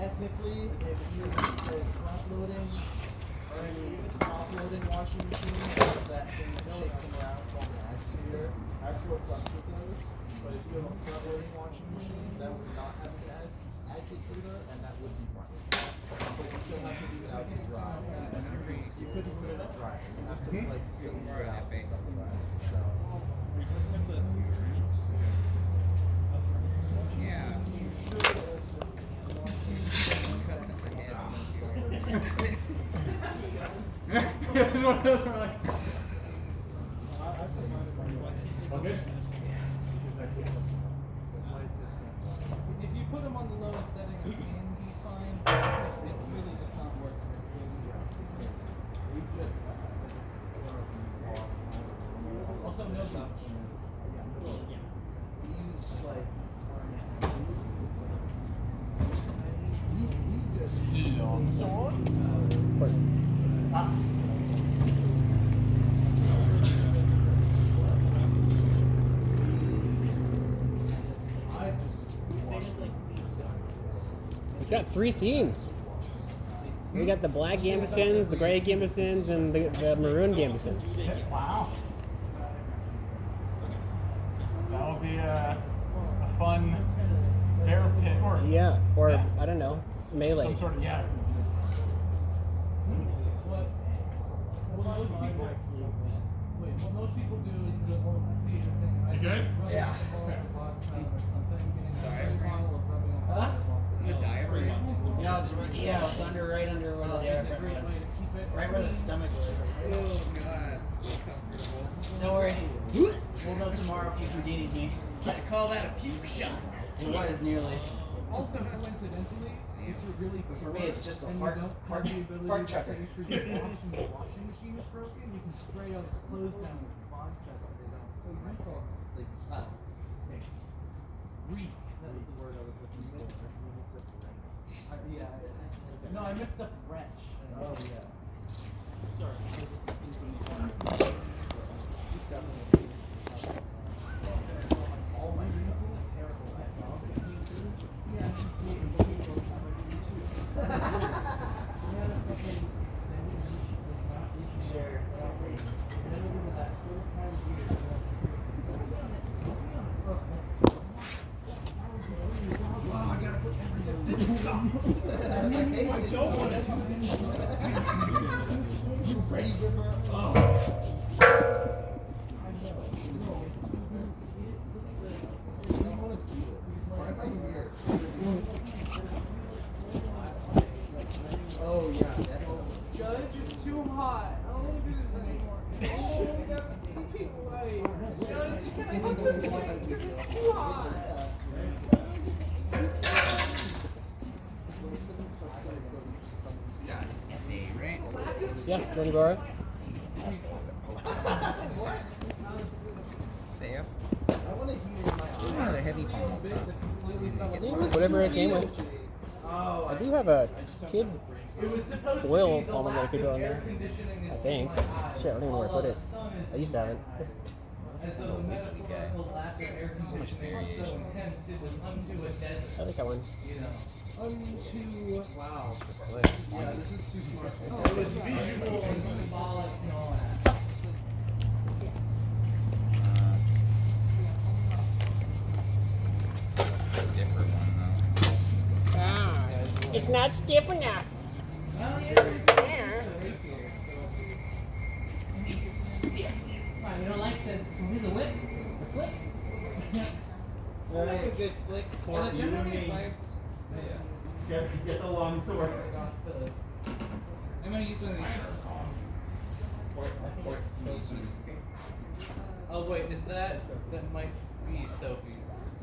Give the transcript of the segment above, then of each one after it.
technically, if you use a front-loading or any top-loading washing machine, that can shake them around called an agitator. That's what plastic is. But if you have a front-loading washing machine, that would not have an agitator, and that would be fine. But you still have to leave it out to dry. You couldn't put it out dry. You have to like seal it out and stuff like that. So. Yeah. Cuts in my head. Okay. If you put them on the lowest setting, it can be fine. It's really just not worth risking. Also, no touch. Use like. Long sword. We've got 3 teams. We got the black Gambesons, the gray Gambesons, and the maroon Gambesons. Wow. That'll be a fun bear pit or Yeah, or I don't know, melee. some sort of What most people do is the whole theater thing. You good? Yeah. Huh? The diaphragm. No, it's right under where the diaphragm is. Right where the stomach is. Oh god. Comfortable. Don't worry. We'll know tomorrow if you Houdini'd me. I call that a puke shot. It was nearly. Also, coincidentally, if you're really But for me, it's just a and fart- you don't fart- have the ability fart to chucker. make sure your washing machine is broken, you can spray on the clothes down with vodka so they don't stink. Reek. That was the word I was looking for. Yeah. No, I mixed up wrench. Oh yeah. Sorry. All my reasons is terrible at Sure. Wow, I gotta put everything. This sucks. I don't want to do this. You ready for her? Oh. Oh yeah, definitely. Judge is too hot. I don't want to do this anymore. Oh, we got the people away. Judge, can I have the place? Because it's too hot. Right? Yeah, ready, Laura? Safe. I want to heat in my eyes. Oh, the heavy palms. Whatever it came with. Oh, I do have a kid it was supposed foil to be the almond that I lack could of put on air there. conditioning is I think. in my eyes. Shit, I don't even know where I put it. I used to have it. As though the metaphorical lack of air conditioning was so intense it was unto a desert. I like that one. You know. Unto wow. Yeah, this is too smart. Oh, it was visual and symbolic and all that. Different one Ah, it's not stiff enough. Well, yeah. You don't like the whip? The flick? I like a good flick. For you and me. Yeah. Get the long sword. I'm gonna use one of these. Oh wait, is that might be Sophie's?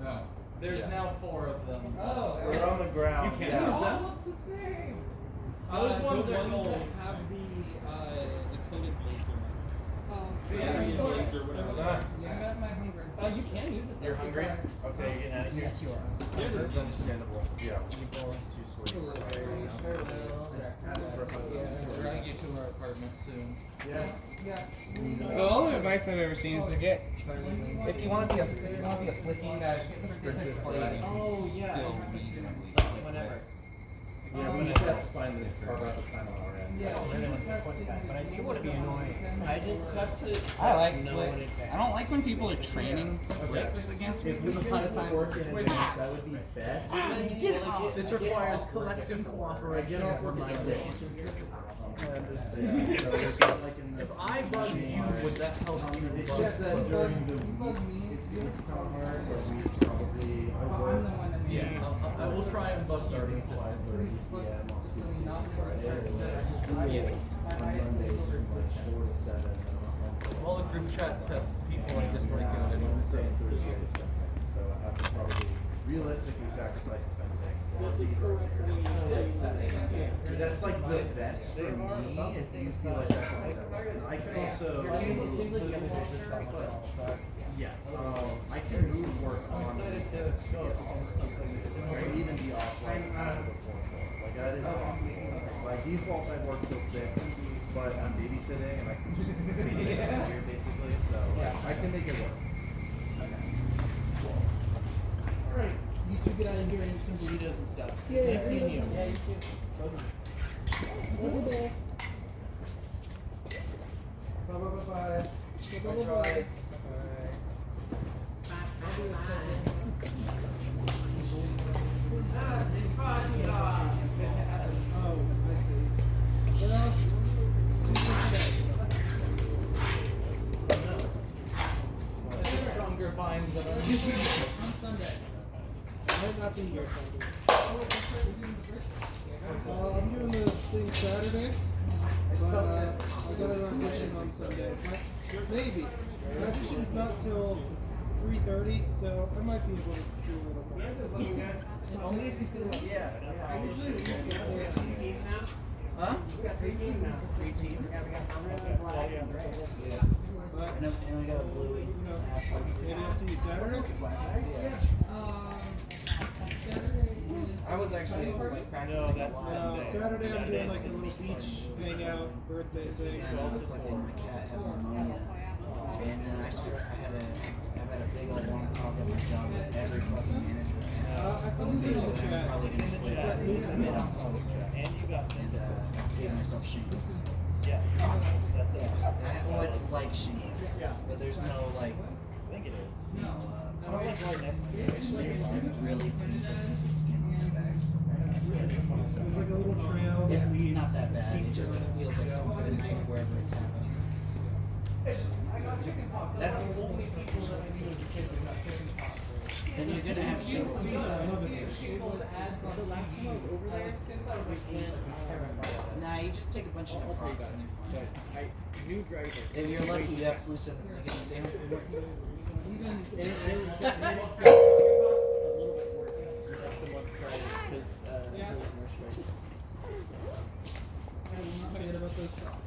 No. There's now 4 of them. Oh, They're on the ground. You can't Yeah. use them. look the same. Those ones that have the coated laser. Yeah, you or whatever. I got my hunger. You can use it. You're hungry? Okay, you're getting out of here. Yes, you are. Yeah, That's understandable. Yeah. Sure will. We're gonna get to our apartment soon. Yes. The only advice I've ever seen is to get, if you want to be a flicking guy, get the stiffest blade. Oh, yeah. Still reasonably. Whatever. Yeah, we just have to find the carve out the time on our end. But I do want to be annoying. I just have to. I like know what flicks. it I don't like when people are training flicks against me. If we Because a can lot of times work it's in just advance, that would be best. This requires collective cooperation. Get off work at 6. If I bug you, would that help you? It's just that during the weeks, it's kind of hard, but weeks probably, I work. Yeah, I will try and bust our system. 5:30 p.m. on Friday. On Mondays from like 4 to 7. All the group chats have people I dislike and I don't say. Thursdays fencing, so I have to probably realistically sacrifice the fencing or leave earlier. That's like the best for me if you feel like that kind of work. And I can also yeah, I can move work on or even be offline before 4. Like that is possible. By default I work till 6, but I'm babysitting and I can just be here basically, so I can make it work. Alright, you two get out of here and eat some burritos and stuff. Nice seeing you. Yeah, you too. Bye. Bye. Oh, I see. Well, Stronger binds than On Sunday. might not be here Sunday. I'm doing the thing Saturday, but I got an audition on Sunday. Maybe. My audition's not till 3:30, so I might be able to do a little more. Only if you feel like, yeah. I usually Huh? Preteen. But, And we got a bluey. maybe I'll see you Saturday? I was actually like practicing a lot. Saturday I'm doing like a little beach hangout, birthday thing. And fucking my cat has pneumonia. And then I've had a big old long talk at my job with every fucking manager I have. I posted in the Basically, I'm chat. probably gonna quit. And then I'll give myself shingles. Yes, that's it. Well, it's like shingles, but there's no like, I think it is. you know, it's just this really thin piece of skin on the back. There's like a little trail that It's leads. not that bad. It just feels like someone put a knife wherever it's happening. That's then you're gonna have shingles. Nah, you just take a bunch of Naproxen and you're fine. If you're lucky, you have flu symptoms. You can stay home from work. Forget about those socks.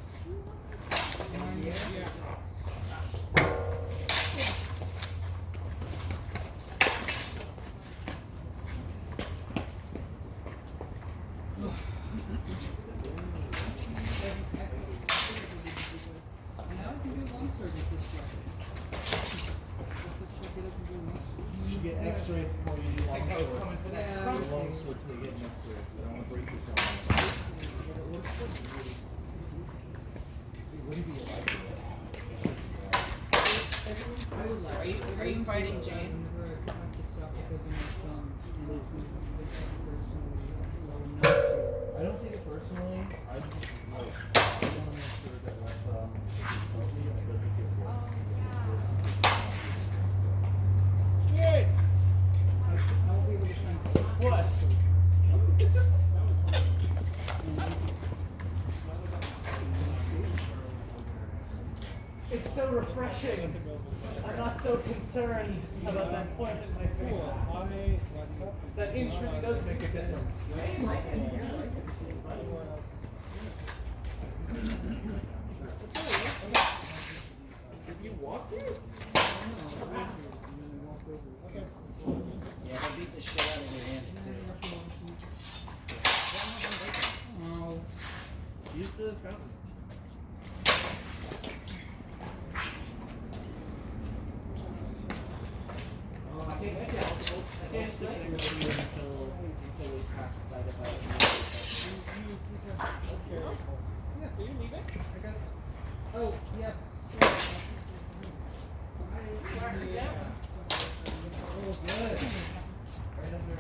You should get x-ray before you do long sword. The long sword till you get an x-ray, so I don't want to break your thumb. What do you like? Are you fighting Jane? I don't take it personally. I just like, I want to make sure that my thumb is healthy and it doesn't get worse. Yay! What? It's so refreshing. I'm not so concerned about that point in my face. That inch really does make a difference. Did you walk here? Yeah, they beat the shit out of your hands too. Oh, Use the fountain. I can't stick it until we pass by the Yeah, do you leave it? I got. Oh yes. Oh good. Right under.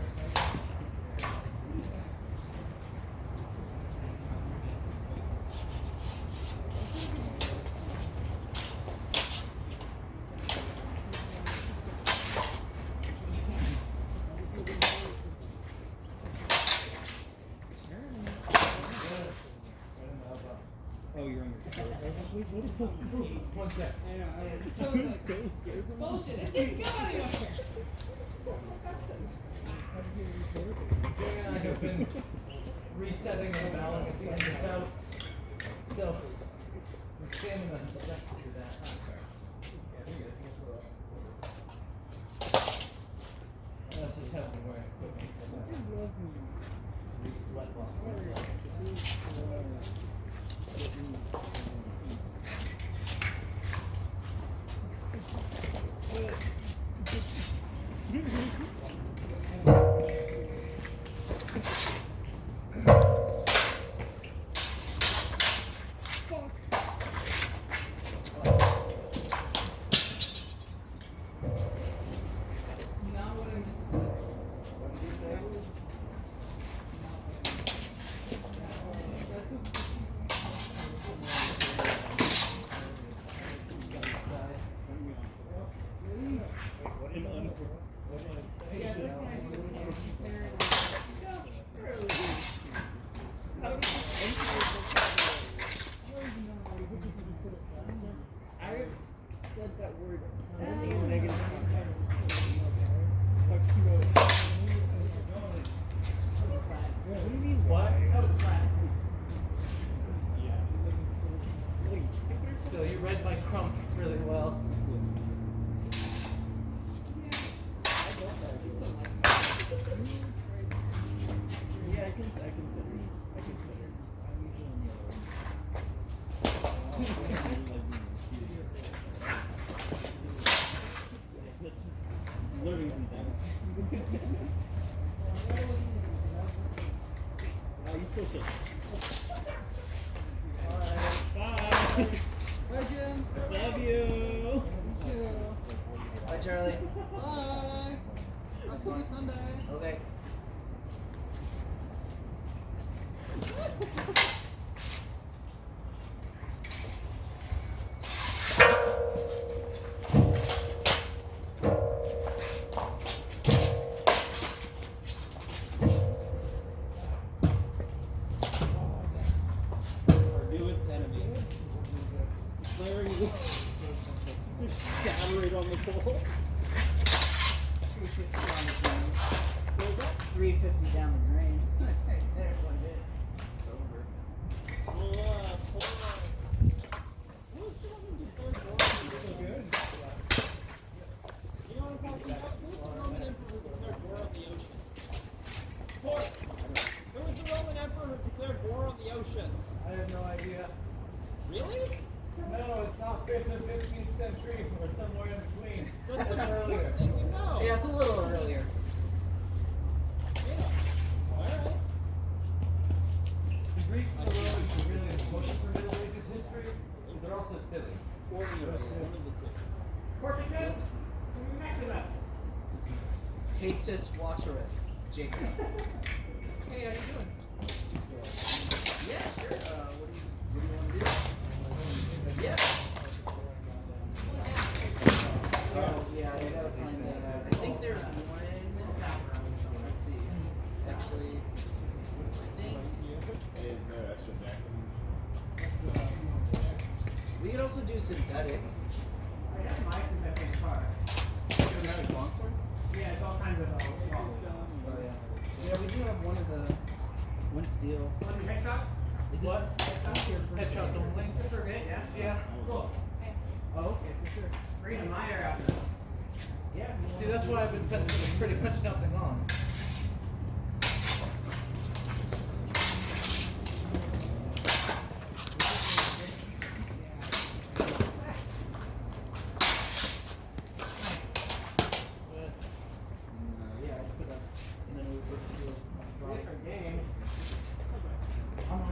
Oh, you're on your One sec. I know. I was like, it's bullshit. It didn't go anywhere. Jay and I have been resetting and balancing the belts. So, we're standing on the left to do that. I'm sorry. I also just have been wearing equipment. Sweat boxes. Not what I meant to say. What did you say? I said that word negative What do you mean? What? That was flat. Still, you read my crump really well. Yeah, I consider. Learning some things. Oh, you still should. Alright, bye. Bye, Jim. Love you. Bye, Charlie. Bye. I'll see you Sunday. Okay. Our newest enemy. Declaring scattering on the pole. 350 down the drain. There's one bit. It's over. Pull up, pull up. Who's the one who destroyed Rome? So good. You know what I'm talking about? Who's the Roman emperor who declared war on the ocean? Port! Who was the Roman emperor who declared war on the ocean? I have no idea. Really? No, it's not 5th or 15th century or somewhere in between. That's what earlier. I'm thinking, no. Yeah, it's a little earlier. Yeah. Alright. The Greeks and the Romans are really important for Middle Ages history. They're also silly. One of the two. Portuguese, Maximus. Hatus Waterus. Jacob. Hey, how you doing? Yeah, sure. What do you want to do? Yeah. Oh, yeah, I gotta find I think there's one. Let's see. Actually, I think Is there extra neck? we could also do synthetic. I got my synthetic car. Synthetic longsword? Yeah, it's all kinds of Oh, yeah. Yeah, we do have one of the. One steel. On your headshots? Is What? Headshot only. That's okay, yeah? Yeah. Cool. Oh, okay, for sure. Reading my air after this. Yeah. See, that's why I've been fencing pretty much nothing on. Yeah, I put up in an over steel. Different game. I'm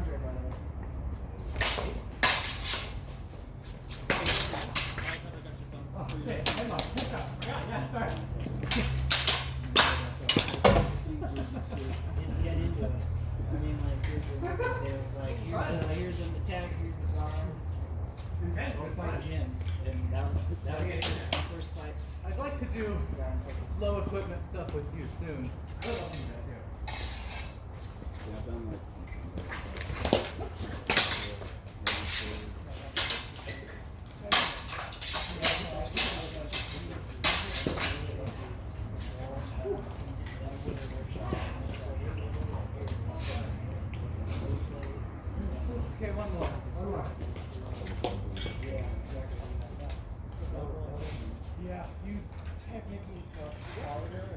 I mean, like, it was like, here's an attack, here's a guard. Go fight Jim. And that was my first fight. I'd like to do low equipment stuff with you soon. Yeah, I've done like Okay, one more. Yeah, you technically took harder.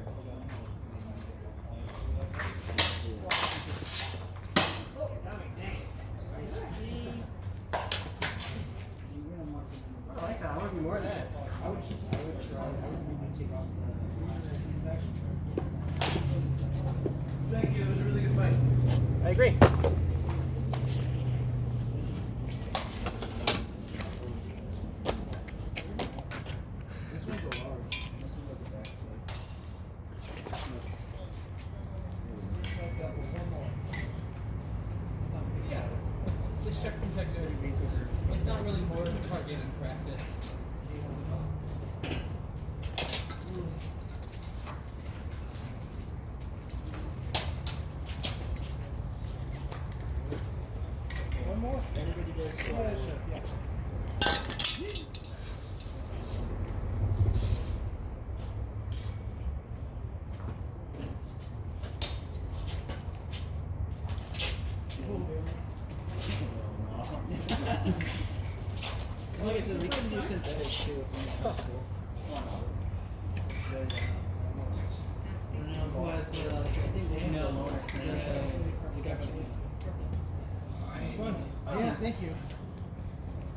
I like that. I want to do more of that. I would try. I would maybe take off the Thank you, it was a really good fight. I agree. This one's a large. This one has a back plate. Yeah. Just check integrity. It's not really more target in practice. One more? Everybody does Yeah, squat. sure. Yeah. Like I said, we can do synthetics too if we want to. But, almost. I don't know who has the, I think they have the lower It's fun. Oh, yeah, thank you.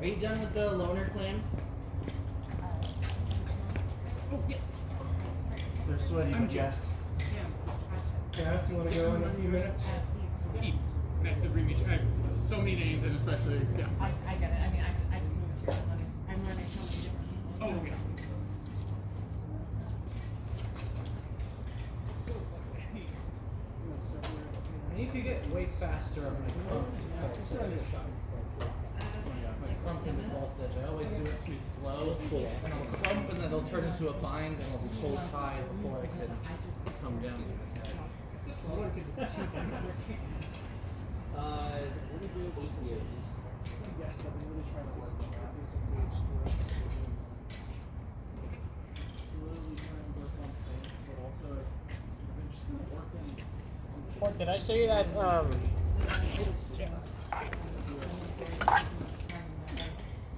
Are you done with the loner clams? They're sweaty, but yes. Cass, you want to go in a few minutes? Nice to meet you. I have so many names, and especially, yeah. I get it. I mean, I just moved here. I'm learning so many different people. Oh, yeah. I need to get way faster on my crump to false edge. My crump in the false edge. I always do it too slow. And I'll crump and then it'll turn into a bind and I'll be pulled high before I can come down to the head. It's slower because it's 2 times. What do you do ACOs? Yes, I've been really trying to work on that. Basically, just slowly trying to work on things, but also I've been just kind of working on Or did I show you that?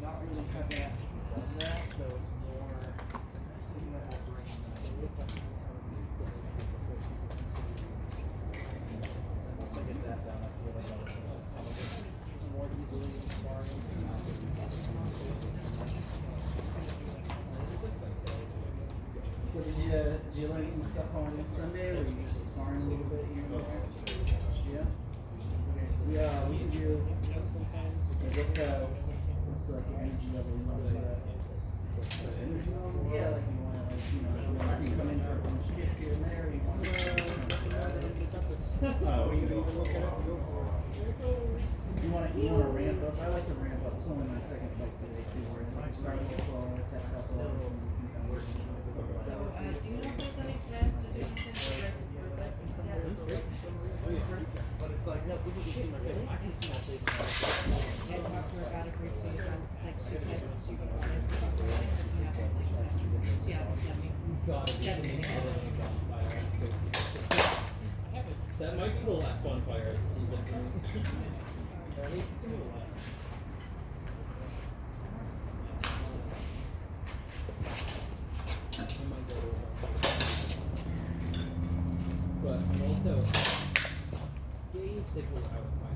not really having actually done that, so it's more thinking that will bring Once I get that down, I feel like I'll more easily in sparring. So did you learn some stuff on Sunday, or were you just sparring a little bit here and there? Yeah. Yeah, we can do. What's like your energy level you want to do that? Energy level? Yeah, like you want to, like, you know, you come in for a bunch of hits here and there, you want to. You want to ramp up. I like to ramp up. It's only my second fight today too, where it's like start a little slower, test out the level. So, do you know if there's any plans to do anything for Grace's birthday? But it's like, no, people can see my face. I can see my face. I talked to her about it briefly. Like she said, she was going to she hasn't done me. That might be the last bonfire I've seen. But I'm also getting signals out of my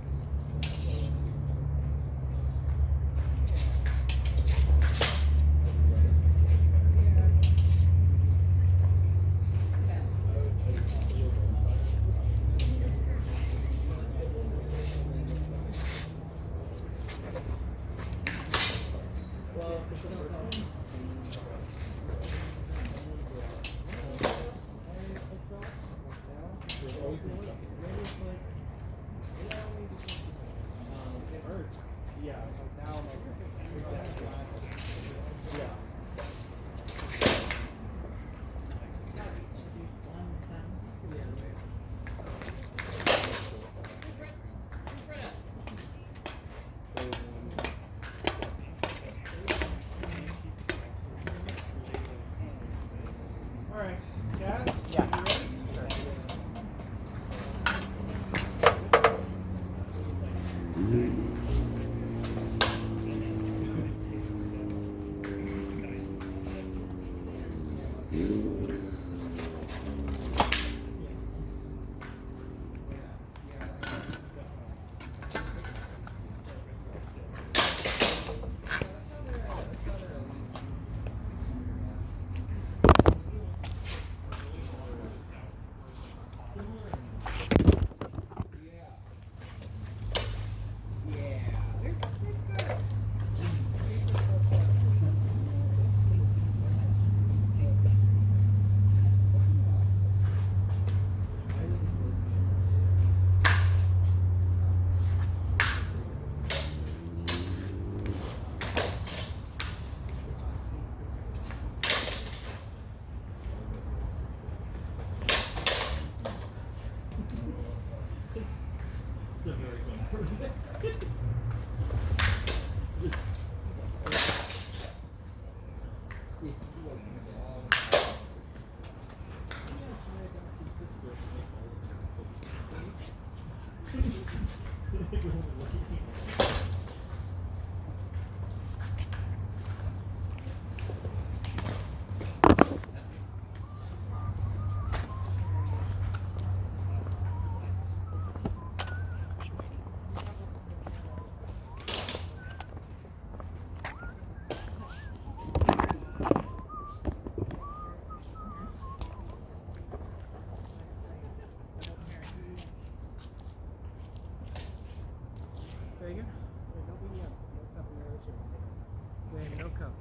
Alright, Cass? Yeah. You ready? Sure. Say again? Say no cup.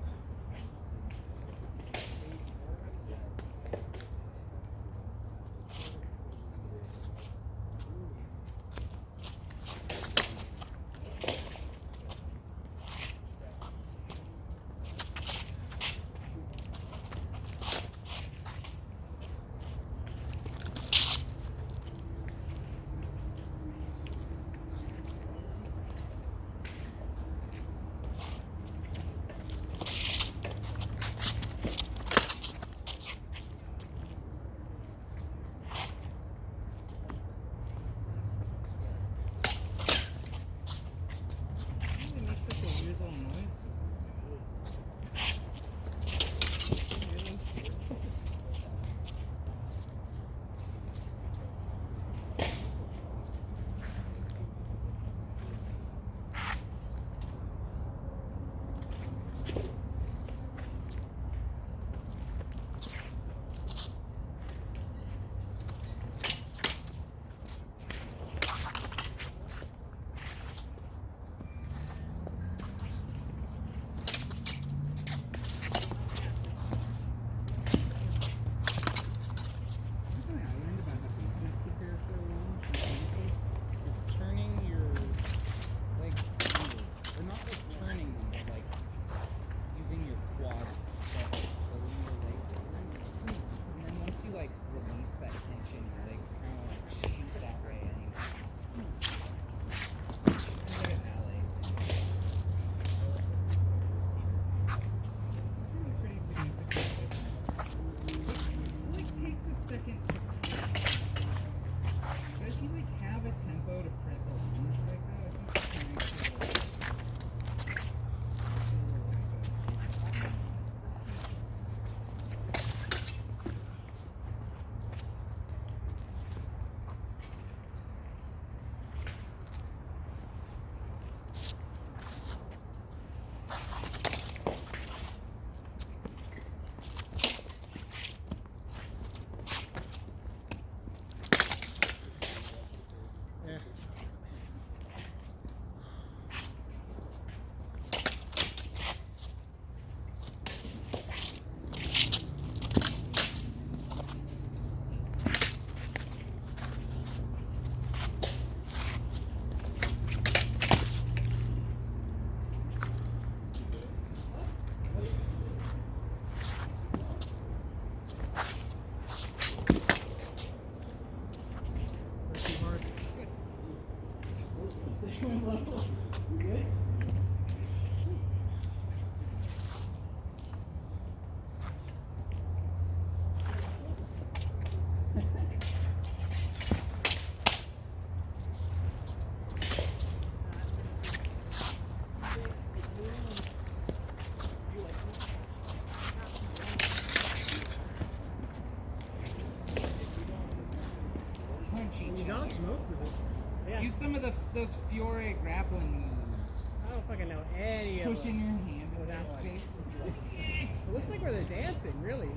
You good? Punchy You chunk. dodged most of it. Yeah. Use some of those Fiore grappling moves. I don't fucking know any of Pushing them. your hand in Without their one. face. It looks like where they're dancing, really.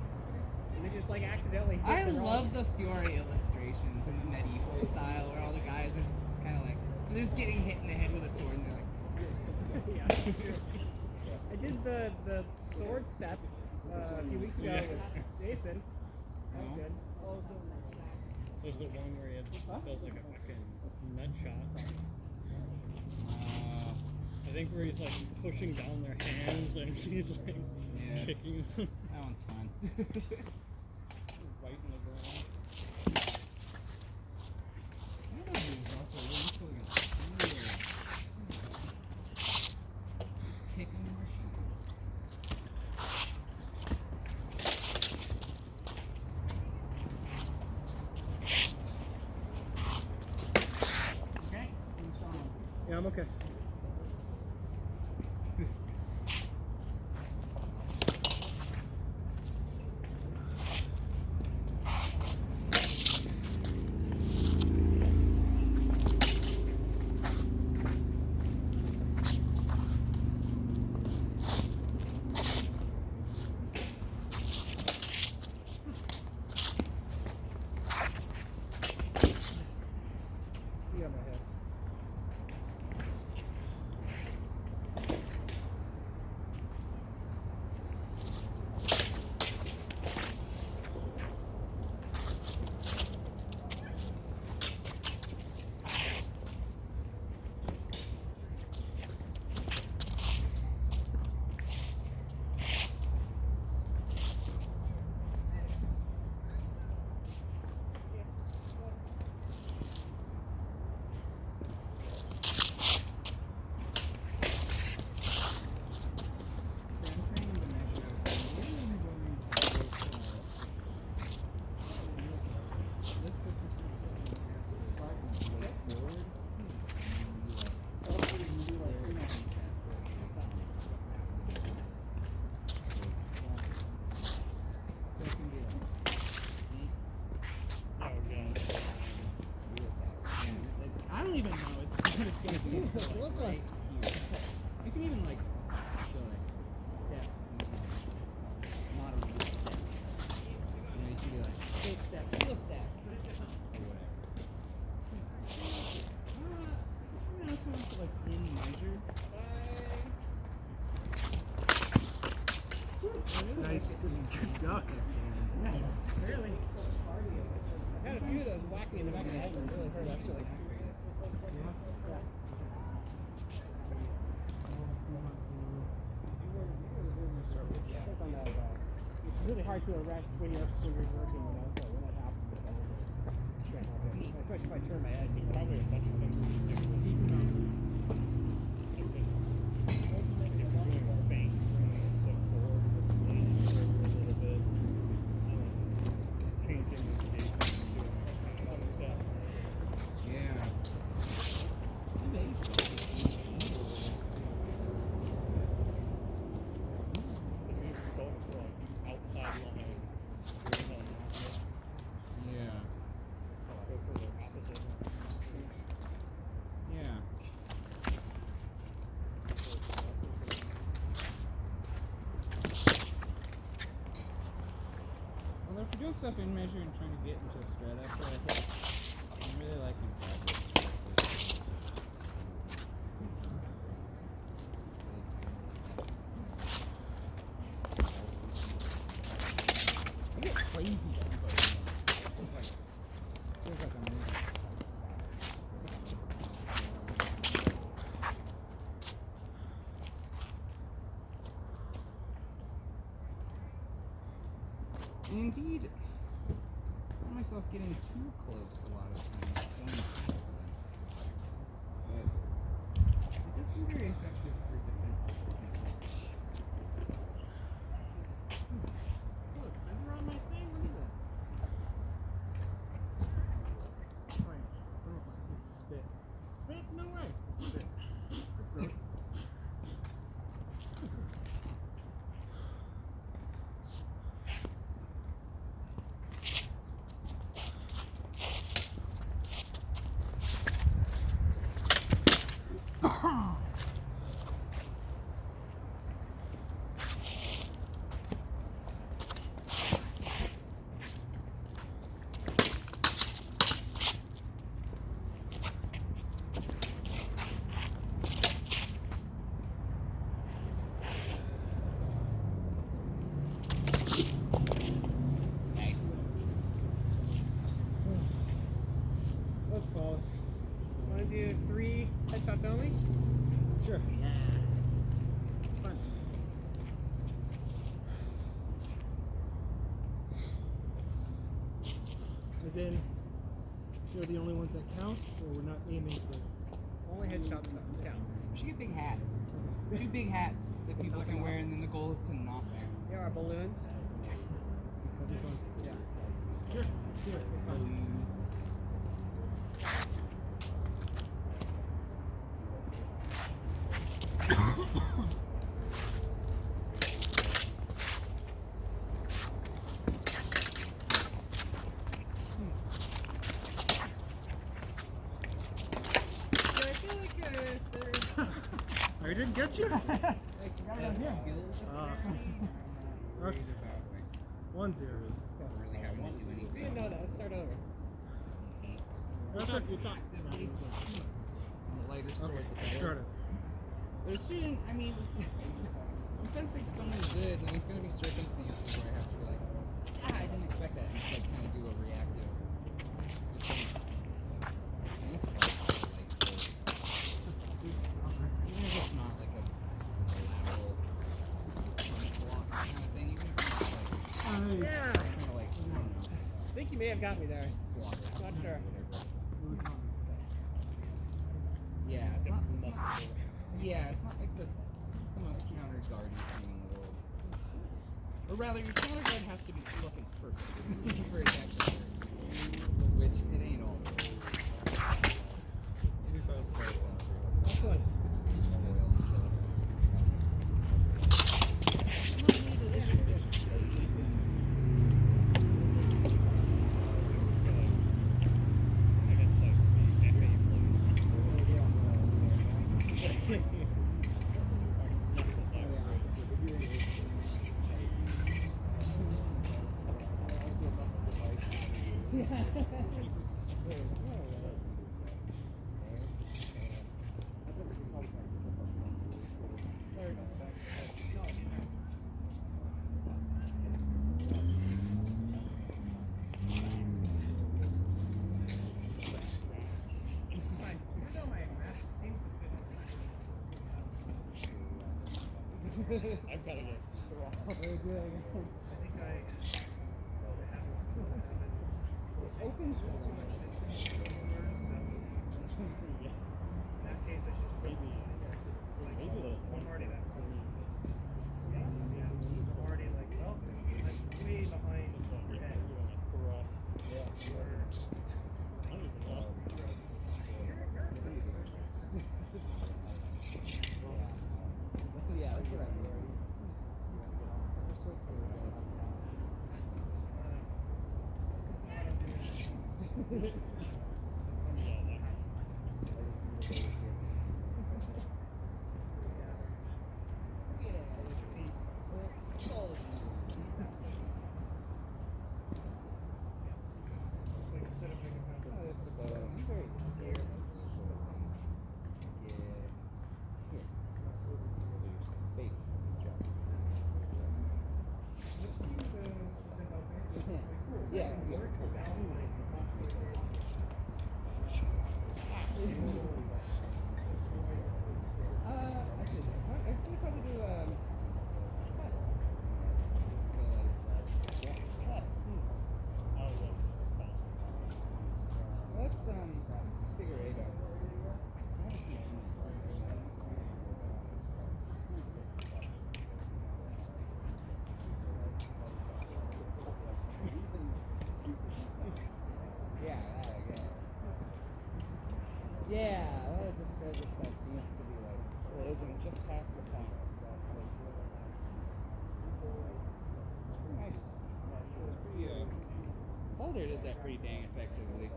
And they just like accidentally hit I the wrong- love the Fiore illustrations in the medieval style where all the guys are just kind of like, they're just getting hit in the head with a sword and they're like, Yeah, that's true. I did the sword step a few weeks ago with Jason. That was good. There's the one where he does like a fucking nut shot. I think where he's like pushing down their hands and he's like Yeah. kicking them that one's fun. right in the ground. I don't know who's also really cool against He's kicking the machine. Okay. Yeah, I'm okay. You got my head. Oh god. I don't even know it's what it's gonna be. What's Like, like- right here. You can even like show like step, not a real step. You know, you can be like Fake step, heel step. or whatever. You know, it's like in measure. Nice. Good duck. Really? I had a few of those whacking in the back of the head and really hurt actually. It's on that, it's really hard to arrest when you're working, you know, so when that happens, I can't help it. Especially if I turn my head. Probably a bunch of things to do with it. If you're doing a feint, step forward with the blade forward a little bit, changing the shape and doing that kind of step. Yeah. If you're going for like outside line, Yeah. go for the opposite. Yeah. Although if you're doing stuff in measure and trying to get into a spread after I hit, I'm really liking fabric. I get crazy tempo. Feels like I'm moving. And indeed, I find myself getting too close a lot of times. Going past them. But fall. Want to do 3 headshots only? Sure. Yeah. It's fun. As in, they're the only ones that count, or we're not aiming for only headshots that count. We should get big hats. 2 big hats that people can wear, and then the goal is to not wear. Yeah, our balloons. That'd be fun. Yeah. Sure. Sure. It's fun. I didn't get you? Like, you gotta have skills. Okay. 1-0. Really having to do anything. Didn't know that. Let's start over. That's what you thought. The lighter sword. Okay, start it. But as soon, I mean, I'm fencing someone good, and there's going to be circumstances where I have to be like, I didn't expect that, and just like kind of do a reactive defense. And this part, like, so, even if it's not like a lateral punch block kind of thing, even if it's just like, Yeah. kind of like, I don't know, I think you may have got me there. block out. Not sure. Yeah, it's not like the most counter-guardy thing in the world. Or rather, your counter-guard has to be fucking perfect for it to actually work. Which, it ain't all. That's good. This is foil and kill I've got to get opens for too much distance. maybe the I'm already that close. Yeah, I'm already like, well, I'm way behind your head. That's what I mean. Yeah. Actually probably do cut. Let's figure 8 out. Yeah, that I guess. Yeah, this stuff seems to be like, well, isn't just past the point. That's like, pretty nice. Pretty, Boulder does that pretty dang effectively.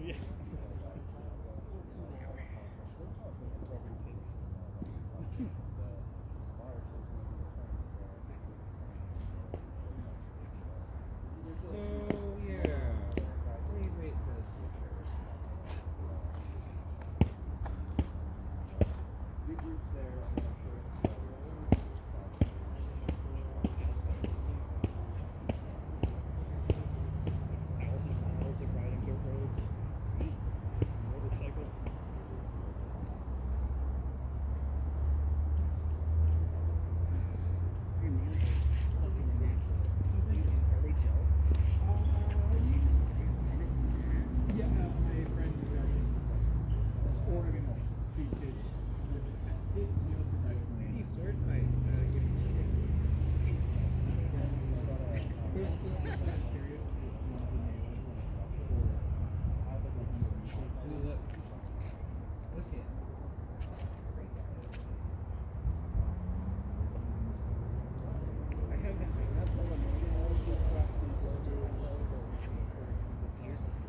Yeah. So, yeah. Wait for this future. Big groups there, I'm not sure.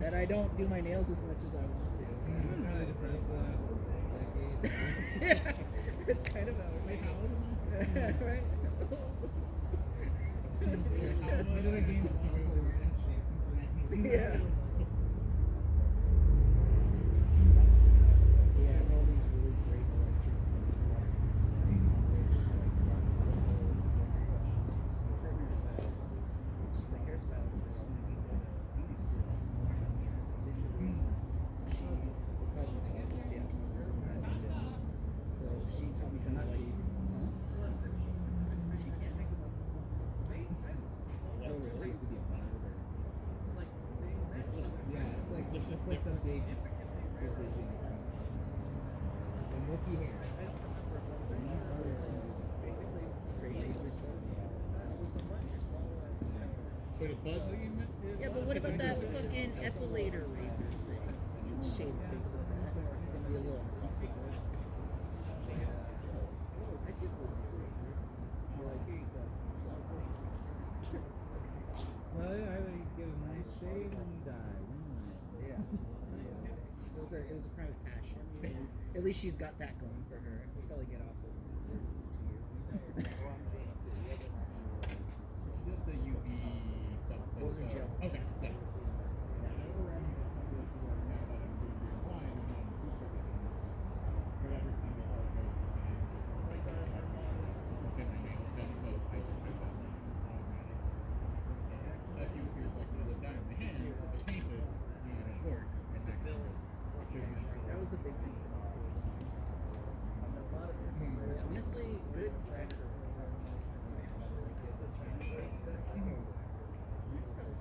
that I don't do my nails as much as I want to. I'm really depressed the last decade. It's kind of how Wait, how old am I? right? What did I gain so since then? Yeah. Yeah, I have all these really great electric she's a hairstylist. Cosmetologist, yeah. So she taught me kind of like, she can't make them. Oh really? Yeah, it's like the big division. The milky hair. Basically, straight laser stuff. So the buzzing is. Yeah, but what about that fucking epilator razor thing? You shave your face with that. It's gonna be a little uncomfortable. I did lose this razor. Like, here you go. Well, yeah, either you get a nice shave and you die. Yeah. It was a crime of passion. At least she's got that going for her. We'll probably get off of it. Just the UV something. Wasn't so. gel. Okay. Yeah. Now that I'm doing green wine, I'm on food service anymore. But every time before I go, get my nails done, so I just have that automatic. That feels like you look down at my hands with the painted, you know, at work, and I can That was the big thing for me too. A lot of people, honestly, good practice.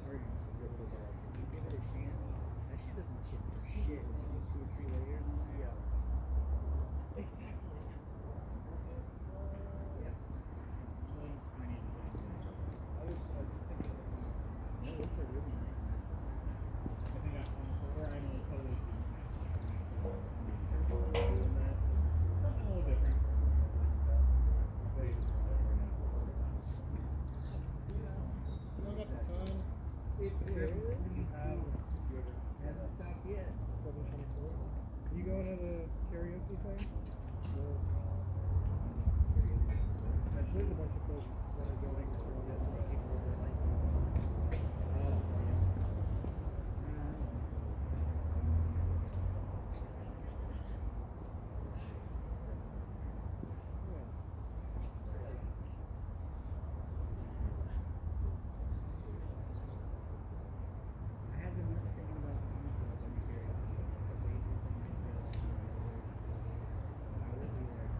You give it a chance. That shit doesn't chip for shit. When you go 2 or 3 layers. Yeah. Exactly. No, it's a really nice. I think I honestly, or I know always do Doing that. something a little different. Hasn't stopped yet. 7:24. You going to the karaoke thing? There's a bunch of folks that are going. People that like. I have been thinking about seeing if there's any karaoke. The bases and my I will be there.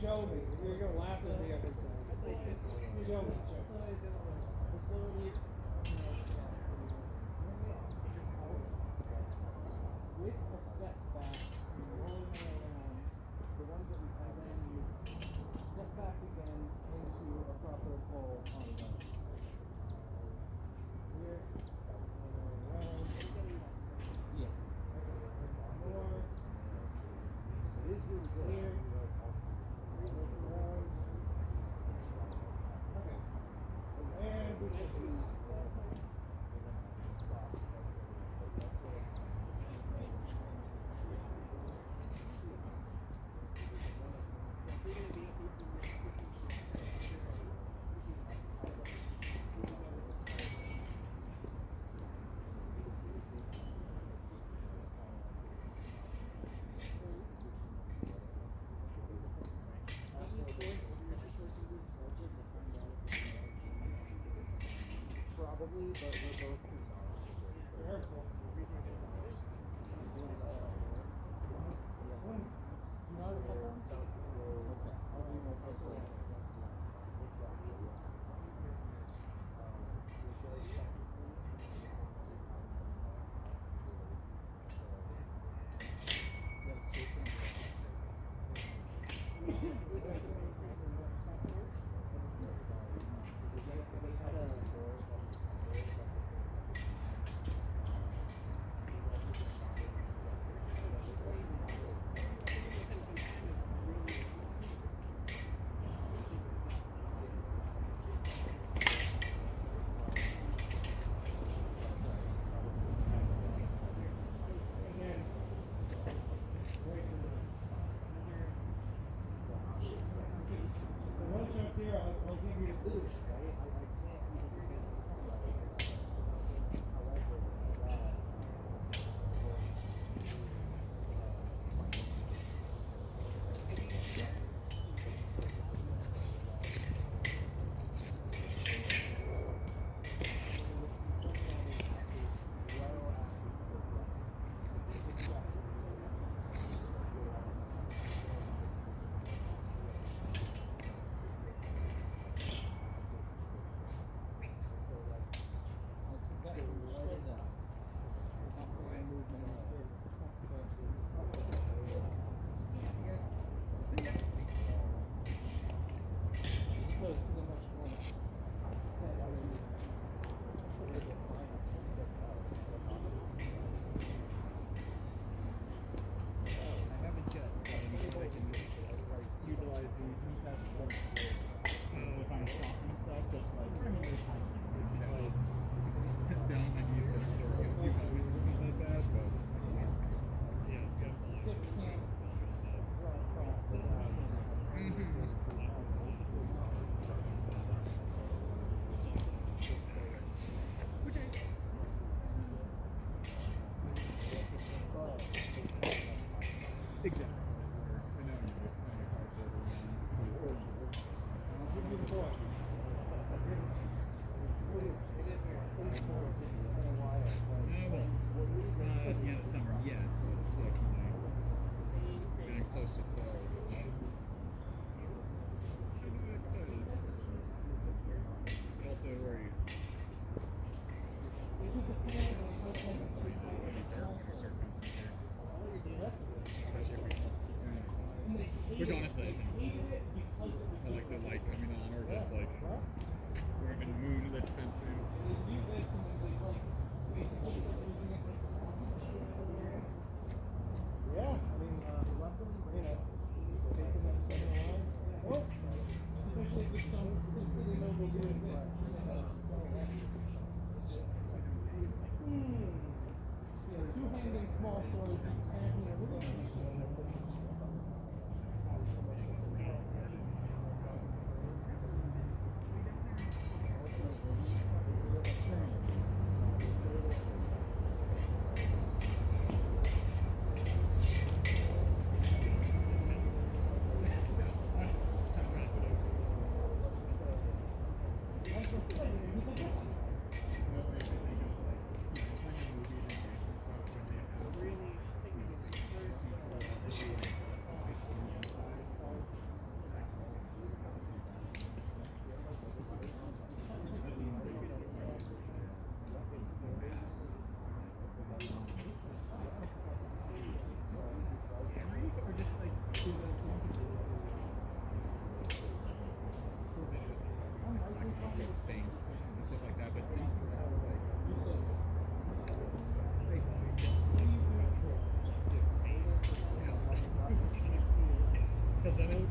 Show me. You're gonna laugh at me every time. Show me. With a step back, rolling it around, the ones that we and then you step back again into a proper pull on the right. Here, around. Yeah. More. It is really good. Here. Around. Okay. And this will be. Probably, but we're both too careful. Do you know how to cut them? Okay. I'll do my best. I'll give you the boost, right? I can't Which honestly, I like the light coming on, or just like, or even moon lit fencing. Yeah, I mean, luckily, you know, he's taking that second line. Oh, especially if it's some city noble doing this.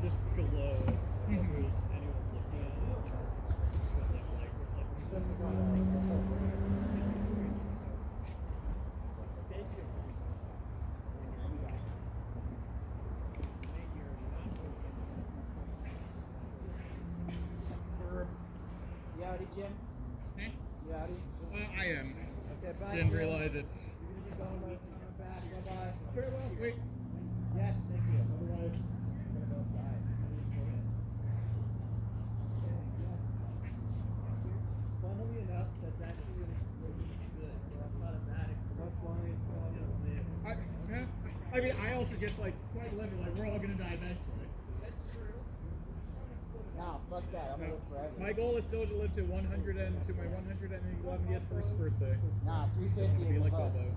just below covers anyone's looking at it. But like You outie, Jim? Eh? You outie? I am. Okay, bye. Didn't Jim. realize it's. You're gonna be going back. Bye-bye. Farewell. Wait. Yes, thank you. Otherwise, I'm gonna go outside. Funnily enough, that's actually really good. That's not a bad experience. That's why it's called I mean, I also just like quite literally, like we're all gonna die eventually. That's true. Nah, fuck that. I'm gonna live forever. My goal is still to live to 100 and to my 111th first birthday. Nah, 350 Be in the like bus. Bilbo.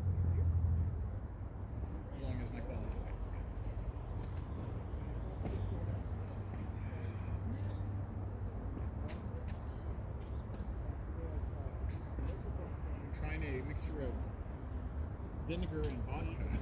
As long as my quality of life is good. I'm trying a mixture of vinegar and vodka.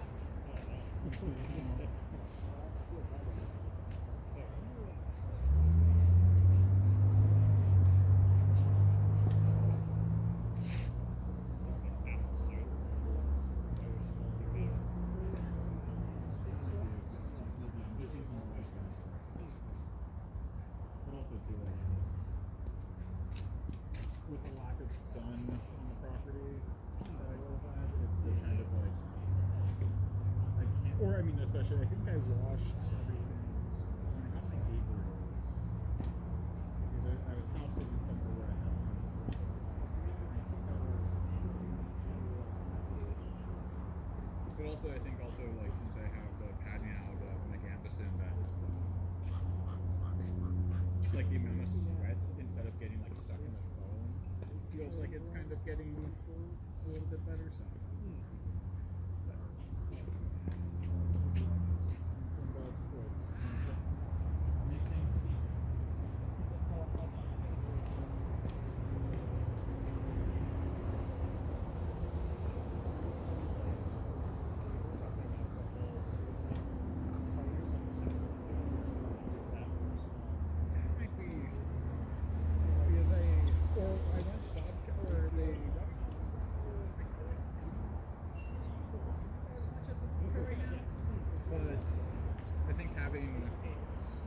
With a lack of sun on the property that I live at, it's just kind of like I can't. Or I mean, especially I think I washed everything when I got my Gabriels because I was house sitting somewhere where I had them. So I think that was. But also, I think also like since I have the padding out of Megamicin, that it's like the amount of sweat instead of getting like stuck in the foam feels like it's kind of getting a little bit better. So. Bad sports.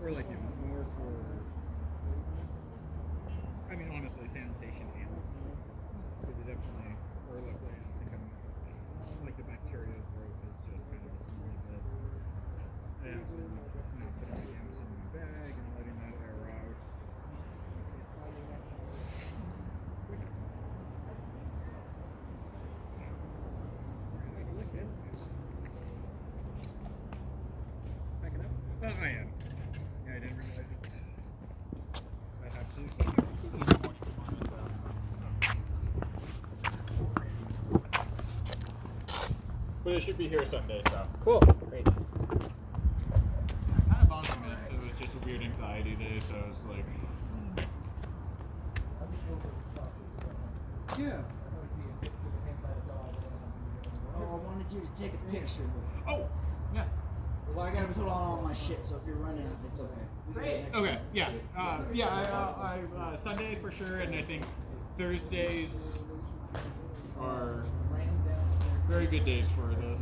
Or like more for, I mean honestly, sanitation and smell, because it definitely, or like I don't think I'm, like the bacterial growth is just kind of a smelly bit. I have been, putting my Gamson in my bag and letting that air out. Back it up. I am. Yeah, I didn't realize it. I have to. But it should be here Sunday, so. Cool. Great. Kind of bummed me this. It was just a weird anxiety day, so I was like. Yeah. Oh, I wanted you to take a picture. Oh! Yeah. Well, I gotta put on all my shit, so if you're running, it's okay. We can do it next Okay, time. yeah. Sunday for sure, and I think Thursdays are very good days for this.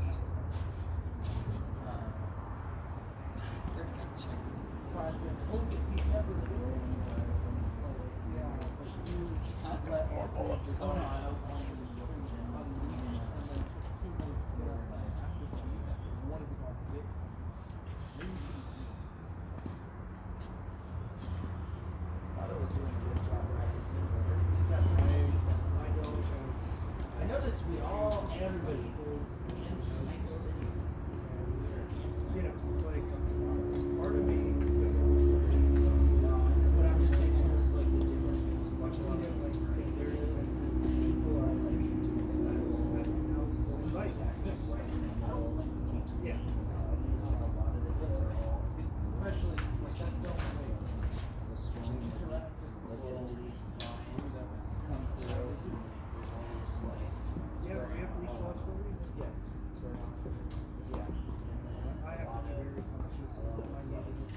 Oh, no, I don't blame you. I noticed everybody can snipe this. You know, it's like part of me does almost But I'm just saying, I noticed like the difference between I've seen it like people very defensive. are like Yeah. a lot of it are all Especially like that's the only way. the strong like get into these blinds come through and like there's all this like Yeah, we have to reach loss for a reason. yeah. Yeah. I have to be very conscious of my neighborhood.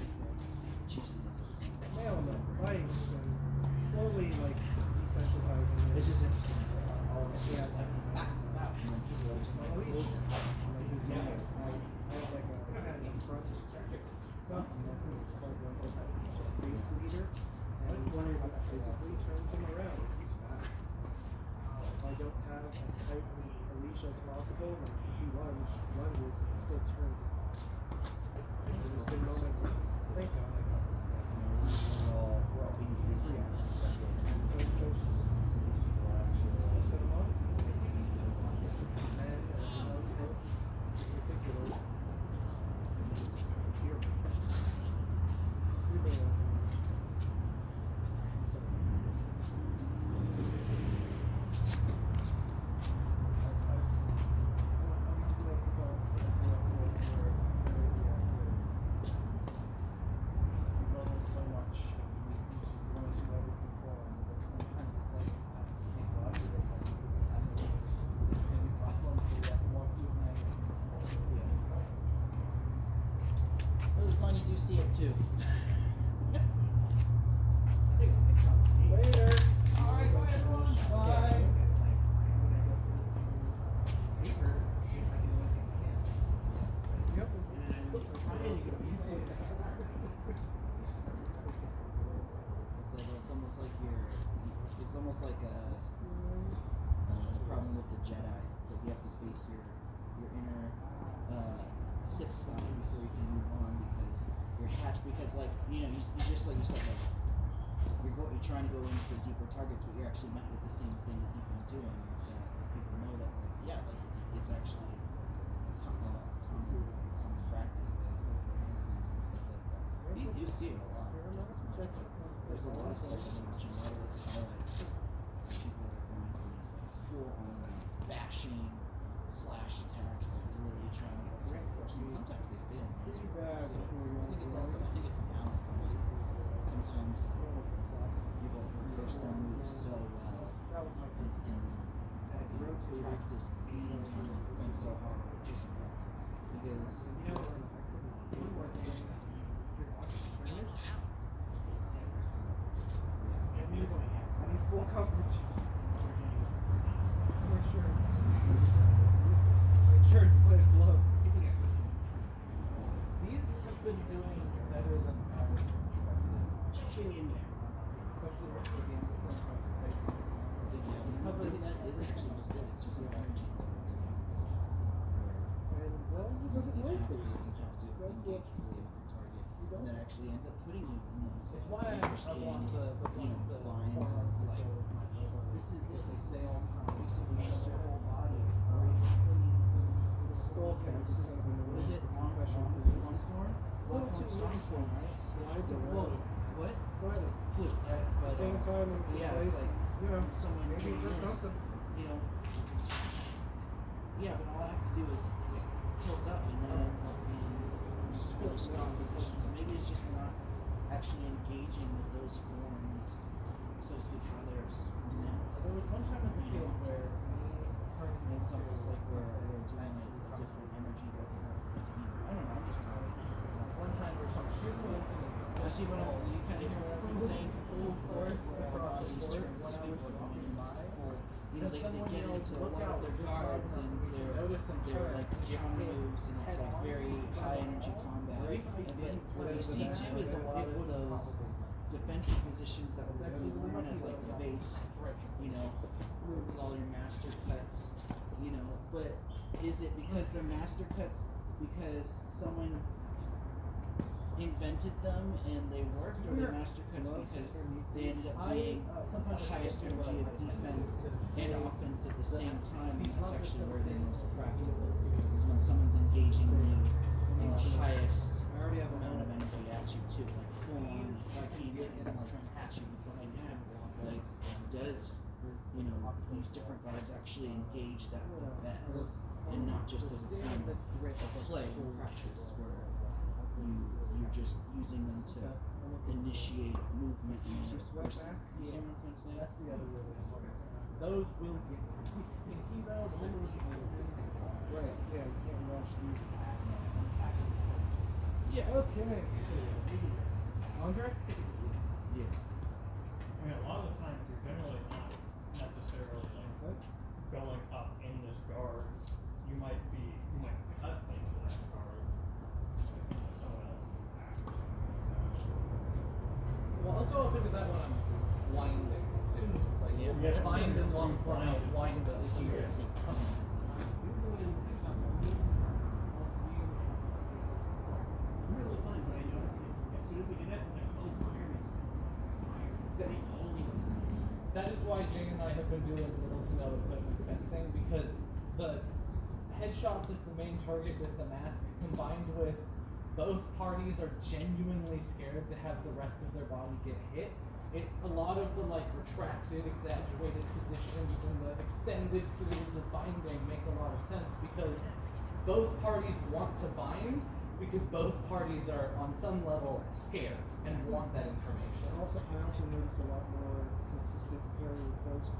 desensitizing them. It's just interesting. All of us are Yeah. just like, ah, ah, and then people are just like, Like, "Ooh." there's moments I have like a front, it's not nothing, it's called like a face leader, and it basically turns him around. He's fast. If I don't have as tight a leash as possible, then if he lunges, it still turns his back. And there's been moments like, thank God I got this thing. We're all being used for And so folks set him up, and those folks in particular, just here. You're the I'm sorry. I'm like the dogs that I grew up with were very reactive. We love them so much. We want to do everything for them, but sometimes it's like, I can't go after them because I know there's going to be problems, so we have to walk through them. As long as you see it too. Later! Alright, bye everyone. Bye! Yep. It's almost like it's almost like a problem with the Jedi. It's like you have to face your inner Sith side before you can move on because you're attached. Because like you know, you just like you said, like you're trying to go in for deeper targets, but you're actually met with the same thing that you've been doing. Is that people know that like yeah, like it's actually common practice to go for handstands and stuff like that. You do see it a lot, just as much. But there's a lot of stuff in watching, a lot of those highlights. People are going for these like full-on bashing slash attacks, like really trying to reinforce. And sometimes they fail. I think it's also a balance. Sometimes people rehearse their moves so well and practice beating time and so hard just because I need full coverage. For insurance. Insurance plans low. These have been doing better than I expected. Especially with the game maybe that is actually just it. It's just an energy level difference. And as long as it doesn't You break have to me. engage fully with your target, and that actually ends up putting you in those It's why I interesting, want the lines of like this is it. It's basically just your whole body, or even putting the skull cap is kind of annoying. was it long storm? Well, two long storm, right? Slides around. What? But Flute. at the same time in some yeah, place, it's like you know, someone maybe it does something. You know. Yeah, but all I have to do is tilt up, and then it ends up being just really strong position. So maybe it's just we're not actually engaging with those forms, so to speak, how they're meant. There was one time as a kid where It's almost like we're doing a different energy level of I don't know, I'm just talking. one time where some shit was You see what you kind of hear what I'm saying? Or a lot of these tournaments, these people are going in full, you know, they get into a lot of their guards and their like counter moves, and it's like very high energy combat. But what you see too is a lot of those defensive positions that we learn as like the base, you know, moves all your master cuts, you know, but is it because they're master cuts because someone invented them and they worked, or they're master cuts because they ended up being the highest energy of defense and offense at the same time, and that's actually where they're most practical, is when someone's engaging you in the highest amount of energy at you too, like full on, like he went and trying to hit you in the fucking head, like does, you know, these different guards actually engage that the best, and not just as a form of play and practice where you're just using them to initiate movement in the person. You see what I'm saying? That's the other way. Those will get pretty stinky though. Right, yeah, you can't rush these. Yeah. Okay. Andre? Yeah. I mean, a lot of the time, if you're generally not necessarily like going up in this guard. You might cut into that guard. Like, someone else's back. Well, I'll go up into that one I'm winding too. Like, Yeah, yeah, that's bind good. in one corner, wind up here. Really fun, but I noticed as soon as we did that, it was like, oh, That is why Jane and I have been doing little to no equipment fencing, because the headshots is the main target with the mask, combined with both parties are genuinely scared to have the rest of their body get hit. A lot of the like retracted, exaggerated positions and the extended periods of binding make a lot of sense because both parties want to bind because both parties are on some level scared and want that information. I also noticed a lot more consistent parry post,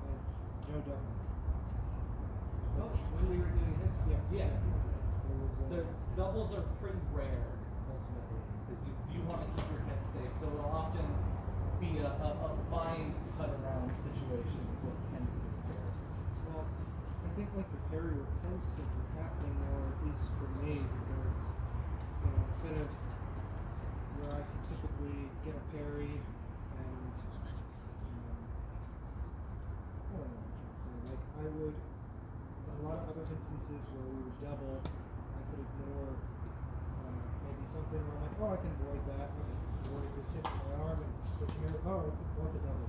like no double. Oh, when we were doing it? Yes. Yeah. There was The doubles are pretty rare ultimately because you want to keep your head safe, so it'll often be a bind cut around situation is what tends to occur. well, I think like the parry or post are happening more, at least for me, because instead of where I could typically get a parry and I don't know what I'm trying to say. Like I would, in a lot of other instances where we would double, I could ignore maybe something where I'm like, oh, I can avoid that. Okay, avoid this hits my arm and switch here. Oh, it's a double.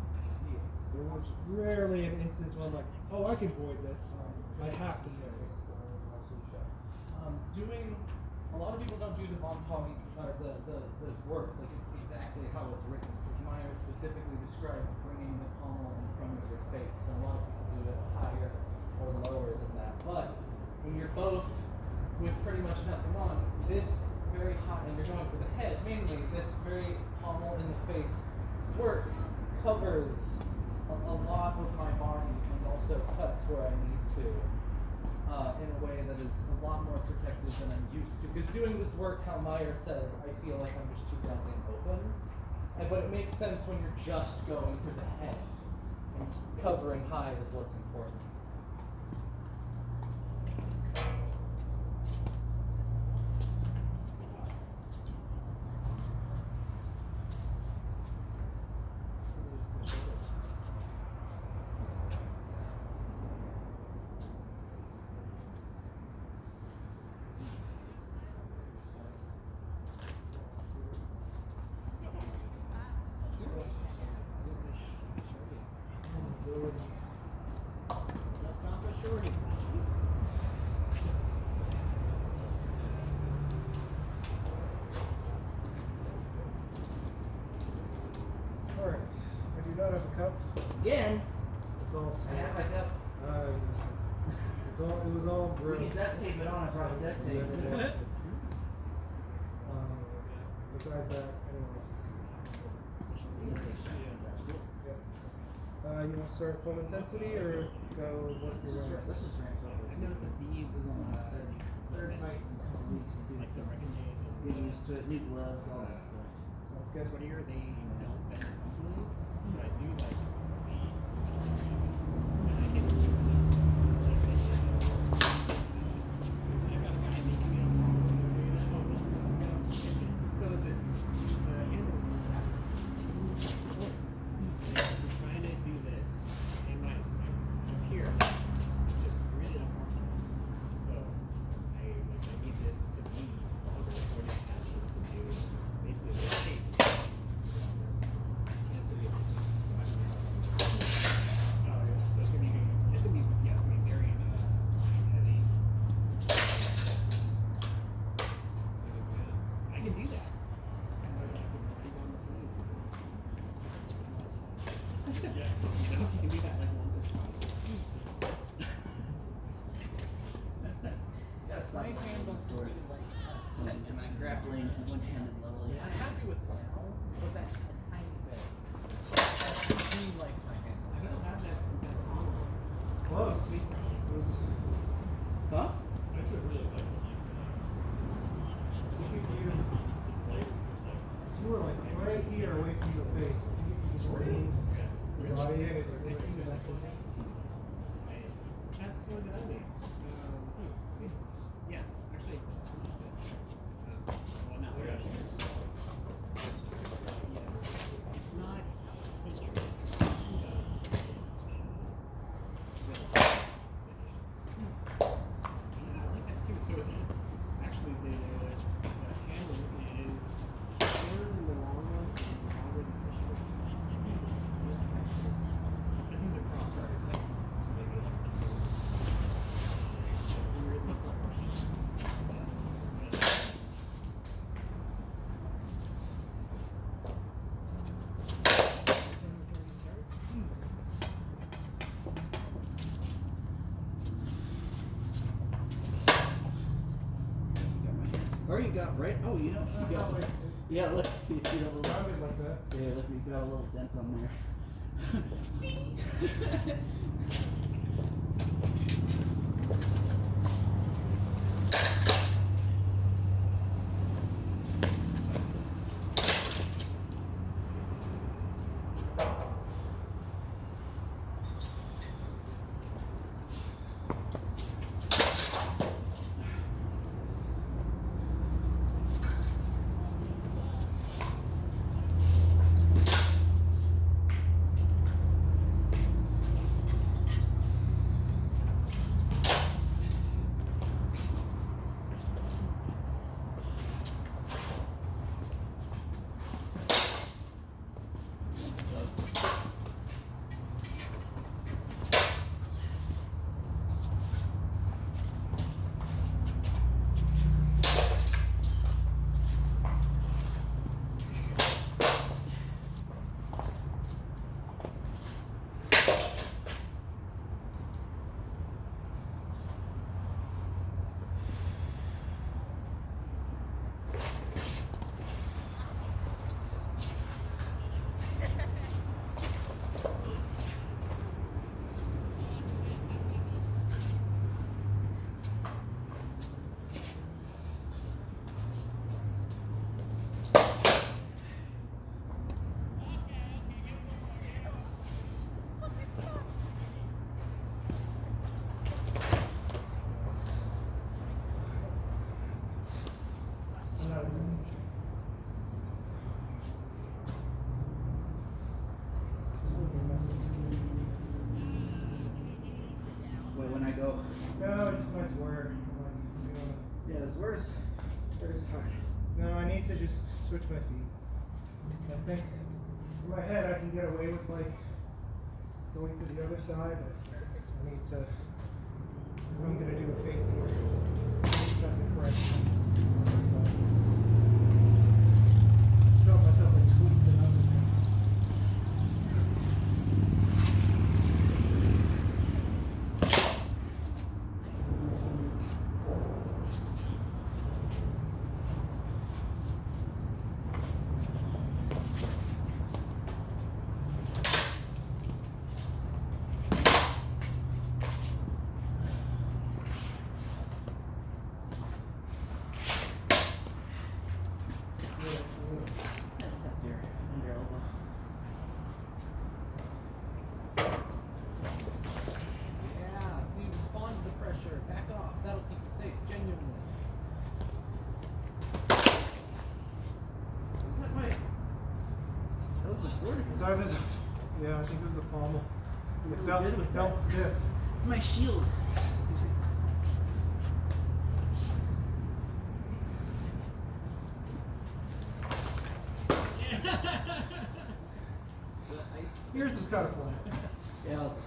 Yeah. There was rarely an instance where I'm like, oh, I can avoid this. I have to parry. Doing a lot of people don't do the Von Pong or this work like exactly how it's written because Meyer specifically describes bringing the pommel in front of your face, and a lot of people do it higher or lower than that. But when you're both with pretty much nothing on, this very high, and you're going for the head mainly, this very pommel in the face work covers a lot of my body and also cuts where I need to. In a way that is a lot more protective than I'm used to. Because doing this work, how Meyer says, I feel like I'm just too goddamn open. But it makes sense when you're just going for the head. And covering high is what's important. Just off a shorty. Alright. I do not have a cup. Again, It's all I small. have my cup. It was all We gross. use duct tape it on, I brought duct tape. Besides that, anyways. You want to start full intensity or go what you're running? Let's just ramp up. I've noticed that these is on my Third fight in a couple weeks too. Like the reckon days and Get used to it, new gloves, all that stuff. Sounds good. sweatier, they don't bend as easily. But I do like the and I can just like fix these. And I've got a guy making me a problem doing that. Oh well. So the handle is that I'm trying to do this and my here it's just really unfortunate. So I need this to be longer before it has to do basically what I hate. It's gonna be so it's gonna be very heavy. I can do that. Yeah, I hope you can do that like once or twice. Yes, my handle's sort of like a When am I grappling one-handed level? I'm happy with now, but that's a tiny bit. I do like my handle. I don't have that Close. It was. Huh? I actually really like the line for that. You were like right here away from the face. I think if you just leaned That's one that I made. Yeah, actually, just finished it. Well, not finished. Yeah, it's not picture. Yeah, I like that too. So actually, the handle is shorter than the long one, and longer than the short one. I think the crossbar is like maybe like this. Weird look proportion. Or you got right. Oh, you know, you got. Yeah, look. You see that little. Sounded like that. Yeah, look. You got a little dent on there. Wait, when I go. No, just my swear. Yeah, where's hard. No, I need to just switch my feet. I think in my head I can get away with like going to the other side, but I need to. If I'm gonna do a fake here, I just have to correct this side. Just felt myself like twisting up. Under elbow. Yeah, so you respond to the pressure. Back off. That'll keep you safe, genuinely. Was that my? That was my sword. It's either the, yeah, I think it was the pommel. I'm It really felt, good with it felt that. stiff. It's my shield. Yours was kind of fun. Yeah, that was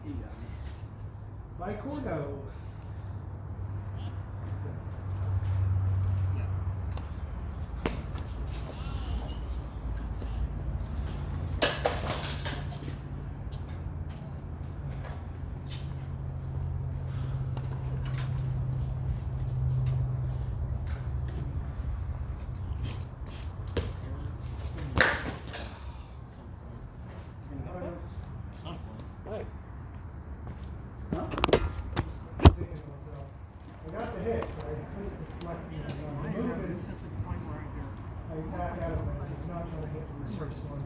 you got me. By Cordo. Nice. Huh? Thinking to myself, I got the hit, but I couldn't deflect the move is I attack out of it. I'm not trying to hit from this first one.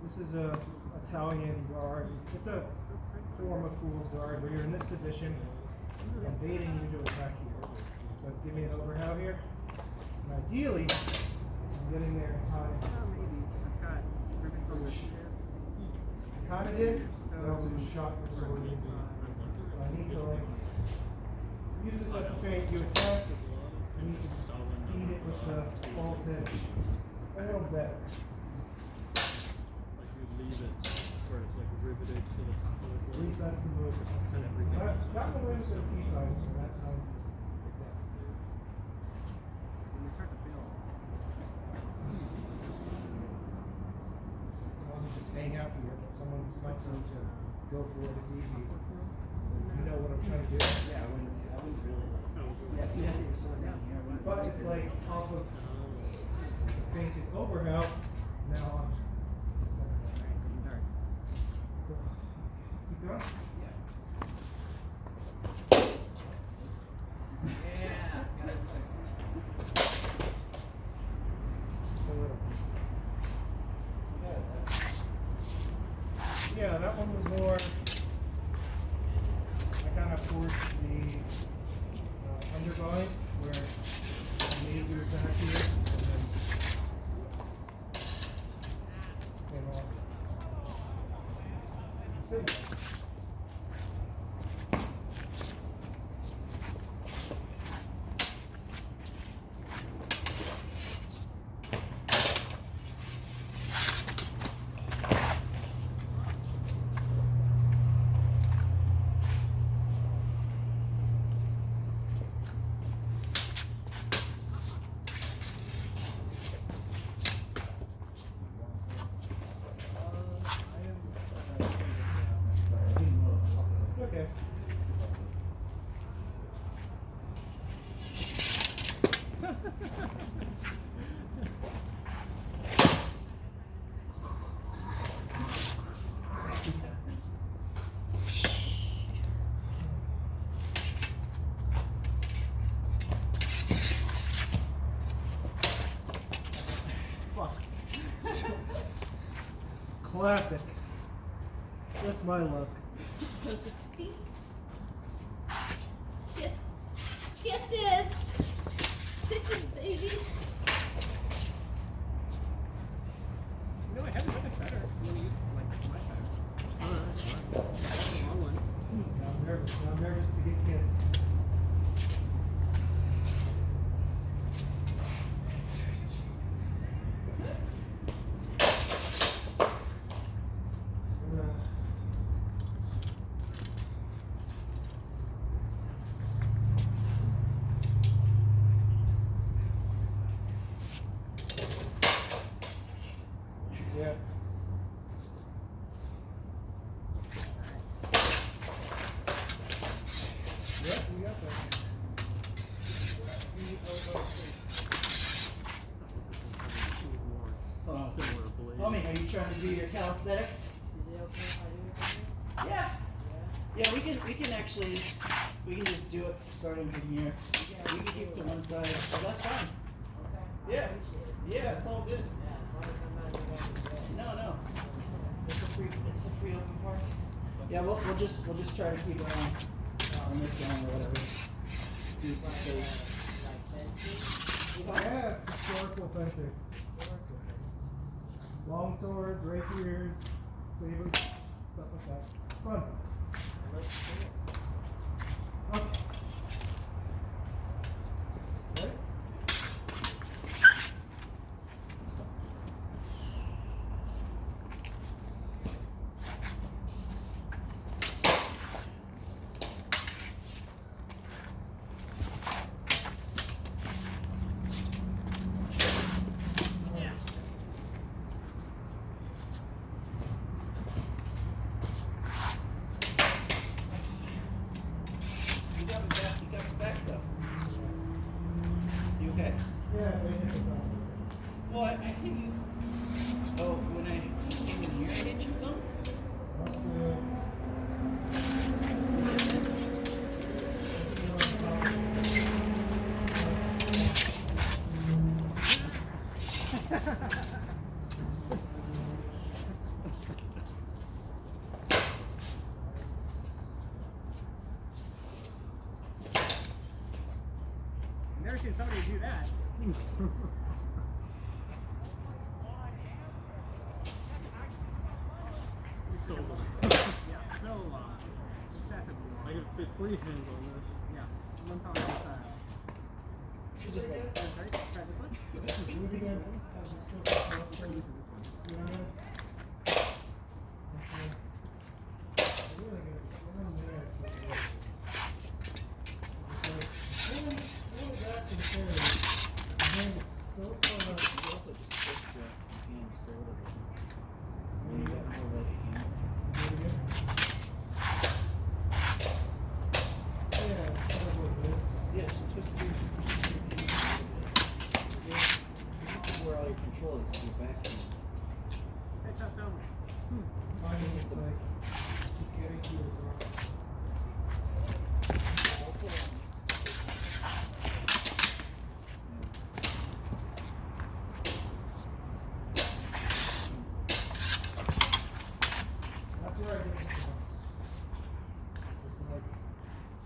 This is a Italian guard. It's a form of fool's guard where you're in this position. I'm baiting you to attack here. So give me an overhand here. And ideally, I'm getting there in time. Kind of did, but I also just shot your sword easy. So I need to like use this as a feint. You attack. I need to eat it with the false edge. A little better. Like you leave it where it's like riveted to the top of the At blade. least that's the move. And everything I've else gotten away with it a so few times, so that time. you start to feel I want to just hang out here, but someone's not going to go for it as easy. So you know what I'm trying to do. Yeah, I wouldn't really. Yeah, if you had your sword down here, I wouldn't. But it's like off of fainted overhand. Now I'm. Keep going. Yeah, that one was more. I kind of forced the underguard where I needed to attack here and then came off. Sit down. It's okay. Fuck. Classic. Just my luck. Kiss. Kisses. Kisses, baby. No, I haven't done it better. You want to use like my time. That's fine. That's a long one. Now I'm nervous. Now I'm nervous to get kissed. Yeah. Yep, we got that. Homie, are you trying to do your calisthenics? Is it okay if I do it? Yeah. Yeah, we can actually just do it starting from here. We can keep to one side. So that's fine. Okay. Yeah. Yeah, it's all good. Yeah, as long as I'm not doing anything. No. It's a free open park. Yeah, we'll just try to keep it on this end or whatever. Do some space. Like fencing. Yeah, it's historical fencing. Long swords, rapiers, sabers, stuff like that. Fun. Okay. Ready? expecting somebody to do that. So long. Yeah, so excessively long. I can fit 3 hands on this. Yeah, one time style. Just like Right? Try this one. Move again. Let's try using this one. Really good. One there for the workers. Pulling back to the carry, the hand is so far up. you also just twist your hand just a little bit. And you got to hold that hand. Do it again. Yeah, sort of like this. Yeah, just twist your hand. This is where all your control is, your back hand. Headshot's over. Mine This is is the- like, just getting to his rock. That's where I get the most. Just like,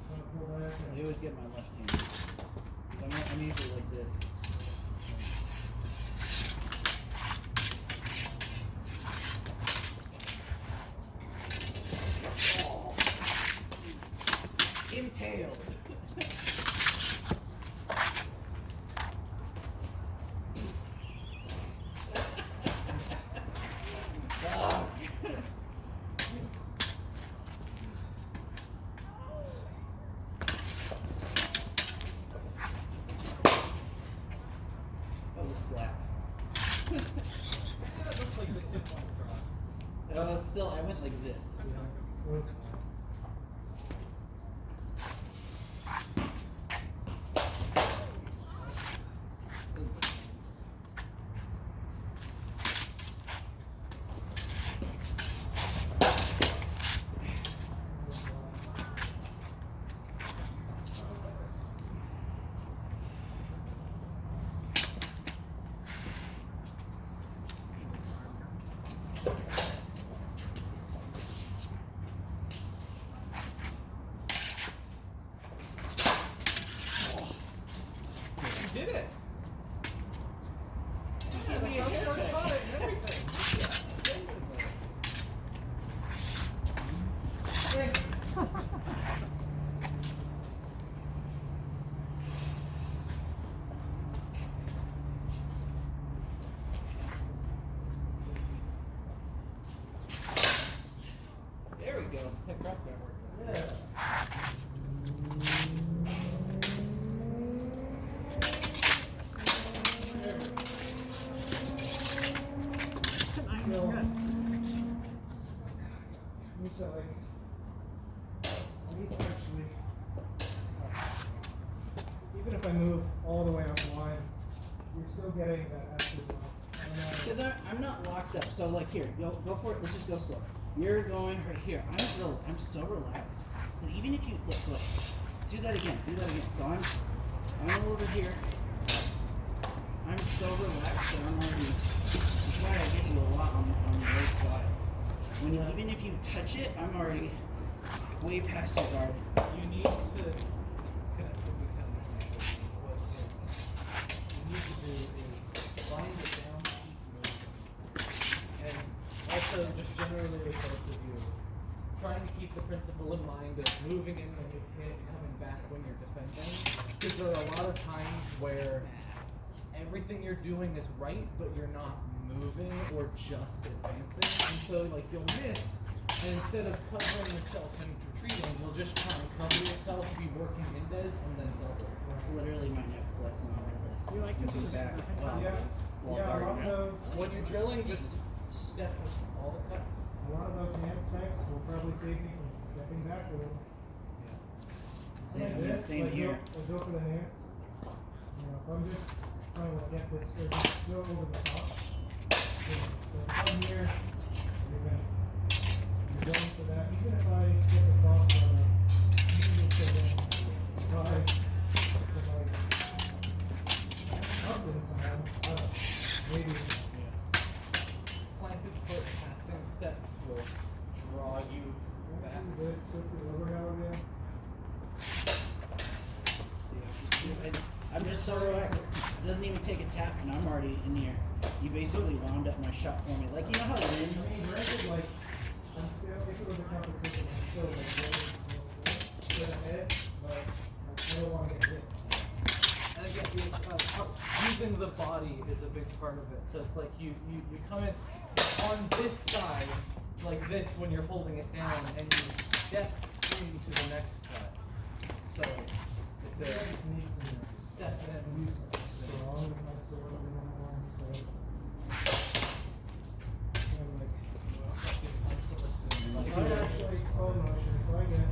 trying to pull back I and always get my left hand. I'm usually like this. Impaled. That was a slap. That looks like the tip went across. Still, I went like this. yeah, well, it's fine. You did it! Give me a haircut. There we go. That cross guard worked. Yeah. Nice. So, Good. need to like, I need to actually, even if I move all the way up the line, you're still getting that active line. I don't know. Because I'm not locked up. So like here, go for it. Let's just go slow. You're going right here. I'm so relaxed. But even if you look, do that again. So I'm over here. I'm so relaxed that I'm already. That's why I get you a lot on the right side. Even if you touch it, I'm already way past your guard. You need to what you need to do is bind it down, keep moving. And also just generally with both of you, trying to keep the principle in mind of moving in when you hit, coming back when you're defending. Because there are a lot of times where everything you're doing is right, but you're not moving or just advancing. And so like you'll miss, and instead of covering yourself and retreating, you'll just try and cover yourself, be working indes, and then double. It's literally my next lesson on my list. You like to Moving do back this? while Yeah, a lot guarding. of those, When you're drilling, just step with all the cuts. a lot of those hand snipes will probably save me from stepping back a little. Same here. Go for the hands. You know, if I'm just trying to get this, or just go over the top. So come here, you're going for that. Even if I get the crossbar up, you can still go. If I up in somehow, I don't know, maybe. Planted foot passing steps will draw you back. Do this, go for the overhand again. So yeah, just do it. I'm just so relaxed. It doesn't even take a tap, and I'm already in here. You basically wound up my shot for me. Like, you know how Lynn. I mean, granted, like, I'm still, if it was a competition, I'm still like good ahead, but I don't want to get hit. And again, using the body is a big part of it. So it's like you come in on this side, like this when you're holding it down, and you step into the next cut. So it's a It's neat to know. step I'm in. strong with my sword a little more, so. I'm like, if I actually slow motion, if I get.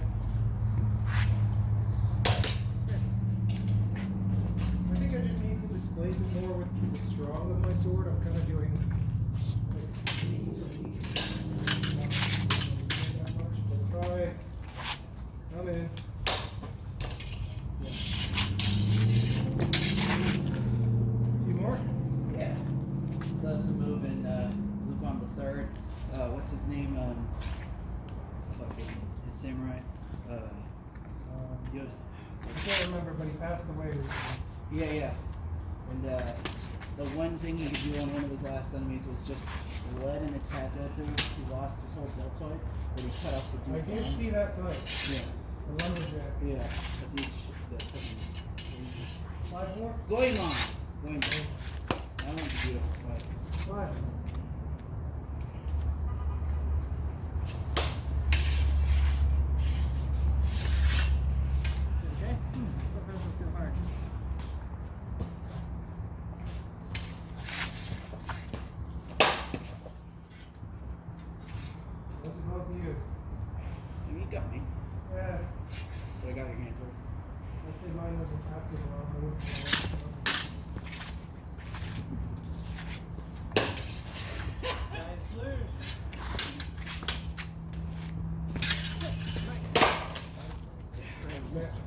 I think I just need to displace it more with the strong of my sword. I'm kind of doing. That much, but if I'm in. Few more? Yeah. So that's a move in Lupin the Third. What's his name? Fucking his samurai. Yoda. I can't remember, but he passed away recently. Yeah. And the one thing he could do on one of his last enemies was just let an attack go through. He lost his whole deltoid, but he cut off the I dude's did arm. see that fight. Yeah. The lumberjack. Yeah. The dude, the fucking. Five more? Going on. That one's a beautiful fight. Five. Okay. Sometimes it's feel hard. What's above you? You got me. Yeah. But I got your hand first. I'd say mine wasn't active well. I wouldn't know. Nice luge.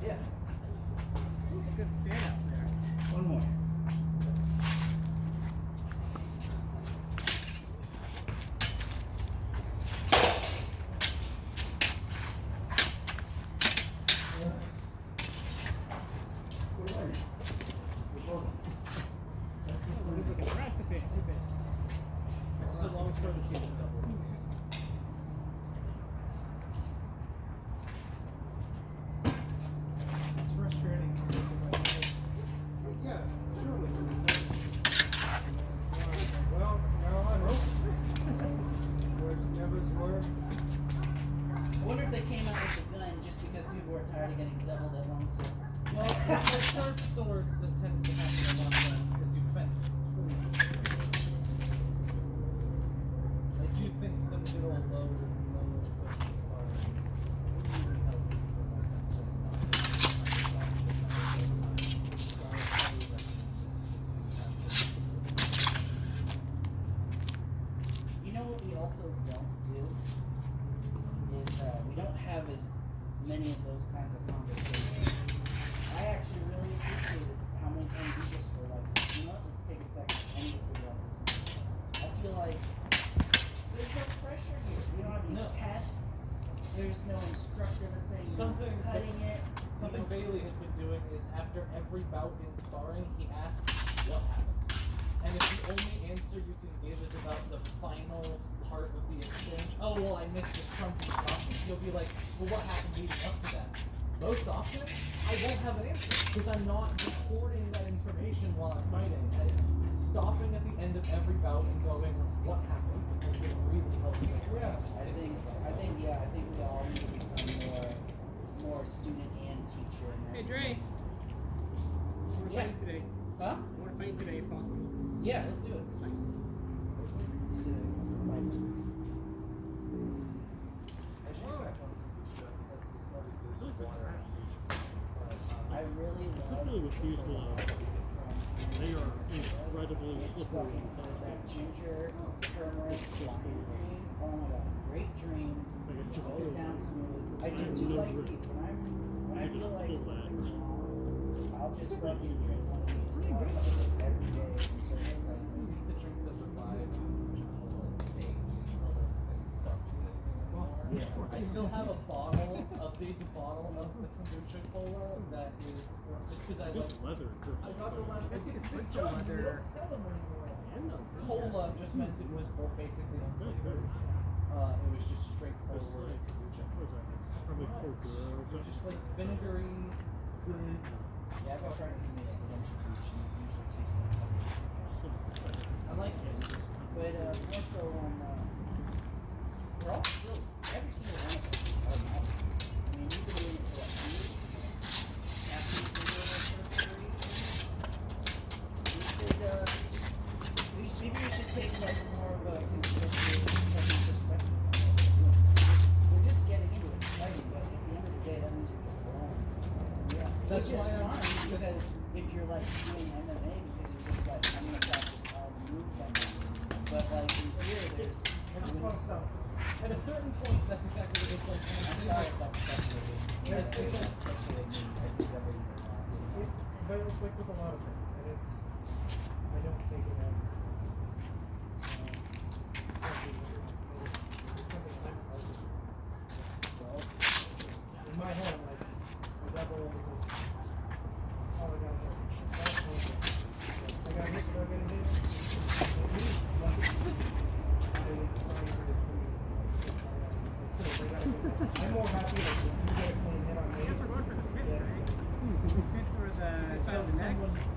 Yeah. Good stand out there. One more. Look at the recipe. So long sword is using doubles. It's frustrating. Yeah, surely. Well, now I'm ropes. Or just never were. I wonder if they came out with the gun just because people were tired of getting doubled at long swords. Well, for short swords, that tends to happen a lot less because you fence. I do think some good old low distance are really healthy for my fencing. You know what we also don't do is we don't have as many of those kinds of conversations. I actually really appreciated how many times you just were like, you know what, let's take a second. I need to figure out this. I feel like there's no pressure here. We don't have any tests. There's no instructor that's saying Something you're cutting it. Something Bailey has been doing is after every bout in sparring, he asks what happened. And if the only answer you can give is about the final part of the exchange, oh well, I missed this trump and stopped me. He'll be like, well, what happened leading up to that? Most often, I won't have an answer because I'm not recording that information while I'm fighting. And stopping at the end of every bout and going, what happened, has been really helpful. Yeah. I think we all need to become more student and teacher. And Hey, everything. Dre. I want to Yeah. fight today. Huh? I want to fight today if possible. Yeah, let's do it. Nice. I really love Particularly with these gloves. They are incredibly it's slippery. fucking that ginger, turmeric, lime green. Oh my god, great dreams. Goes down smooth. I do like these when I feel like something's wrong. I'll just fucking drink one of these. I'll do this every day. We used to drink the Revive Journal daily until those things stopped existing anymore. Yeah. I still have a bottle, a big bottle of the kombucha cola that is just because I like. Just leather. I got the last one. It's Big the jug. They leather. don't sell them anymore. Cola just meant it was basically unflavored. It was just straightforward kombucha. Probably cold. Just like vinegary, good. Yeah, I've tried to make a bunch of bleach and it usually tastes like I like it. But also on, we're all still, every single one of us are novel. I mean, you've been doing it for what, 2 years? After you've been doing it for 3 years? Maybe we should take like more of a conservative perspective. We're just getting into it, exciting, but at the end of the day, that means we're just growing. Yeah, That's which is why I'm fine, just- because if you're like doing MMA, because you're just like, I'm gonna practice all the moves I know. But like in here, there's. I just want to stop. At a certain point, that's exactly what it's like. I'm sorry if that's speculative. Yes, It's it's just- especially like me. I think everybody It's, but it's like with a lot of things, and it's, I don't take it as, something I'm arguing. Well, in my head, I'm like, the devil is like, oh, I gotta hit. That's one thing. I gotta hit what I'm gonna hit. At least, like, I was trying for the tree. I'm more happy that you get a clean hit on me.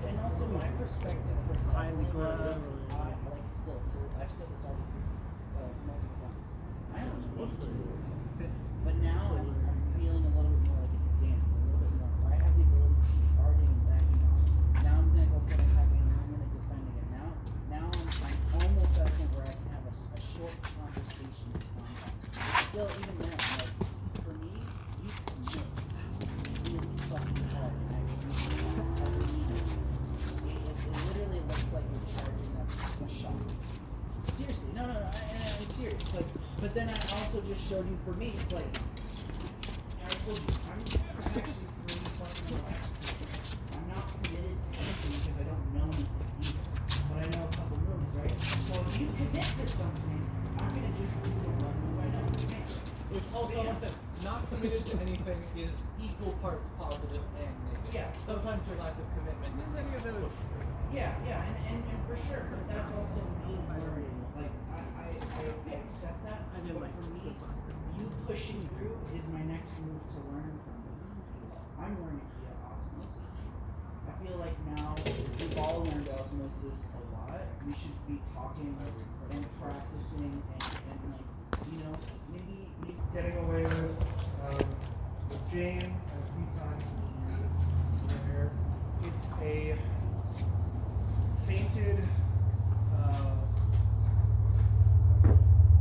And also my perspective for Highly grappling gloved. is, I like still too. I've said this already multiple times. I don't know what to do, but now I'm feeling a little bit more like it's a dance, a little bit more. I have the ability to keep guarding and backing off. Now I'm gonna go for an attack and then I'm gonna defend again. Now I'm almost at a point where I can have a short conversation with combat. Still, even then, like for me, you commit really fucking hard, and I really need it. It literally looks like you're charging a shot. Seriously, no, I'm serious. Like, but then I also just showed you. For me, it's like I told you, I'm actually really fucking relaxed. I'm not committed to anything because I don't know anything either. But I know a couple moves, right? So if you commit to something, I'm gonna just do the one move I know. Which also, like I said, not committed to anything is equal parts positive and negative. Yeah. Sometimes your lack of commitment is Many of those. Yeah, and for sure, but that's also me learning. Like, I accept that, I didn't but like for me, the soccer. you pushing through is my next move to learn from. I'm learning via osmosis. I feel like now we've all learned osmosis a lot. We should be talking and practicing and like, you know, maybe Getting away with Jane a few times where it's a fainted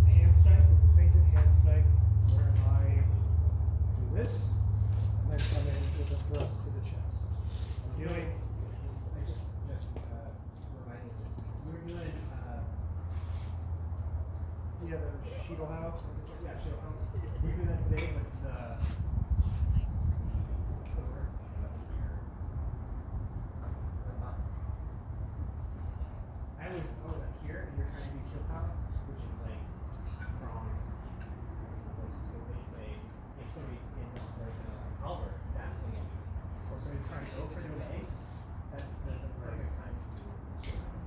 hand snipe. It's a fainted hand snipe where I do this and then come in with a thrust to the chest. I'm doing. I just reminded this. We were doing Yeah, the Sheetal House. yeah, so we were doing that today with the what's the word? I was up here and you're trying to do shield power, which is like wrong. Because they say if somebody's in like a halberd, that's when you or somebody's trying to go for the ace, that's the perfect time to do shield power.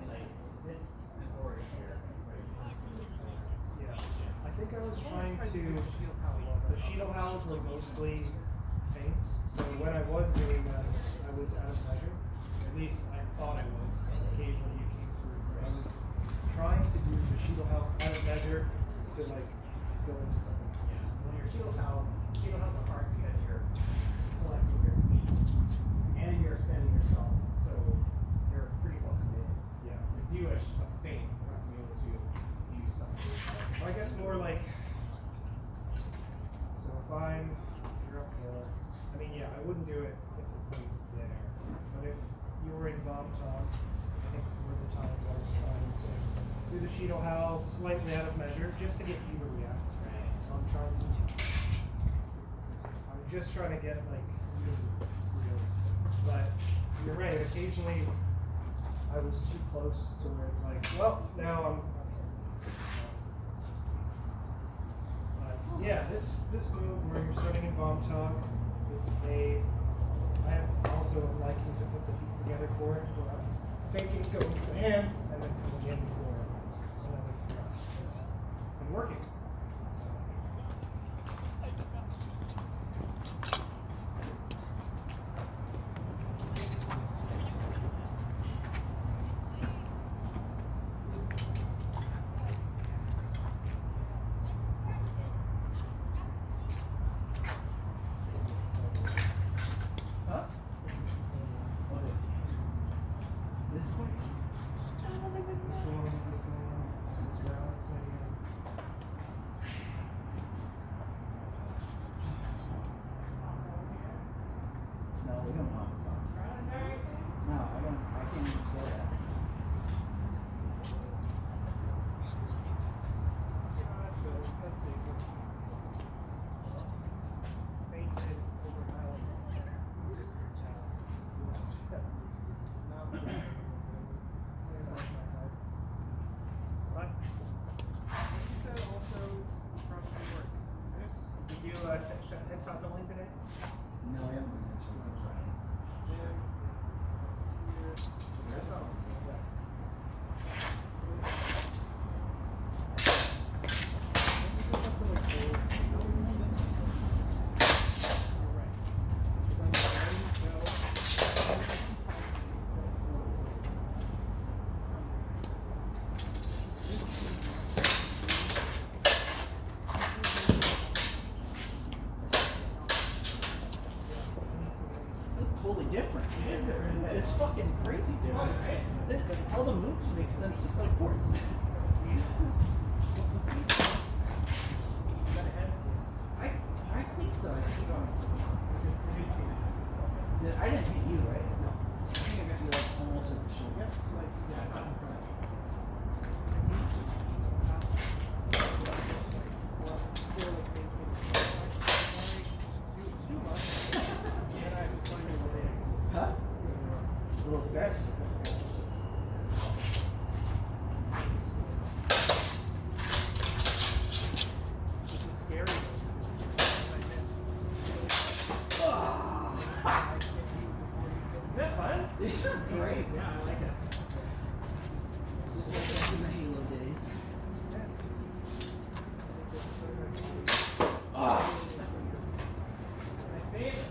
And like this or here, right? Yeah. I think I was trying to. The Sheetal Howls were mostly feints, so when I was doing that, I was out of measure. At least I thought I was. Occasionally you came through. But I was trying to do the Sheetal Howls out of measure to like go into something else. When your shield house are hard because you're flexing your feet and you're extending yourself, so you're pretty well committed. Yeah. To do a feint, you have to be able to do something. I guess more like. So if you're up there. I mean, yeah, I wouldn't do it if the plate's there. But if you were in bomb toss, I think were the times I was trying to do the Sheetal Howl slightly out of measure just to get you to react. Right. So I'm just trying to get like really. But you're right, occasionally I was too close to where it's like, well, now I'm okay. But Yeah, this move where you're starting in bomb talk, it's a. I am also liking to put the feet together for it, where I'm faking going for the hands and then coming in for another thrust. It's been working. So. Huh? Okay. This one? This round, No, we don't have to talk. No, I can't even spell that. That's safer. Fainted over Allen. It's a good towel. It's not bad. What? You said also from New York. This? Did you headshots only today? No, I haven't done that. That's all. That's totally different. It's fucking crazy different. All the moves make sense just like Force. I think so. I think I didn't hit you, right? No. I think I got you like almost at the shoulder. Yes, it's like, yeah, it's not in front. Huh? A little scratch? This is scary. Isn't that fun? This is great. Yeah, I like it. Just like back in the Halo days. Yes. Ah. My favorite.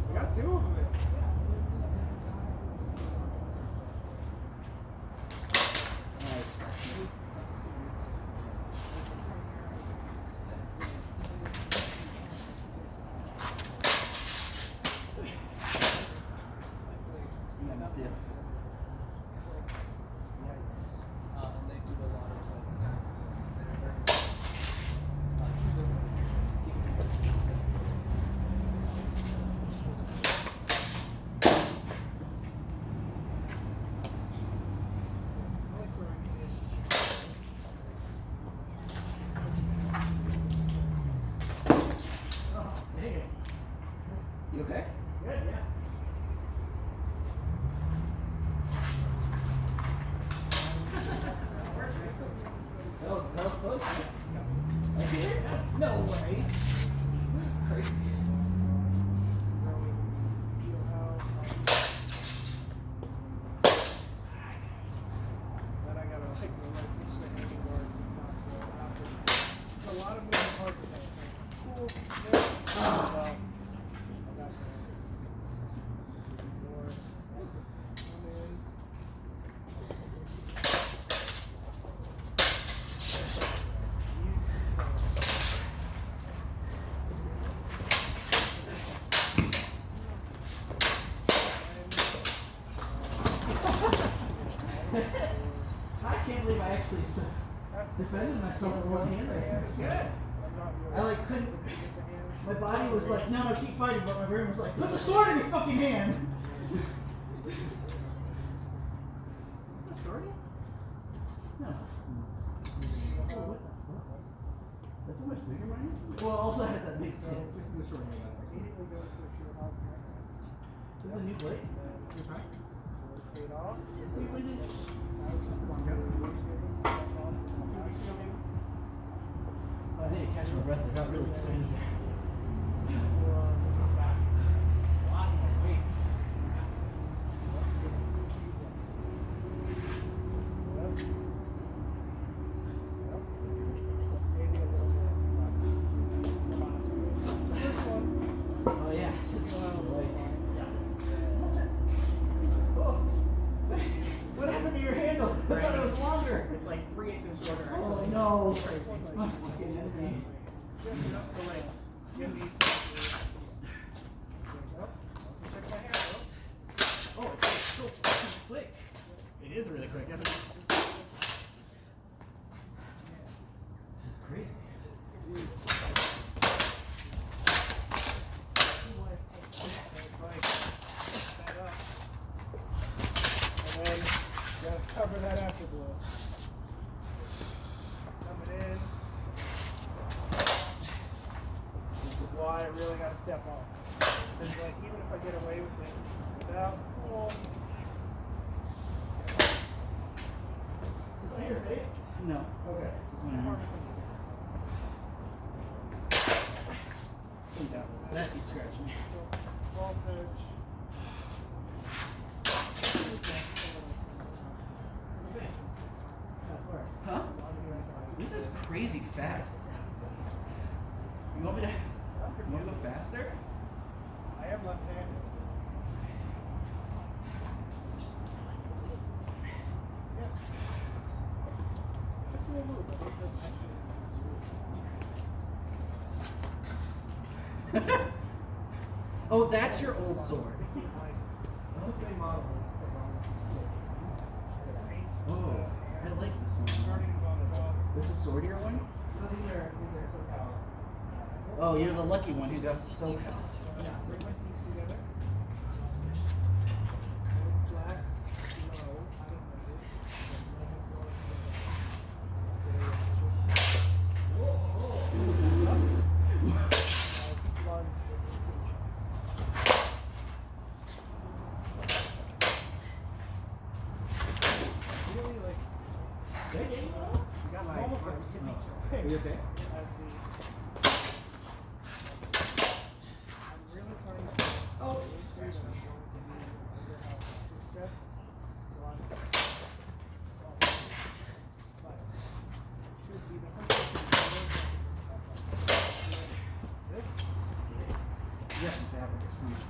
We got two of them there. Yeah, me too. And they do a lot of attacks. They're very You okay? Good, yeah. That was close. I did? No way. That's crazy. Then I gotta like go right pitch the hanging guard, just not go after. It's a lot of moving parts of that. Cool. Yeah. I got more. Come in. I can't believe I actually defended myself with one hand there. I like couldn't. My body was like, no, keep fighting, but my brain was like, put the sword in your fucking hand. Is this a shorty? No. Oh, what the fuck? That's so much bigger, right? Well, it also has that big tip. This is a shorty. Immediately go to a sure odds match. This is a new blade. Which one? fade off. I need to catch my breath. I got really excited there. Oh yeah. What happened to your handle? I thought it was longer. It's like 3 inches shorter. Oh no. Oh, fucking empty. Just enough to like give me some. Check my hair, bro. Oh, it's so fucking quick. It is really quick, isn't it? This is crazy. And then you gotta cover that afterglow. Coming in. Which is why I really gotta step on. Because like even if I get away with it without Is that your face? No. Okay. Just my arm. That you scratch me. False edge. Huh? This is crazy fast. You want me to go faster? I am left-handed. Yeah. It's a cool move. I think that's actually Oh, that's your old sword. the same model. It's a feint. Oh, I like this one. Starting on top. This is swordier one? No, these are SoCal. Oh, you're the lucky one who got the SoCal. Yeah, bring my feet together. Flat, low, out of measure. Really like, you got my almost like a Are you okay? as the I'm really trying to Oh, illustrate what I'm going to be under how to step. So I'm but should be the this. you got some fabric or something.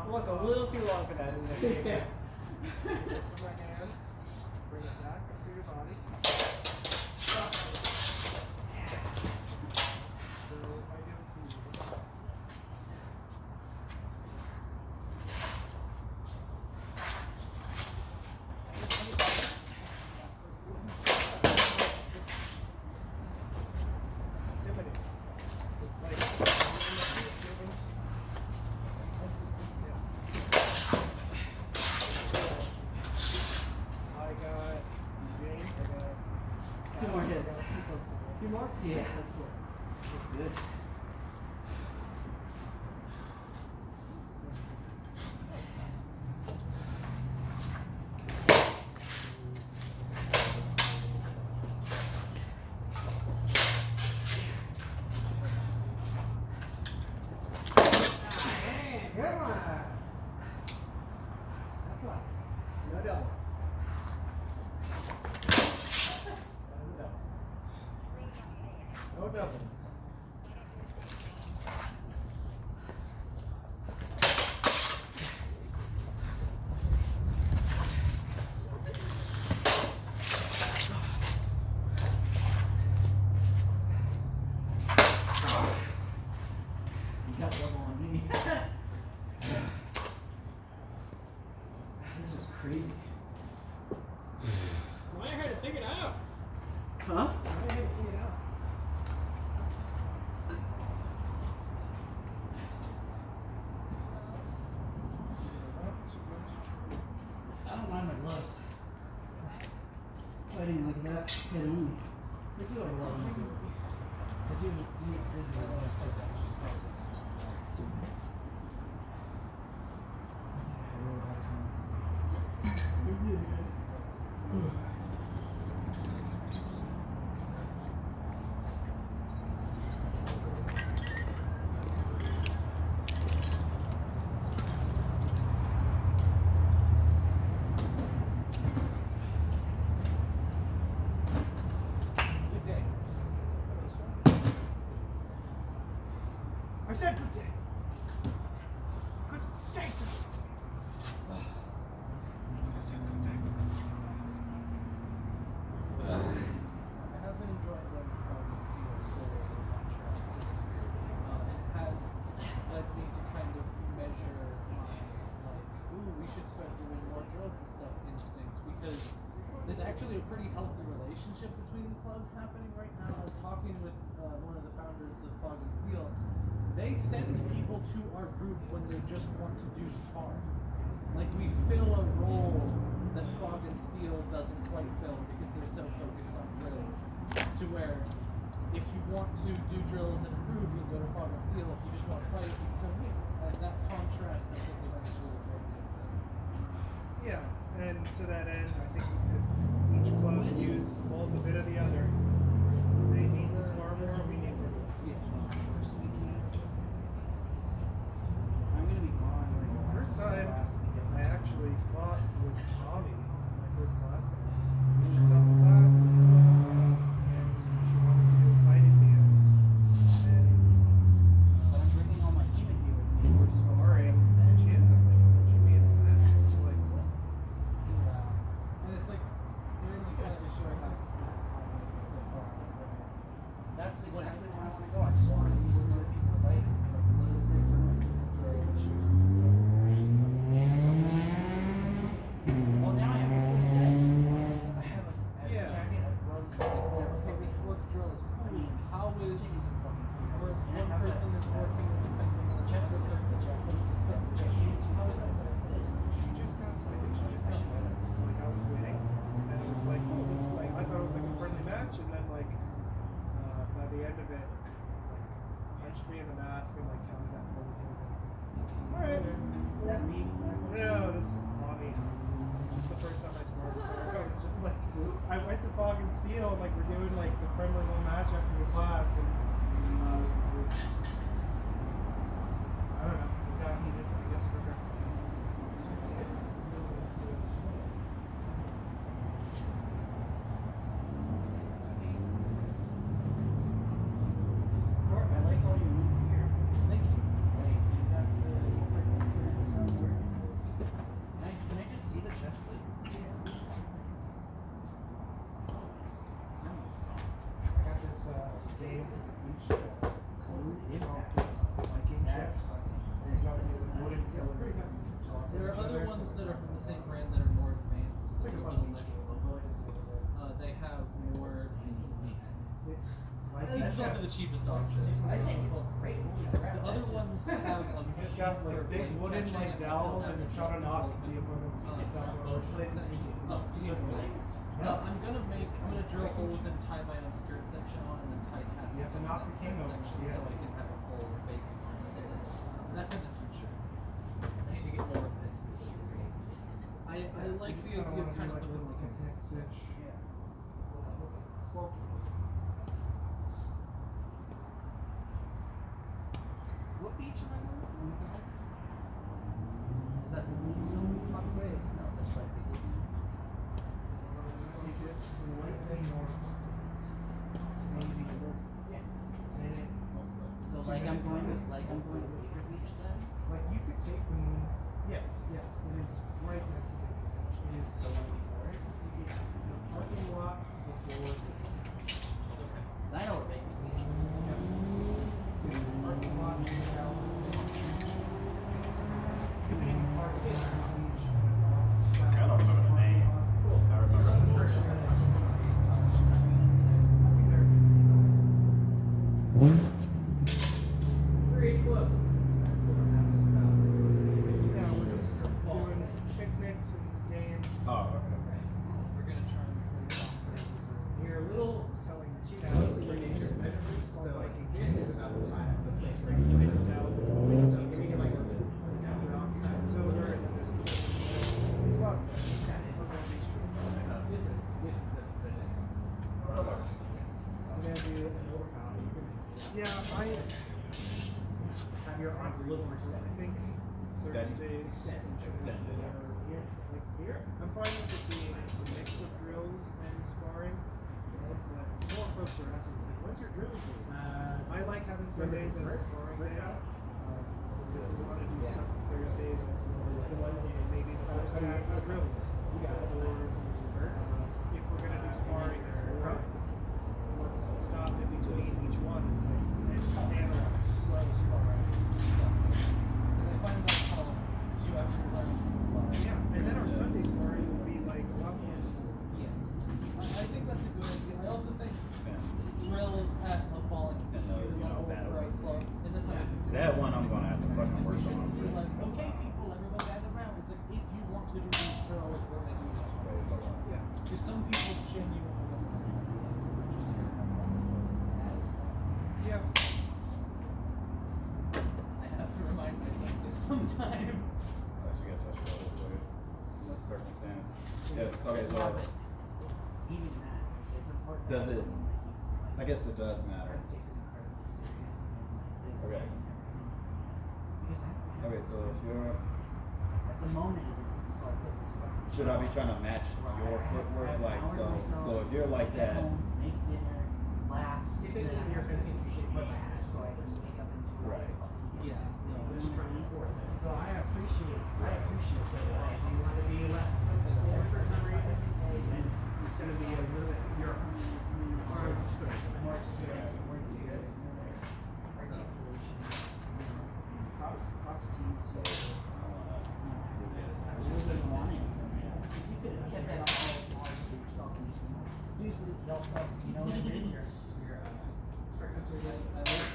It was a little too long for that, isn't it? Yeah. Put my hands, bring it back up to your body. So if I give it to you. Intimidating. It's like, I got Jane. I got 2 more hits. 2 more? Yeah, that's good. Come on. That's not. No double. That is a double. No double. You got double on me. This is crazy. Well, I had to figure it out. Huh? I had to figure it out. I don't mind my gloves. Fighting like that, hit only. They do have a lot of mobility. They do a lot of setbacks. Good day. I said good day. Good day, sir. I have been enjoying going from the steel for the contrast to the screen. It has led me to kind of measure my, like, ooh, we should start doing more drills and stuff instinct, because there's actually a pretty healthy relationship between the clubs happening right now. I was talking with one of the founders of Fog and Steel. They send people to our group when they just want to do sparring. Like, we fill a role that Fog and Steel doesn't quite fill because they're so focused on drills. To where, if you want to do drills and improve, you go to Fog and Steel. If you just want to fight, you can come here. And that contrast, I think, is actually a very good thing. Yeah, and to that end, I think we could each club use both a bit of the other. They need to spar more, we need more drills. Yeah. First weekend. I'm gonna be gone like the First time last weekend. I actually fought with Tommy in my first class there. She taught the class, it was cool, and she wanted to go fight at the end. And But I'm bringing all my human gear with me. we were sparring, and she ended up like punching me in the face. It was like, what? Yeah. And it's like, there is kind of a short house so far. That's exactly where I want to go. I just want to see some other people fight. See if they can Well, now I have a full set. I have a Yeah. jacket, a gloves, and For everything. this work drill is I mean, how is taking some fucking where it's and one have person that- is working and defending and the Chest other work, person is jacket. supposed to Gigantic. How is that better? She just got like she just got mad. It was like I was winning, and it was like, oh, this like I thought it was like a friendly match, and then like by the end of it, like punched me in the mask and like counted that pose. I was like, all right. Is that me? No, this is Tommy. This is the first time I sparred with her. I was just like, I went to Fog and Steel, and like we're doing like the friendly little match after the class, and I don't know, it got heated, I guess, for her. Lord, I like all your new gear. Thank you. Like, you got to you put in some work into this. Nice. Can I just see the chest plate? Oh, it's nice. I got this game each code. It's Viking That's chips. fucking sick. You got these That's wooden nice. pillars that toss There at are each other other. ones that are from the same brand that are more advanced. It's like a with fun little beach less game. logos. They have more. It's This Viking is also the chips. cheapest option. I think it's great. The other ones have a You just got like big wooden like dowels, and you're trying to knock the opponent's stuff over. I'm gonna drill holes and tie my own skirt section on and then tie tassels You have to on knock that the king skirt over, section yeah. so I can have a full fake arm there. That's in the future. I need to get more of this specifically. I like the idea of kind of looking like a picnic stitch. Yeah. What beach am I going to? Is that the blue zone? No, that's like the blue. It's lightning or maybe So like I'm going to Laker Beach then? like you could take the moon. Yes, it is right next to the beach. It is So before it? it's the parking lot before the Cause I know where Baker's Beach is. the parking lot south. You can even park at Baker's Beach and then walk south. I don't remember the names. I remember the first. Pretty close. That's what I'm just about. Yeah, we're just doing picnics and games. Oh, okay. We're gonna try and play Here selling gas where you use small like inches. Even now, it's over, and then there's a it's fun. I'm gonna do yeah, I have your arm a little more I think Thursdays Extended. like here. I'm fine with it being a mix of drills and sparring. But more folks are asking, it's like, when's your drills days? I like having Sundays as a sparring day. So if we want to do some Thursdays as more like maybe the first half is drills. Or if we're gonna do sparring, it's more let's stop in between each one. It's like and analyze. I find that's how you actually learn from sparring. Yeah, and then our Sunday sparring will be like a lot more. Yeah. I think that's a good idea. I also think drills at a volunteer level for a club, and that's how That one I'm gonna have to fucking work You're on. like, okay, people, everyone gather around. It's like, if you want to do these drills, we're gonna do this. Yeah. Because some people genuinely don't want to do this. Yeah. I have to remind myself this sometimes. I guess I should go this way. In this circumstance. Yeah, okay, so Yeah, but even that is important. does it I guess it does matter. Okay. Okay, so if you're At the moment, it is until I put this weapon. should I be trying to match your footwork? Like so if you're like Get that home, make dinner, laugh. Typically then when you're after fencing, you should be relax, so I can wake up and do all Right. the fucking Yeah. things. Just trying to force it. So I appreciate If you want to be left forward for some reason, then it's going to be a little bit your arms exposed. more experience in working with this articulation. Props to you. So, I really didn't want it. Because you could have kept that all to yourself and just been like, deuces, y'all suck, you know what I mean? I like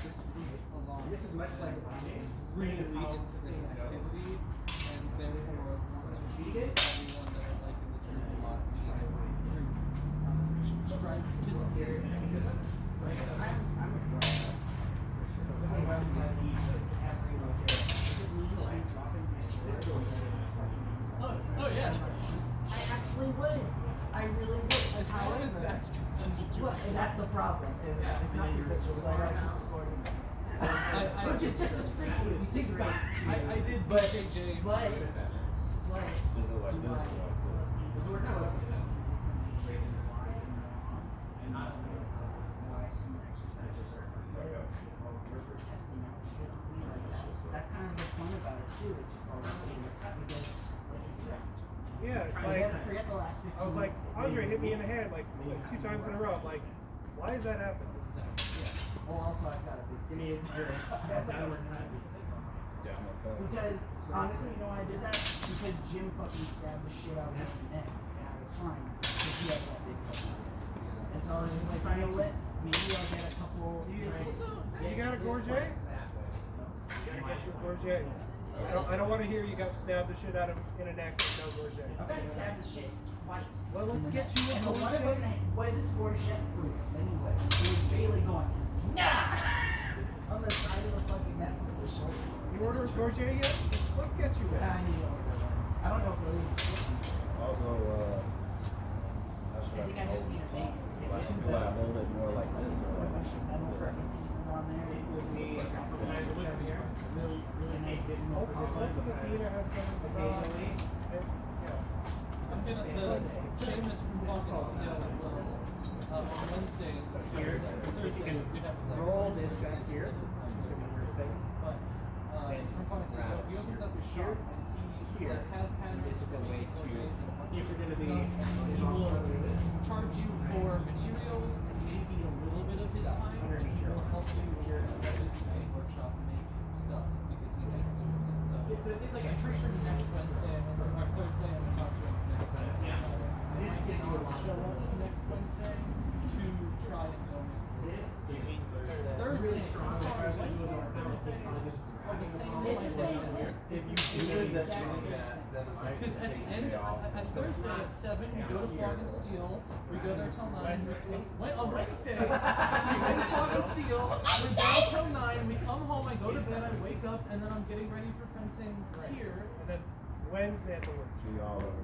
this group a lot. This is much like a binding. Really into this activity, and therefore want to feed it. Everyone that I like in this group a lot. Strive to steer. I'm a pro. So, I love Oh yeah. I actually would. I really would. As long as that's consented to. Well, and that's the problem. Is it's not consensual, so I gotta keep the sword in my hand. Which is just as freaky if you think about it. I did BJJ. But is it like this or like this? That's kind of the fun about it too. It's just all about being against like the trend. Yeah, it's like Forget the last 15 I was like, minutes. Andre hit me in the head like 2 times in a row. I'm like, why is that happening? Well, also I've got a big. Give me your downward cut. Downward cut. Because honestly, you know why I did that? Because Jim fucking stabbed the shit out of me in the neck, and I was fine because he had that big fucking neck. And so I was just like, you know what? Maybe I'll get a couple. You got a Gorget? You gotta get your Gorget. I don't want to hear you got stabbed the shit out of in a neck with no Gorget. I've got stabbed the shit twice. Well, let's in the get neck. you a And the one Gorget. why is this Gorget proof anyway? It was Bailey going, nah! On the side of the fucking neck with the shoulder. You order a Gorget yet? Let's get you Yeah, I one. need to order one. I don't know if Lily was looking. Also, how should I think I just need to make do I hold it more like this or like metal this? pieces on there. Really, really nice. Ultimate Dina has some in stock. Occasionally. I'm gonna the Seamus from Falcon Steel will on Wednesdays. Here, if you can roll this back here, it's going to be your thing. But it's from Falcon Steel. He opens up his shop and he Here. has patterns. This is a way to, if you're going to be, He will charge you for materials and maybe a little bit of his time, and he will help you with your workshop make stuff because he likes doing it. So it's like a I'm pretty sure next Wednesday or Thursday I'm gonna talk to him next Wednesday. This gives you a lot Show up next Wednesday to try and go in. this is Thursday. really strong. I'm sorry, What you do is Wednesday. on Thursday, probably just It's the same thing. If you It's do the that exact doing same that, thing. then I Because at the end, at Thursday at 7, we go to Fog and Steel. We go there till 9. On Wednesday, we go to Fog and Steel. We go till 9. We come home. I go to bed. I wake up, and then I'm getting ready for fencing here. And then Wednesday at the work. We all over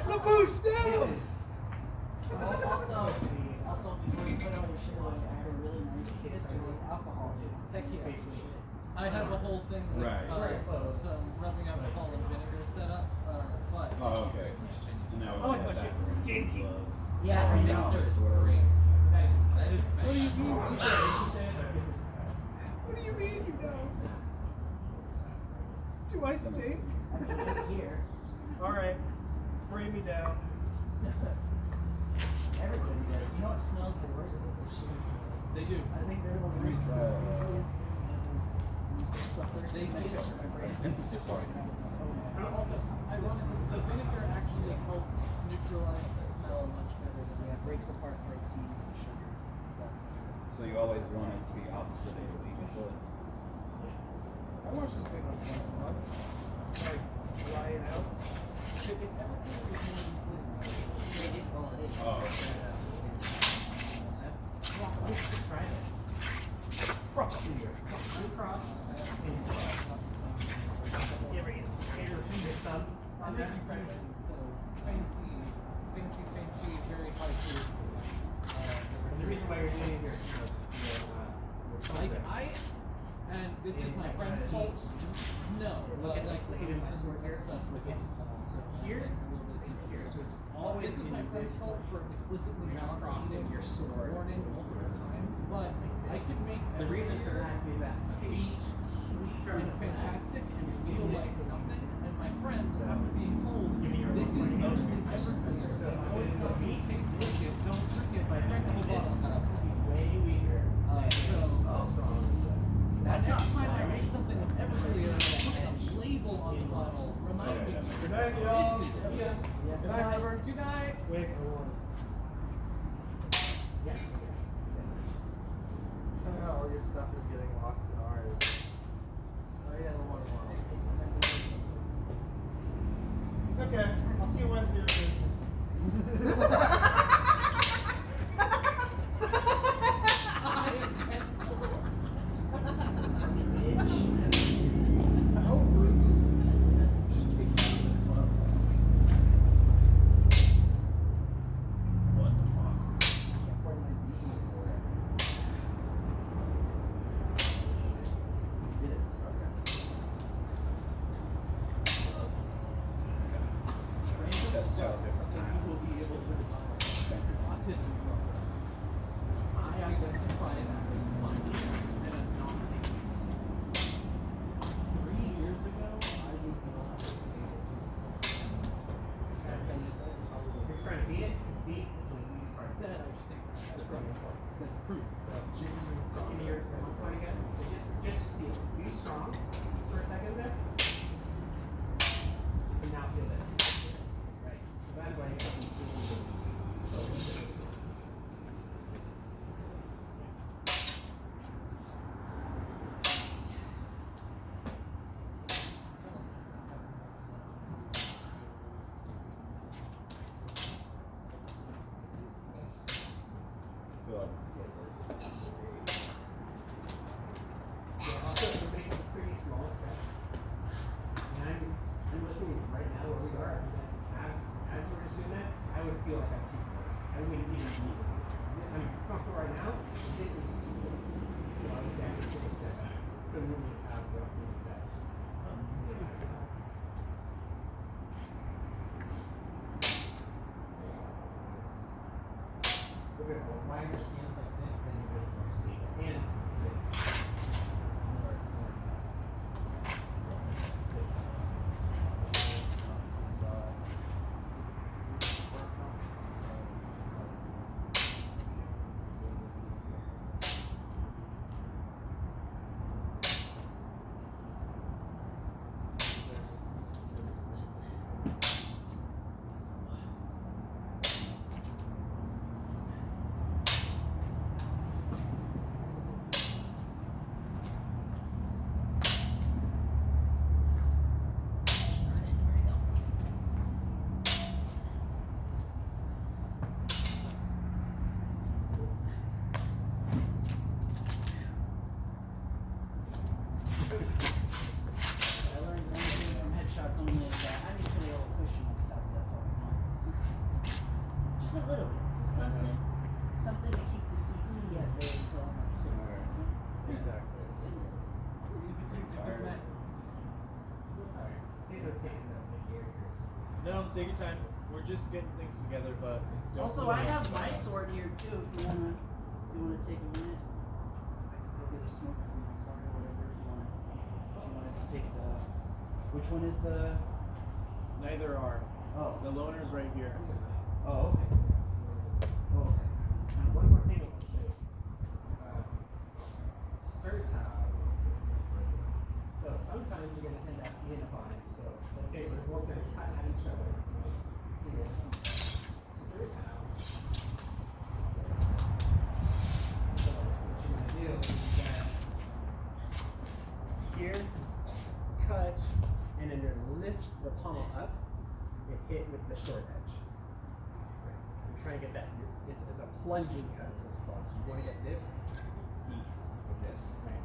The boost down! Also, before you put all your shit away, I have a really nice history with alcohol. Heck yeah. I have a whole thing with some rubbing alcohol and vinegar set up. But Oh, okay. And that I like my shit stinky. Yeah, I know. Mr. is great. That is What do you fantastic. mean? What do you mean you know? Do I stink? I think it's here. Alright, spray me down. Everybody does. You know what smells the worst is the shit. They do. I think they're the worst. They do. My brain. So And also, ironically, the vinegar actually helps neutralize the smell much better than yeah, it breaks apart proteins and sugars and stuff. So you always want it to be oxidative before. I watch this thing like once a month. Like, dry it out. It is. Oh, okay. Let's try this. Blue Cross. You ever get scared of your son? I make infusions, so fancy, very high food. And the reason why you're doing your Like and this is my friend's fault. No, but like Look at this some work here. stuff with It's here a little bit and of here, so it's This always is my friend's fault for explicitly not crossing your sword. warning multiple times, but I could make The reason for that is that taste sweet and fantastic and feel like nothing. And my friends, after being told this is mostly everclear, so I know it's not going to taste like it, don't drink it, but drink the whole bottle. Kind of way weaker. That's not time I make something that's everclear and I put a label on the bottle reminding me. Good night, y'all. This is it. Good night, Trevor. Good night. Wait, I want. Yeah. All your stuff is getting lost in ours. Oh yeah, the water bottle. It's okay. I'll see you Wednesday. How rude. Should be part of the club. What the fuck? Can't find my beanie anywhere. It is, okay. Test out different time. Will be able to autism progress. I identify it as funny and a non-taking response. 3 years ago, I would not have been able to. You're trying to beat it? Beat. Instead, I just think that's probably that's proof. Just give me yours one point again. So just feel. Be strong for a second there. And now feel this. Right. So that's why you have to feel. I feel like Also, we're making pretty small steps. And I'm looking right now where we are. As we're just doing that, I would feel like I'm too close. I wouldn't even be. I'm comfortable right now. This is too close. So I would definitely take a step back. So we wouldn't have the opportunity that. If a wider stance like this, then you're just more stable. And more distance. a little bit. Something to keep the CT at bay until I'm like 6. Exactly. Isn't it? No, take your time. We're just getting things together, but Also, I have my sword here too. If you wanna take a minute, I can go get a smoke from my car or whatever. If you wanted to take the, which one is the? neither are. Oh, The loner's right here. oh, okay. Oh, okay. One more thing I want to show you. Stirs have this. So sometimes you're going to end up in a bind. So let's say we're both going to cut at each other. Here. Stirs have. So what you're going to do is get here, cut, and then you're going to lift the pommel up and hit with the short edge. You're trying to get that. It's a plunging cut, is what it's called. So you want to get this deep with this, right?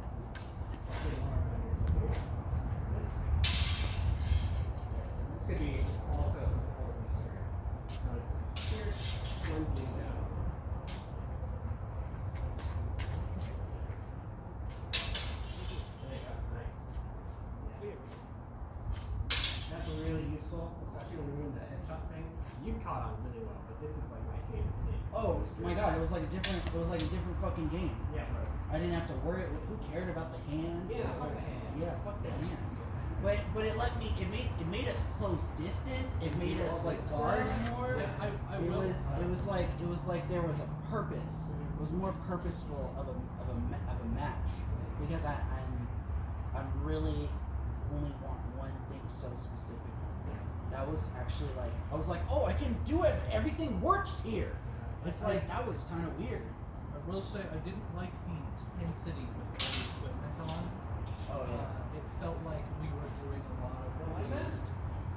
This could be also some holding here. So it's here, plunging down. There you go, nice. Yeah. That's really useful, especially when you're doing the headshot thing. You caught on really well, but this is like my favorite thing. Oh my god! It was like a different fucking game. Yeah, it was. I didn't have to worry. Who cared about the hands? Yeah, fuck the hands. Yeah, fuck the hands. But it let me. It made us close distance. It made us like guard more. Yeah, It was like there was a purpose. It was more purposeful of a match because I'm really only want one thing so specifically. That was actually like I was like, oh, I can do it. Everything works here. It's like that was kind of weird. I will say I didn't like the intensity with the equipment on. Oh yeah. It felt like we were doing a lot of weird,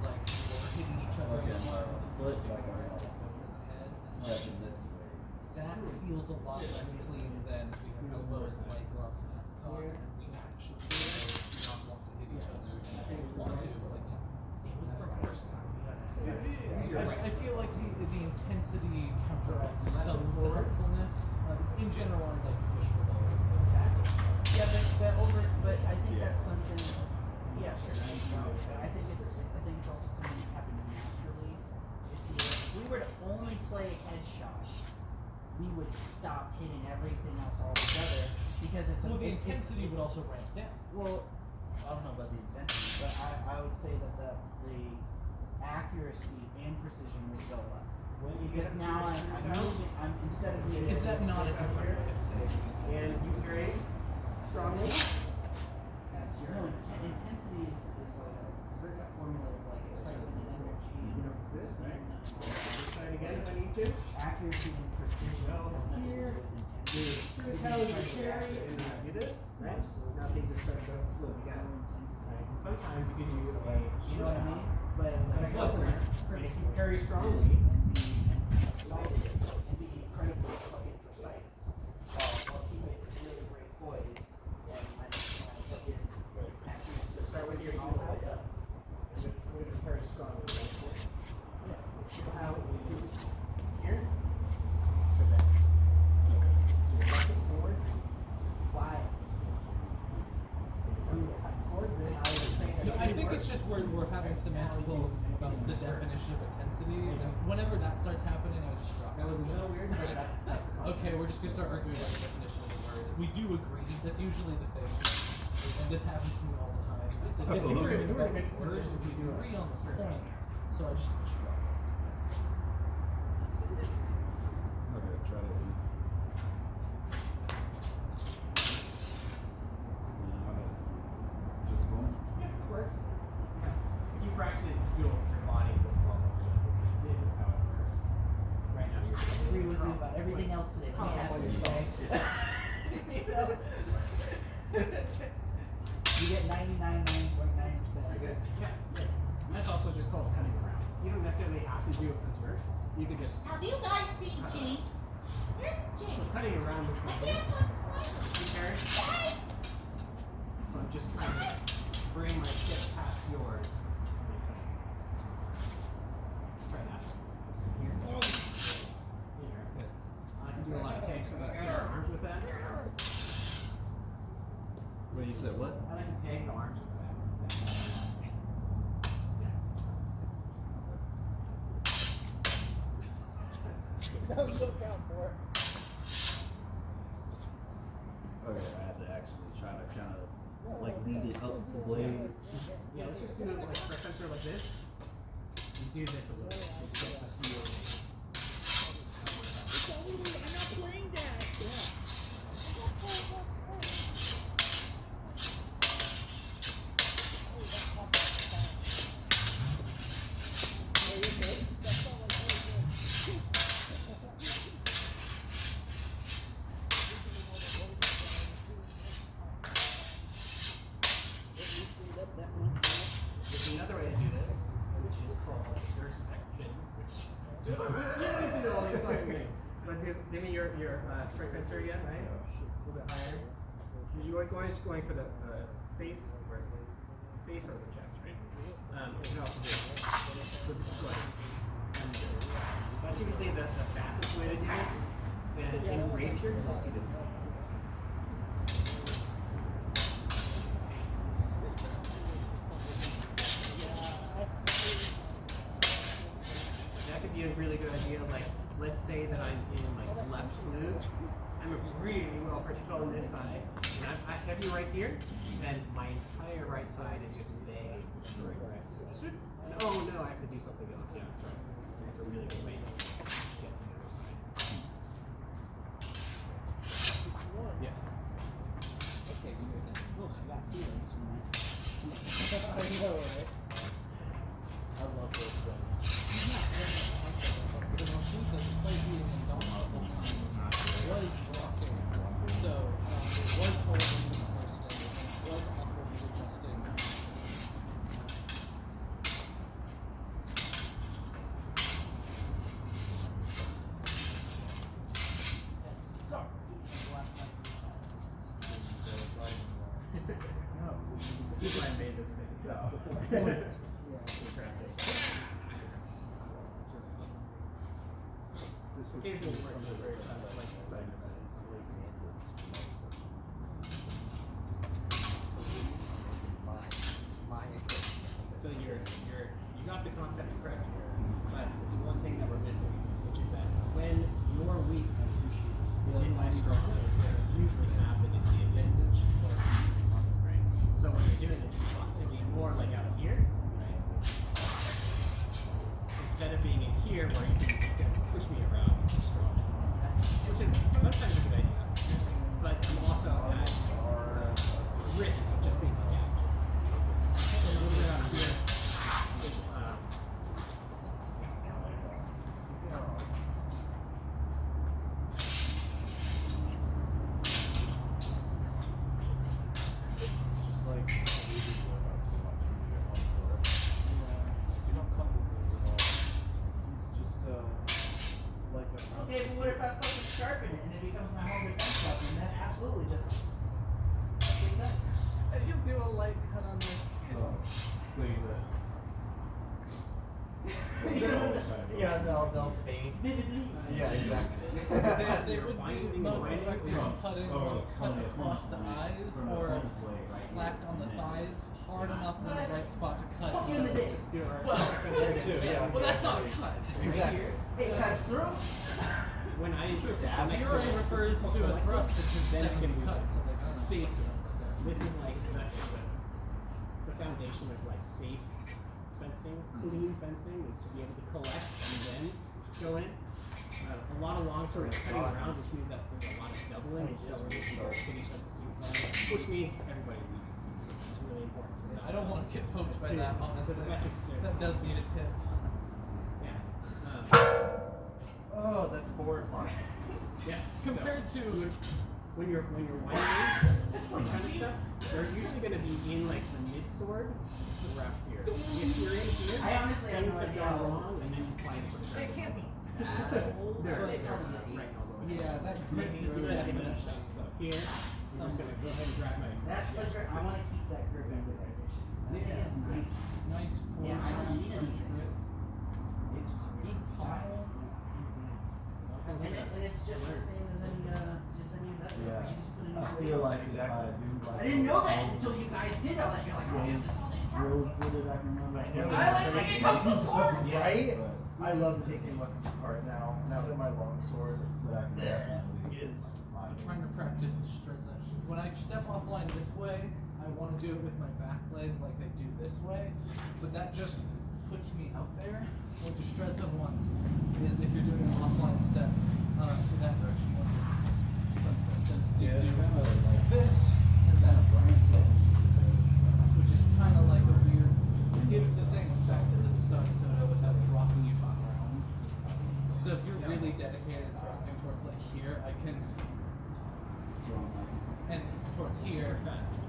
like we were hitting each other in the arms and Foot just like right a- over the head. Stepping this way. That feels a lot less clean than we have elbows, light gloves, masks on, and we actually do not want to hit each other. And we want to like. It was the first time. I feel like the intensity counteracts some of the hurtfulness. In general, I like to push for lower. Yeah, but I think that's something. Yeah, sure. I think it's also something that happens naturally. If we were to only play headshots, we would stop hitting everything else altogether because it's Well, the it's- intensity would also ramp down. Well, I don't know about the intensity, but I would say that the accuracy and precision would go up. Because now I'm moving, instead of moving. Is that not a different way of saying? And you carry strongly. That's your intensity is like a formula of like excitement and energy. You know, it's this, right? Yeah. Try it again if I need to. Accuracy and precision. Go have nothing to here. do with intensity. Screws how you carry, and then do this, right? Now things are starting to flow together. Right? And sometimes you can do a You know what I mean? But I Plus, go and if you carry strongly, and be solid and be incredibly fucking precise. While keeping really great poise and my fucking accuracy. so start with your all the way up. we're going to carry strongly. Right? Yeah. How here to back. So you're looking forward. Why? Towards this. I think it's just we're having semantical about the definition of intensity, and whenever that starts happening, I just drop. That was a little weird, but that's the Okay, we're just gonna start arguing about the definition of the word. We do agree. That's usually the thing, and this happens to me all the time. It's a You were in a different good word. position to We do it. agree on the point, so I just drop it. Okay, try to. Just one. Yeah, it works. If you practice it, your body will follow. This is how it works. Right now, you're Agree with me about everything else today. Let me have it, so. You know? You get 99.9%. Very good. Yeah. And that's also just called cutting around. You don't necessarily have to do it berserk. You could just. Have you guys seen Gene? Where's So Gene? cutting around looks I like can't this. find You carry. Guys! So I'm just trying to bring my tip past yours. Try that. Here. that. Wait, you said what? I like to tag the arms with that. No, you don't count for it. Okay, I had to actually try to kind of like lead it up the blade. Yeah, let's just do it like for a sensor like this. You do this a little bit so you get the feel. I'm not playing that. There's another way to do this, which is called perspection, which you don't need to know all these fucking things. But give me your strike fencer again, right? A little bit higher. You're always going for the face or the chest, right? You can also do it. So this is what. And that's usually the fastest way to do this. And in rapier, you'll see this. That could be a really good idea. Like, let's say that I'm in like left flute. I'm really well protected on this side, and I have you right here, and my entire right side is just vague. Oh no, I have to do something else. Yeah, so that's a really good way to get to the other side. Yeah. Okay, we did that. Look, I got ceilings from that. I know, right? I love those things. So, it was holding the first day, it was upward adjusting. This is why I made this thing. No. Occasionally works very like side to side. So you got the concept correct, but one thing that we're missing, which is that when your weak is in my strong, it usually happen in the advantage or right. So what you're doing is you want to be more like out here, right? Instead of being in here where you can push me around if you're strong, which is sometimes a good idea, but you also at risk of just being stabbed. So a little bit out here is Okay, but what if I fucking sharpen it and it becomes my home defense weapon? Then absolutely just fucking done. You'll do a light cut on this. So you said. Yeah, they'll fade. Yeah, exactly. They would be most effective cutting cut across the eyes or slapped on the thighs hard enough in the right spot to cut. Fuck you in the dick. just do our That too, yeah. Well, that's not a cut. Exactly. It cuts through. when I Stab theory refers to a thrust, then it can be cut. cut. Safe. This is like the foundation of like safe fencing, clean fencing is to be able to collect and then go in. A lot of long swords cutting around, which means that there's a lot of doubling, which doesn't really start at the same time, which means everybody loses. It's really important. To I don't want to get poked by that, honestly. The message there. That does need a tip. Yeah. Oh, that's horrifying. Yes. Compared to when you're winding this kind of stuff, they're usually going to be in like the mid sword around here. If you're in here, I honestly have things no have idea gone how wrong, old and then you find it. It can't be. There, Say probably the right 80s. yeah, that could be You really gotta give it a good. shot. So here, I'm just gonna go ahead and grab my. That's the grip. I want to keep that grip in good condition. That thing is nice. Nice core. Yeah, I don't need punch anything. grip. It's Good crazy. pommel. And it's just the same as that stuff. Yeah. I can just put it in I the feel like if I Exactly. do like I didn't know that until you guys did. I was like, drills did it, I can remember. I like it comes apart. Right? I love taking weapons apart now. Now that my longsword that I can definitely is my trying to practice Destreza. When I step offline this way, I want to do it with my back leg like I do this way, but that just puts me out there. What Destreza wants is if you're doing an offline step in that direction, you want to, for instance, you do like this and then which is kind of like a weird, it gives the same effect as a Masada Soda without dropping you on ground. So if you're really dedicated thrusting towards like here, I can, and towards here. Fast.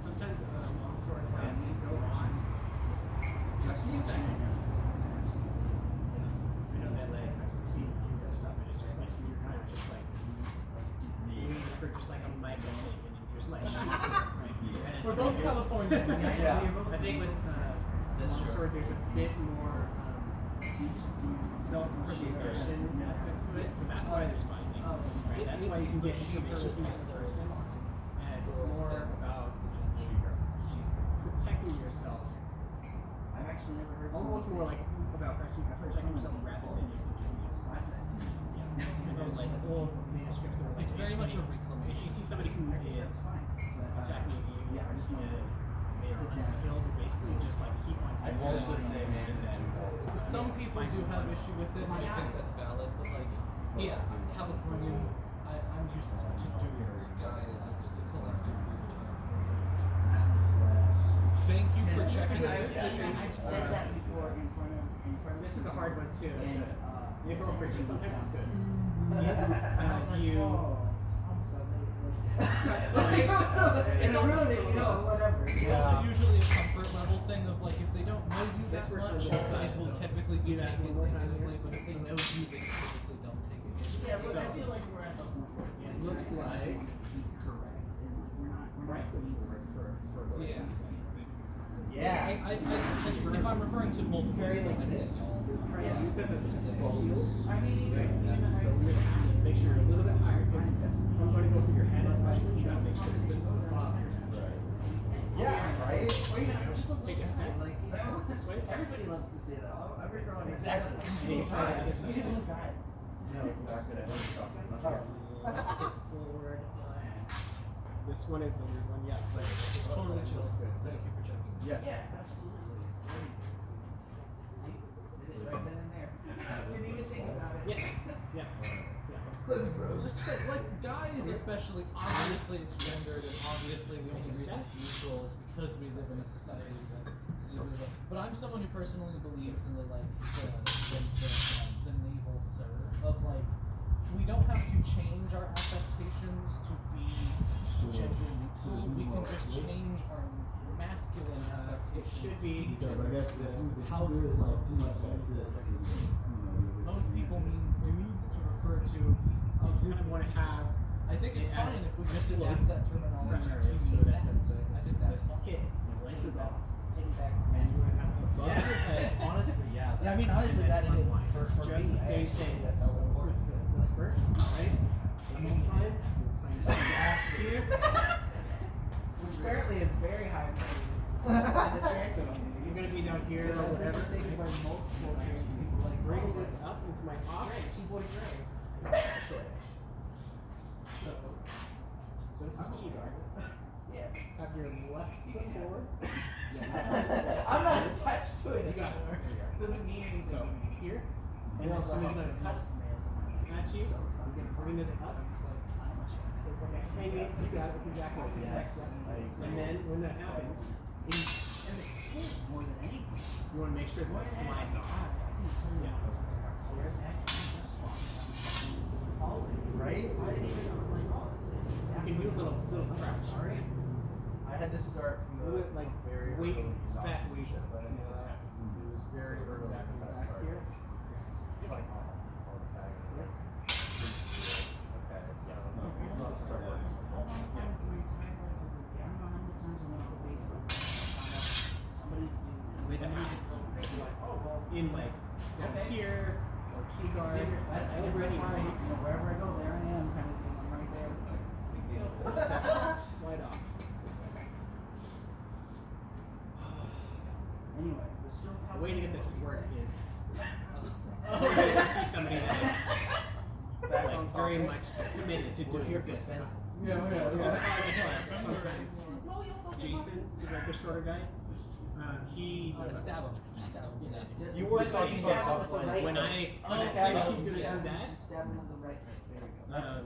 Sometimes longsword rounds can go on a few seconds. I know that like I've seen Kingo stuff and it's just like you're kind of just like waiting for just like a mic and you're just like shoot, right? And it's We're both California. Yeah. I think with longsword there's a bit more self-preservation aspect to it, so that's why there's binding. Right? That's why you can get information from the other person. And it's more about protecting yourself. I've actually never heard. Almost more like about protecting yourself rather than just doing it. Yeah. Because those like old manuscripts are like It's very much a if reclamation. you see somebody who is attacking you Yeah, I just want to. they are unskilled, you basically just like keep on I'd also say, man, and then Some people do have issue with it, and I think that's valid, but like, yeah, I'm Californian. I'm used to doing this, guys. It's just a collective. Thank you for checking I've it. said that before in front of. this is a hard one too. And You go for it, sometimes it's good. and I was like, you- whoa. I'm sorry. Like, it was so, and it ruined it, you know, whatever. It's also usually a comfort level thing of like, if they don't know you This that person much, both they sides, will though. typically Do do that that one more time negatively, here. but if they know you, they typically don't take it. Yeah, but So- I feel like we're at the point where it's It looks like correct, and like we're not rifle for Yeah. Yeah. If I'm referring to multiple, Very like I this. say Try to use this as a shield. I mean, Right? even So when this happens, make sure you're a little bit higher because if I'm going to go for your head especially, you gotta make sure that this is the bottom. Yeah, right? or even just Take a step. like, you know, This way. everybody loves to say that. Oh, every girl Exactly. And you try the other side. He's a guy. No, exactly. Forward. This one is the weird one, yeah. But totally chill. Thank you for checking. Yes. Yeah, absolutely. See? Did it right then and there. Didn't even think about it. yes, yes. Yeah. Like guys, especially, obviously it's gendered, and obviously the only reason it's useful is because we live in a society that. But I'm someone who personally believes in the like the naval serve of like we don't have to change our affectations to be gender neutral. We can just change our masculine It affectations. should be. Because I guess if How you do it like too much like this, Most people mean dudes to refer to. You would want to have I think it's it as fine if we just slow adapt that terminology primary to so that I think that's fine. hit lances off. Take it back. And you want to have above Yeah. your head. honestly, yeah. Yeah, I mean, honestly, that it is. For It's just me, the I same actually thing think that's a little more. with the skirt, right? And this time, you'll kind of back here. Which apparently is very high praise. So you're gonna be down here Because or I've been whatever. mistaken by multiple trans people like, Bring oh, this up into my ox. T-boy Gray. So this is key guard. Yeah. Have your left foot forward. I'm not attached to it You got it. anymore. There you go. Doesn't mean anything. So here, and then somebody's gonna cut at you. I'm gonna bring this up. There's like a hanging. You got it. It's exactly what it is. And then when that happens, More than anything. you want to make sure that it slides off. Yeah. Right? I didn't even know, like, oh, You can do a little crouch. Sorry. I had to start from Little the bit, like, very weight, early fat weight but to make this happen. it was very early Back in the that I back started. here. It's like all the fag. Yep. Okay, so it's not start working. With that happens, in like down here or key guard, I guess that's why, wherever I go, there I am, kind of thing. I'm right there. Big deal. Slide off. Anyway, the storm. The way to get this to work is if you see somebody that is like very much committed to doing this. Yeah. Which is hard to find, but sometimes Jason is like the shorter guy. He does Stab him. You were talking about offline. when I Stab think him. he's gonna do that, Stab him on the right. There you go.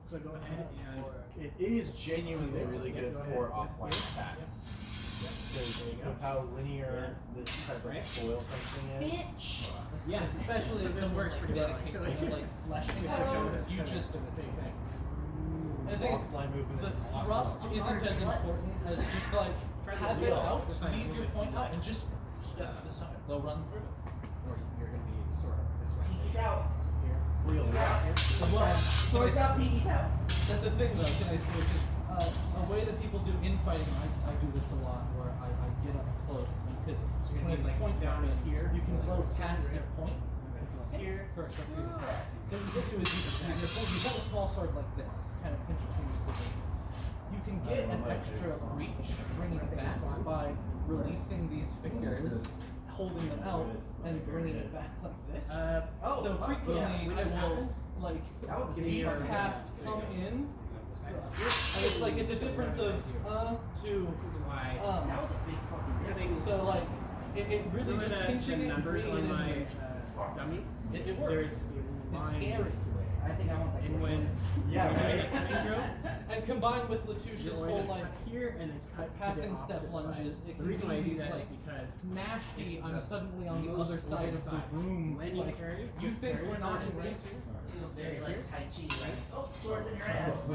so go ahead and It is genuinely really good for offline attacks. Because of how linear this type of foil fencing is. yes, Especially if this someone works like pretty well dedicates actually. to like fleshing It's it like out, a- you just doing the same thing. I think Offline movement the is thrust awesome. isn't as important as just like Try to have leave it it out, this side, leave move your it point out, and less. just step to the side. They'll run through it. Or you're gonna be sort of this way. He's out. Here. Really? Well, Swords out, Piggy's out. that's the thing though, guys, which is a way that people do infighting. I do this a lot, where I get up close because So you're when gonna it's be like point down in here, you can like blow this past right? their point. Here. First up here. So what you do is you hold a small sword like this, kind of pinch between the blades. You can get an extra reach, bringing it back by releasing these fingers, holding them out, and bringing it back like this. So frequently I will like That was Give me leave your a cast, come in, and it's like it's a difference of to This is why. That was a big fucking difference. so like it really Remember just pinching the it, numbers bringing on it in. my dummy? It works. There's a It's line scary. this way. I think I want that. And when Yeah, you're doing right. a cutting drill, And combined with you're Latouche's going whole to like cut here and then cut to the passing opposite step lunges, side. it The can reason why I be do these, that is like, because nasty, it's I'm the suddenly on the most other side of the side. room. When you Like, carry, you just think carry we're it not in forward. range? Feels very like Tai Chi, right? Oh, swords in your ass.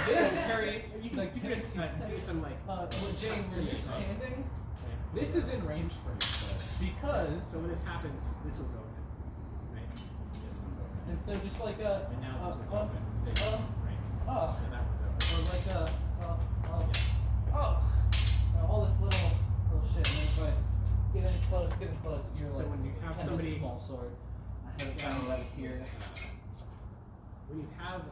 This Carry, you can just do some like. what James, were you custom- standing? This is in range for me because So when this happens, this one's open, right? This one's open, and so just like a and now this one's open. This one, right? oh, And that one's open. or like a all this little shit. And it's like getting close. You're So like when you have kind of somebody- small sword, I have it kind of right here. When you have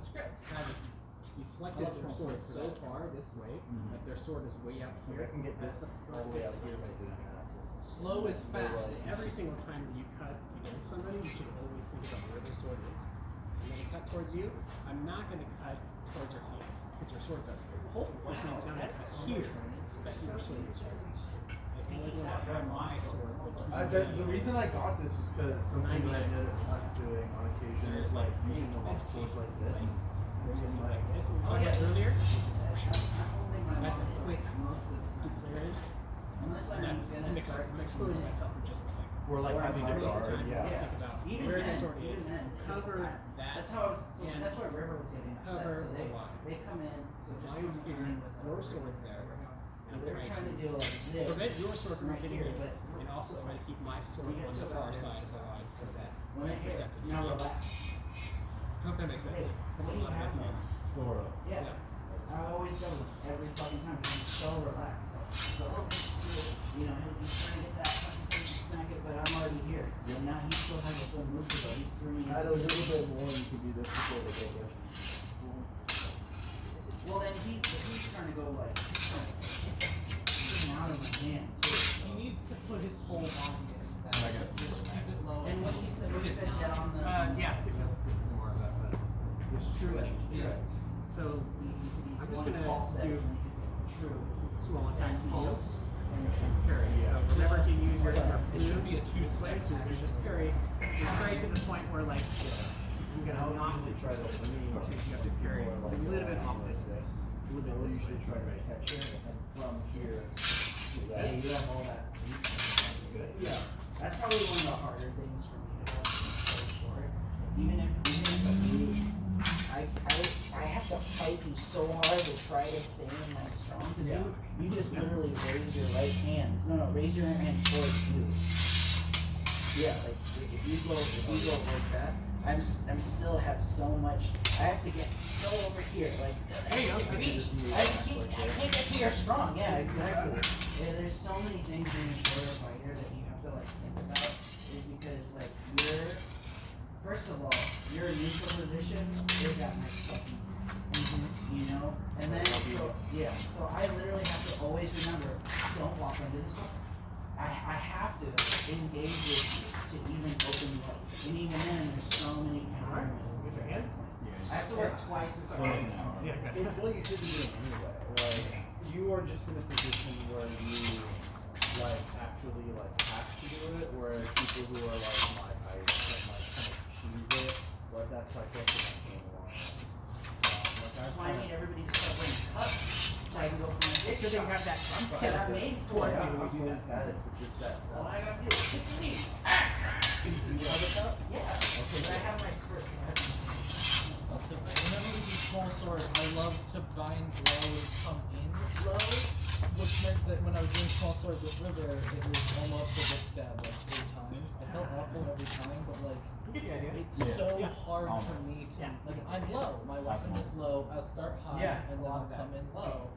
deflected their sword so far this way, that their sword is way out If here, I can get this that's the all the way out perfect here by time. doing that. Slow is fast. Every single time that you cut against somebody, you should always think about where their sword is. I'm going to cut towards you. I'm not going to cut towards your hands because your sword's up here. Which means I'm going to cut here so that your sword is here. I can always want to grab my sword. The reason I got this was because something that I noticed us doing on occasion is like using the long swords like this. There's a like this. And Oh, yeah. earlier, That's a quick most of the to time. clear it. Unless I'm That's, gonna I'm start exposing myself for just a second. Or like having a Every guard, time yeah. think about Even where then, your sword is, even then, cover that. That's how I was. So and that's why River was getting upset. cover So the line. they come in. So just Mine's come here, in with your sword's there. So I'm they're trying to do like this. prevent your sword from right hitting here, me, but and also try to keep my sword You get on so the far out there, side of so- the line so that when I I'm hit, protected. now relax. I hope that makes Hey, sense. what do you have now? Sort of. Yeah. I always tell him every fucking time. I'm so relaxed. So, you know, he's trying to get that fucking thing to smack it, but I'm already here. And now he still has a full move to go. He threw me. Add a little bit more, you could do this before they go there. Well, then he's trying to go like, he's trying to get out of my hand too. He needs to put his whole body in. I guess. Keep it low. And what you said get on the. Yeah, this is more of that, but It's true. Yeah. so He's I'm just one gonna false set, do and he could- True. small attacks to you. False. Parry. So remember to use your It flu should be a this way, so you're gonna just parry. You parry to the point where like I'm gonna I'll knock usually try to lean so you have to parry a more like little bit off this way. this. A little bit I'll this usually way. try to catch it, and from here, do Yeah, that. you have all that. Good. Yeah. That's probably one of the harder things for me to do. So short. Even if I do, I have to fight you so hard to try to stay in my strong. Cause you just literally raise your right hand. No, raise your right hand towards you. Yeah, like if you go like that, I'm still have so much. I have to get so over here. Like There you go. I can't get to your strong. Yeah, exactly. Yeah, there's so many things being a shorter fighter that you have to like think about. Is because like you're first of all, your neutral position is at my fucking, you know? And then, so I literally have to always remember, don't walk under this one. I have to engage with you to even open you up. And even then, there's so many counter moves. With your hands? I have to work twice as hard. It's what you should be doing anyway. Like, you are just in a position where you, like, actually, like, have to do it, whereas people who are like, I can, like, kind of choose it, but that's, like, something that came along. That's why I need everybody to start wearing cups, so I can go from a dick So they shot have that front to side. that made for it. we do that padded for just that All stuff. I gotta do is hit the knee. You have a cup? Yeah, but I have my squirt. Whenever we do small sword, I love to bind low and come in low, which meant that when I was doing small sword with River, it was almost a big stab like 3 times. I felt awful every time, but like, You get the idea. it's so hard for me to, like, I'm low, my weapon is low, I'll start high, and then I'll come in low.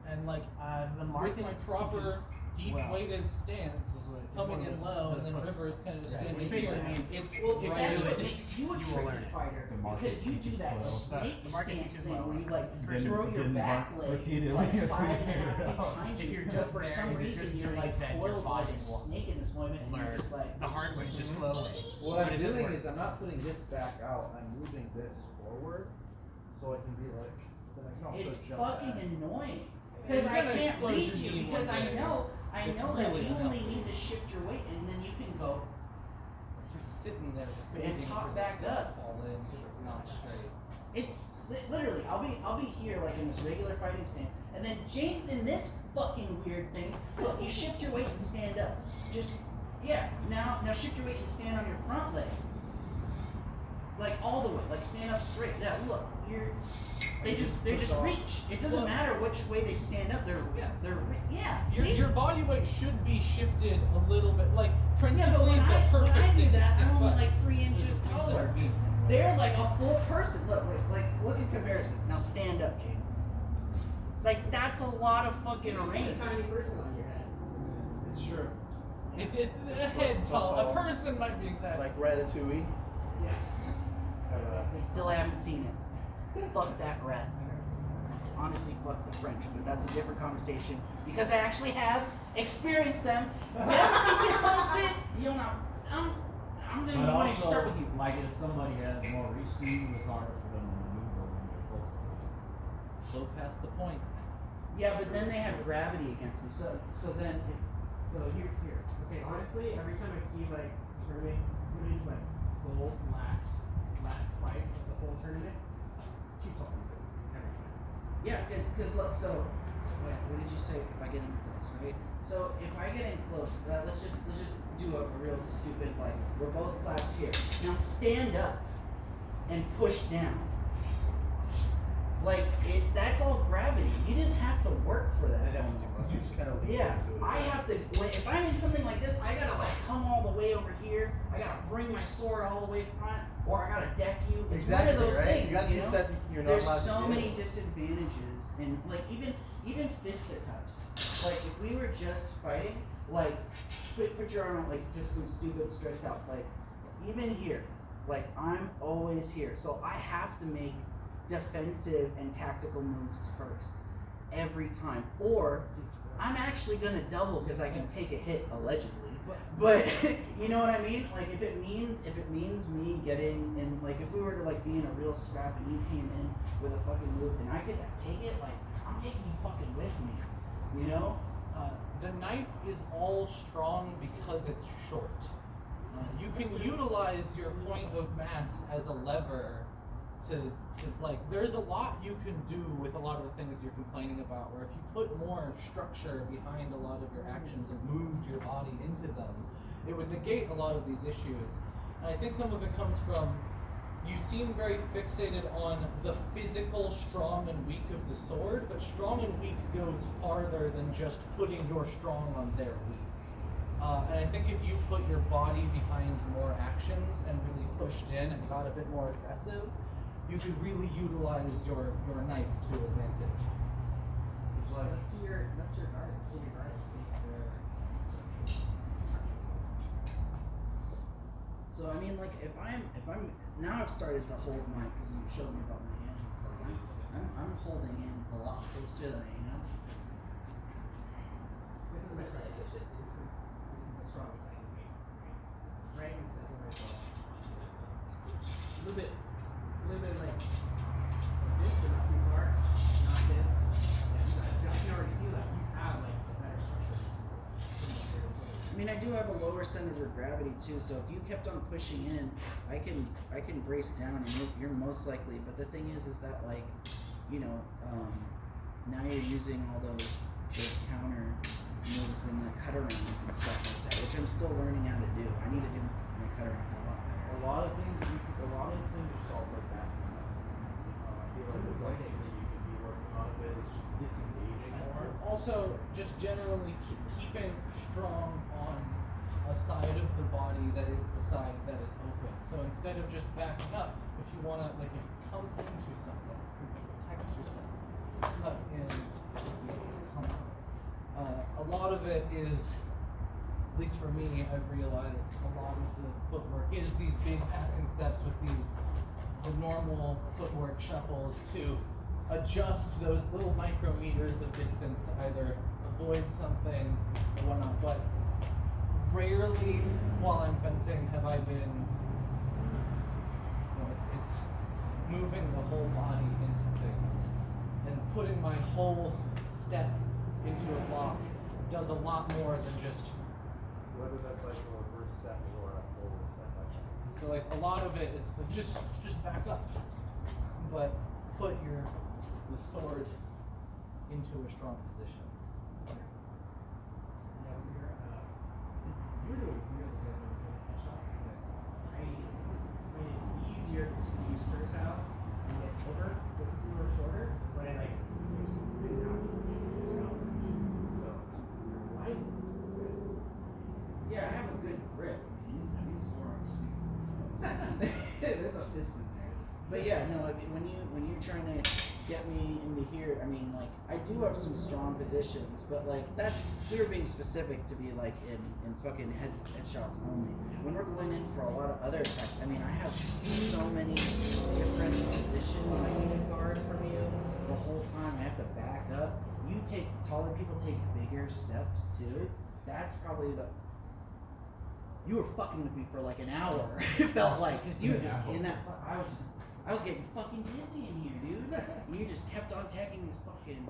And like, The with market my proper deep weighted stance, coming in low, and then River is kind of just standing Which here, basically means it's Well, If that's you do what it, makes you a you will learn tricky it. fighter, because you do that snake The market stance teaches thing well. where you like Then throw it's your been back leg repeatedly like until 5.5 you feet figure it out. behind If you, you're but just for there some and you're reason just you're doing like that, your coiled by body this will snake in this moment, and you're learn just like the hard way, just slowly. What But I'm it does doing work. is I'm not putting this back out, I'm moving this forward, so I can be like, then I can also it's jump fucking back. annoying. Because You're I gonna can't explode read your you, knee because one I day. know It's that really you only unhealthy. need to shift your weight, and then you can go. You're sitting there waiting pop for back this up. to fall in because it's not straight. It's literally, I'll be here like in this regular fighting stand, and then James in this fucking weird thing. Look, you shift your weight and stand up. Just now shift your weight and stand on your front leg. Like all the way, like stand up straight. Yeah, look, they just reach. It doesn't matter which way they stand up. Your body weight should be shifted a little bit, like Yeah, principally but when the I perfect do thing to that, step I'm only up. like 3 inches There's a reason taller. being, right? They're like a full person. Look in comparison. Now stand up, James. Like that's a lot of fucking range. Tiny person on your head. It's true. It's a head tall. A person might be exactly. Like Ratatouille. Yeah. Have a- Still haven't seen it. Fuck that rat. Honestly, fuck the French, but that's a different conversation because I actually have experienced them. Même si tu français, you know, I'm But gonna want to also, start with you. like if somebody has more reach to you, it's harder for them to maneuver when they're close. So past the point. Yeah, but then they have gravity against me. So then, here. Okay, honestly, every time I see like tournament footage, like gold last fight of the whole tournament, it's too tall people every time. Yeah, because look, so what did you say? If I get in close, right? So if I get in close, let's just do a real stupid like we're both clasped here. Now stand up and push down. Like that's all gravity. You didn't have to work for that. You just kind of lean Yeah, into it. I have to. If I'm in something like this, I gotta like come all the way over here. I gotta bring my sword all the way front, or I gotta deck you. It's Exactly, one of those right? things. You gotta do know? stuff you're not There's allowed to so do. many disadvantages, and like even fisticuffs. Like if we were just fighting, like put your arm out, like just some stupid stretched out. Like even here, like I'm always here, so I have to make defensive and tactical moves first every time, or I'm actually gonna double because I can take a hit allegedly. But you know what I mean? Like if it means me getting in, like if we were to like be in a real scrap and you came in with a fucking move and I could take it, like I'm taking you fucking with me. You know? The knife is all strong because it's short. You can utilize your point of mass as a lever to like, there's a lot you can do with a lot of the things you're complaining about, where if you put more structure behind a lot of your actions and moved your body into them, it would negate a lot of these issues. And I think some of it comes from, you seem very fixated on the physical strong and weak of the sword, but strong and weak goes farther than just putting your strong on their weak. And I think if you put your body behind more actions and really pushed in and got a bit more aggressive, you could really utilize your knife to advantage. It's like, Let's see your guard. Let's see your guard. Let's see their structure. So I mean, like if I'm now I've started to hold my, because you showed me about my hands and stuff. I'm holding in a lot closer than I am. This is my strength. This is the strongest I can be. Right? This is right in the center of my jaw. A little bit like this, but not too far. Not this. Yeah, so I can already feel that you have like a better structure. I mean, I do have a lower center of gravity too. So if you kept on pushing in, I can brace down, and you're most likely. But the thing is that like, you know, now you're using all those counter moves and the cut arounds and stuff like that, which I'm still learning how to do. I need to do my cut arounds a lot better. A lot of things are solved like that. I feel like there's also something you could be working on a bit is just disengaging more. Also, just generally keeping strong on a side of the body that is the side that is open. So instead of just backing up, if you want to, like, if you come into something, you can protect yourself. Cut in, come out. A lot of it is, at least for me, I've realized a lot of the footwork is these big passing steps with the normal footwork shuffles to adjust those little micrometers of distance to either avoid something or whatnot. But rarely while I'm fencing have I been, you know, it's moving the whole body into things. And putting my whole step into a block does a lot more than just, Whether that's like a reverse step or a forward step, actually. so like a lot of it is like just back up, but put the sword into a strong position. Yeah, you're doing really good with the headshots because I find it easier to use Stursow and get over with people who are shorter, but I like didn't have to use out. So your line is good. Yeah, I have a good grip. I mean, these forearms speak for themselves. There's a fist in there. But yeah, no. I mean, when you're trying to get me into here, I mean, like I do have some strong positions, but like we were being specific to be like in fucking headshots only. When we're going in for a lot of other attacks, I mean, I have so many different positions I need to guard from you the whole time. I have to back up. Taller people take bigger steps too. That's probably you were fucking with me for like an hour. It felt like, because you were just in that. I was getting fucking dizzy in here, dude. You just kept on taking these fucking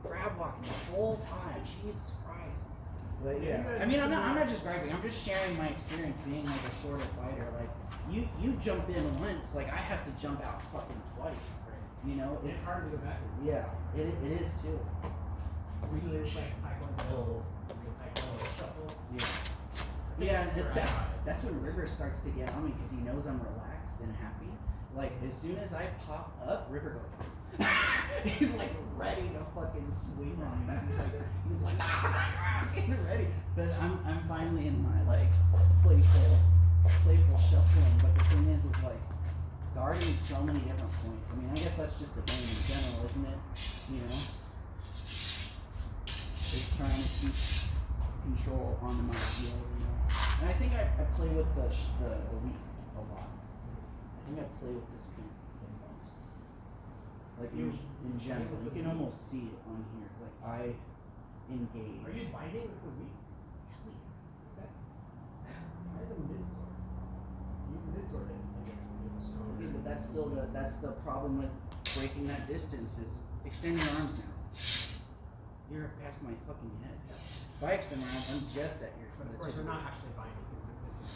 crab walking the whole time. Jesus Christ. But yeah, I mean, I'm not just griping. I'm just sharing my experience being like a shorter fighter. Like you jump in once, like I have to jump out fucking twice. You know, It's hard to go backwards. Yeah, it is too. It's like Taekwondo shuffle. Yeah. Yeah, that's when River starts to get on me because he knows I'm relaxed and happy. Like as soon as I pop up, River goes. He's like ready to fucking swing on me. He's like getting ready. But I'm finally in my like playful shuffling. But the thing is like guarding so many different points. I mean, I guess that's just the game in general, isn't it? You know, just trying to keep control on my field. You know, and I think I play with the weak a lot. I think I play with this pink the most. Like in general, you can almost see it on here. Like I engage. Are you binding with the weak? Hell yeah. Okay. Try the midsword. Use the midsword and get strong. Okay, but that's the problem with breaking that distance is extend your arms now. You're past my fucking head. If I extend my arms, I'm just at your. But of course, we're not actually binding because this is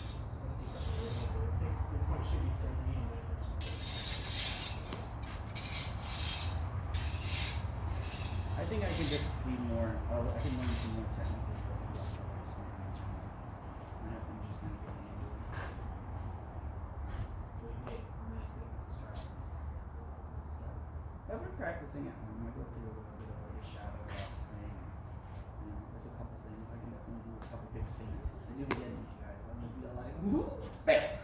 let's do something really realistic. Your point should be towards me and then I think I can just be more. I can learn some more technical stuff about how I swing in general. I'm just not getting into it. we make massive strides. I've been practicing at home. I go through a little bit of like a shadow box thing. You know, there's a couple things I can definitely do. A couple big feints. I do get into you guys. I'm gonna be like, bam!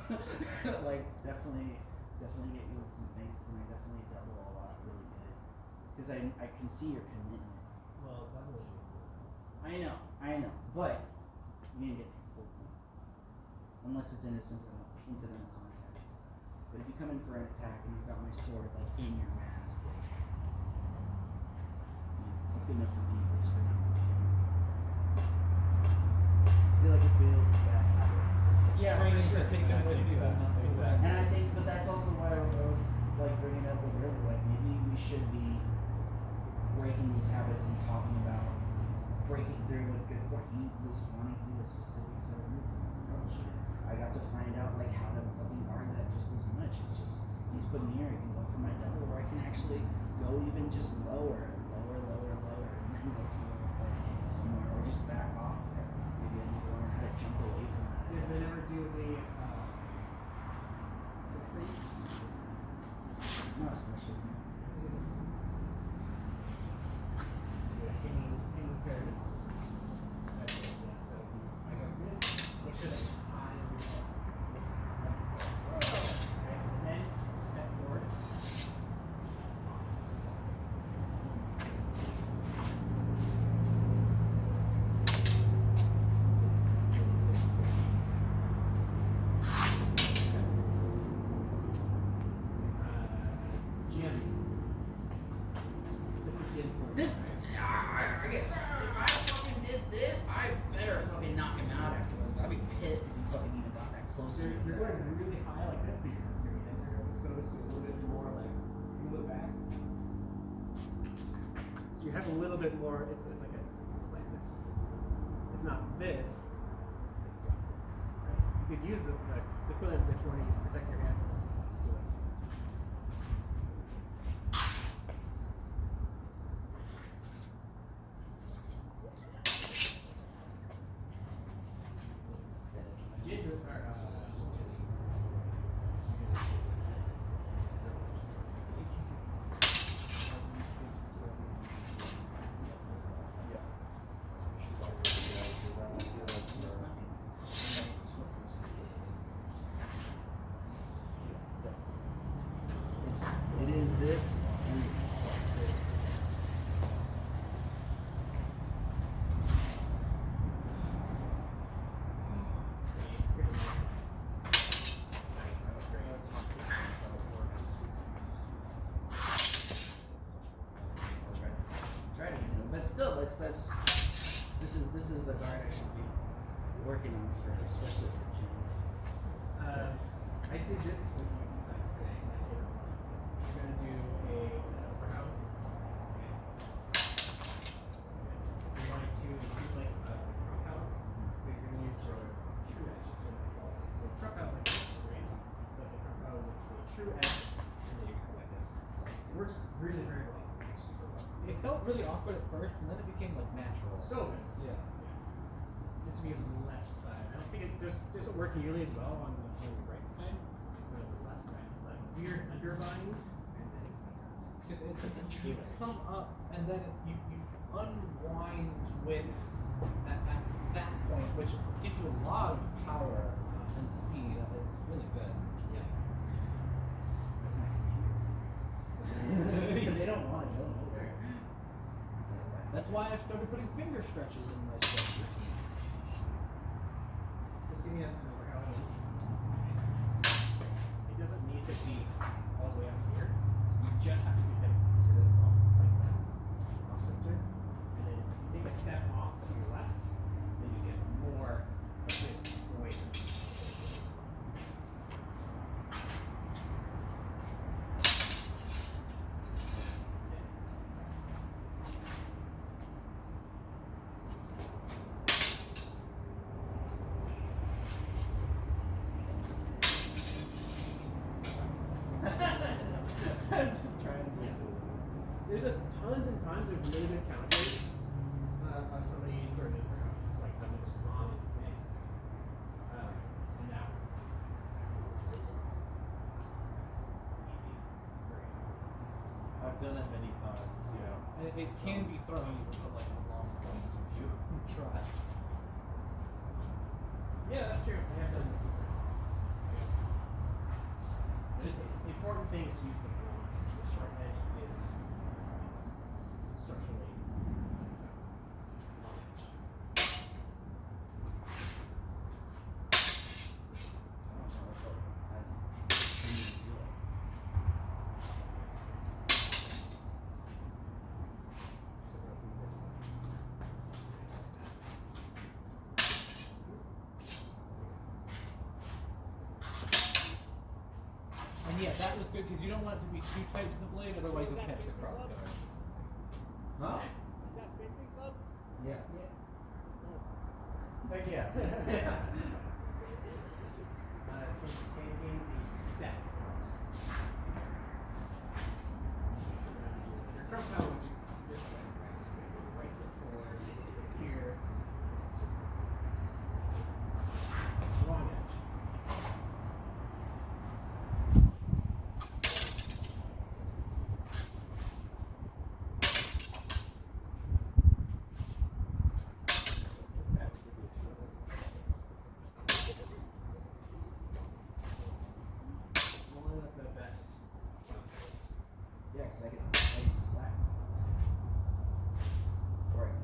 Like definitely get you with some feints, and I definitely double a lot really good because I can see your commitment. Well, doubling is I know, but you need to get the full point. unless it's incidental contact. But if you come in for an attack and you've got my sword like in your mask, like, that's good enough for me, at least for now. I feel like it builds bad habits. Yeah, Training for sure. to take them with you and not to Exactly. And I think, but that's also why I was like bringing it up with River. Like maybe we should be breaking these habits and talking about breaking through with good form. He was wanting to do a specific set of moves as a troubleshooter. I got to find out like how to fucking guard that just as much. It's just he's putting here. I can go for my double, or I can actually go even just lower, and then go for a hit somewhere, or just back off there. Maybe I need to learn how to jump away from that. Did they never do the this thing? Not especially. Any pair. So I got this. Make sure that it's high on your head. Okay, and then step forward. Jim. This is Jim for you. This, I guess if I fucking did this, I better fucking knock him out afterwards. I'd be pissed if you fucking even got that close to So me. you're going really high like this, but your hands are exposed to a little bit more like pull it back. So you have a little bit more. It's like this. It's not this. It's like this. Right? You could use the equivalent if you want to protect your hands. Do that. Ginger, It is this, and it's. Try to get it, but still, this is the guard I should be working on for, especially for Jim. I did this with you a few times today. You're gonna do a overhout. You want to do like a prop out, but you're gonna use your true edge instead of false. So prop out's like this, right? But the prop out with the true edge, and then you go like this. It works really very well. Super well. It felt really awkward at first, and then it became like natural. So good. Yeah. This would be on the left side. I don't think it doesn't work nearly as well on the right side. So the left side, it's like weird underbind, and then it comes. Because you come up, and then you unwind with at that point, which gives you a lot of power and speed. It's really good. Yeah. That's my computer. They don't want to go nowhere. That's why I've started putting finger stretches in my stretch routine. Just give me an overhout. It doesn't need to be all the way up here. You just have to be kind of to the off like that, off center. And then if you take a step off to your left, then you get more of this away from you. I'm just trying to get to it. There's tons and tons of really good counters of somebody for an overhout. It's like the most common thing. And that one. I've done it many times, yeah. And it can be thrown for like a long point if you try. Yeah, that's true. I have done that a few times. Just the important thing is to use the long edge. The short edge is it's structurally unsound. Long edge. Yeah, that was good because you don't want it to be too tight to the blade, otherwise you'll catch the crossguard. Huh? Yeah. Heck yeah. From the stand game, the step comes. Your crump power is this way, right? So you go right foot forward, here. Long edge. One of the best counters. Yeah, because I can slack. Right.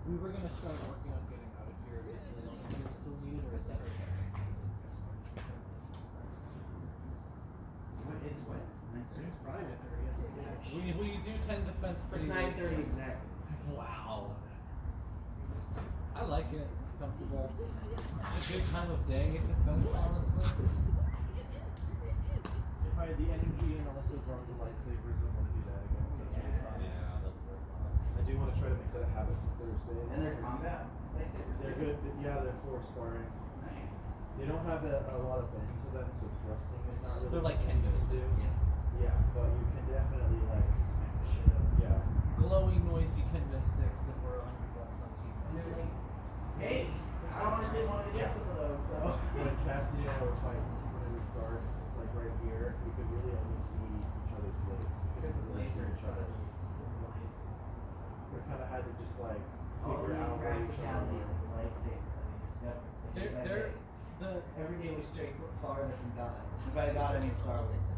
We were gonna start working on getting out of here. Is your loan still needed, or is that okay? What is what? It's probably the 30th. We do 10 defense pretty It's late. 9:30 exactly. Wow. I like it. It's comfortable. It's a good time of day defense, honestly. If I had the energy and also brought the lightsabers, I want to do that again. So that's really fun. I do want to try to make that a habit for Thursdays. And they're combat lightsabers. They're good. Yeah, they're for sparring. Nice. They don't have a lot of bend to them, so thrusting is not really. They're like something you kendos. can do. Yeah. Yeah, but you can definitely like Smack the shit out of it. yeah. Glowy, noisy kendo sticks that were $100 on And they're eBay. like, hey, I don't honestly wanted to get some of those, so. When Cassidy and I were fighting, when it was dark, like right here, we could really only see each other's blades. We Because couldn't the really see laser in each front other. of you is lines. We kind of had to just like All figure the out where each other practicalities of were. the lightsaber that we discovered. day by They're day. Every day we stray farther from God. And by God, I mean Star Wars.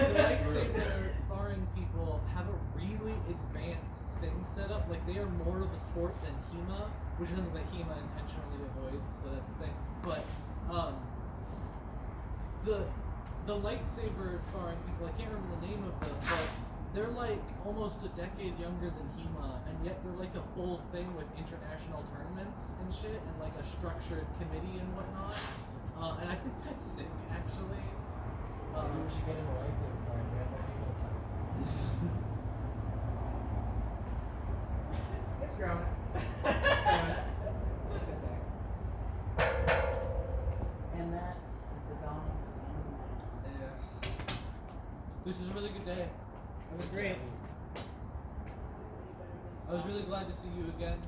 the lightsaber sparring people have a really advanced thing set up. Like they are more of a sport than HEMA, which is something that HEMA intentionally avoids, so that's a thing. But the lightsaber sparring people, I can't remember the name of them, but they're like almost a decade younger than HEMA, and yet they're like a full thing with international tournaments and shit, and like a structured committee and whatnot. And I think that's sick, actually. Maybe we should get him a lightsaber fight. We have more people to fight. It's growing. Look at that. And that is the dawn of the end of the night. Yeah. This is a really good day. That was great. I was really glad to see you again,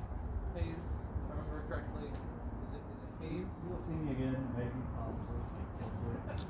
Hayes. If I remember correctly. Is it Hayes? You'll see me again, maybe, possibly. Hopefully.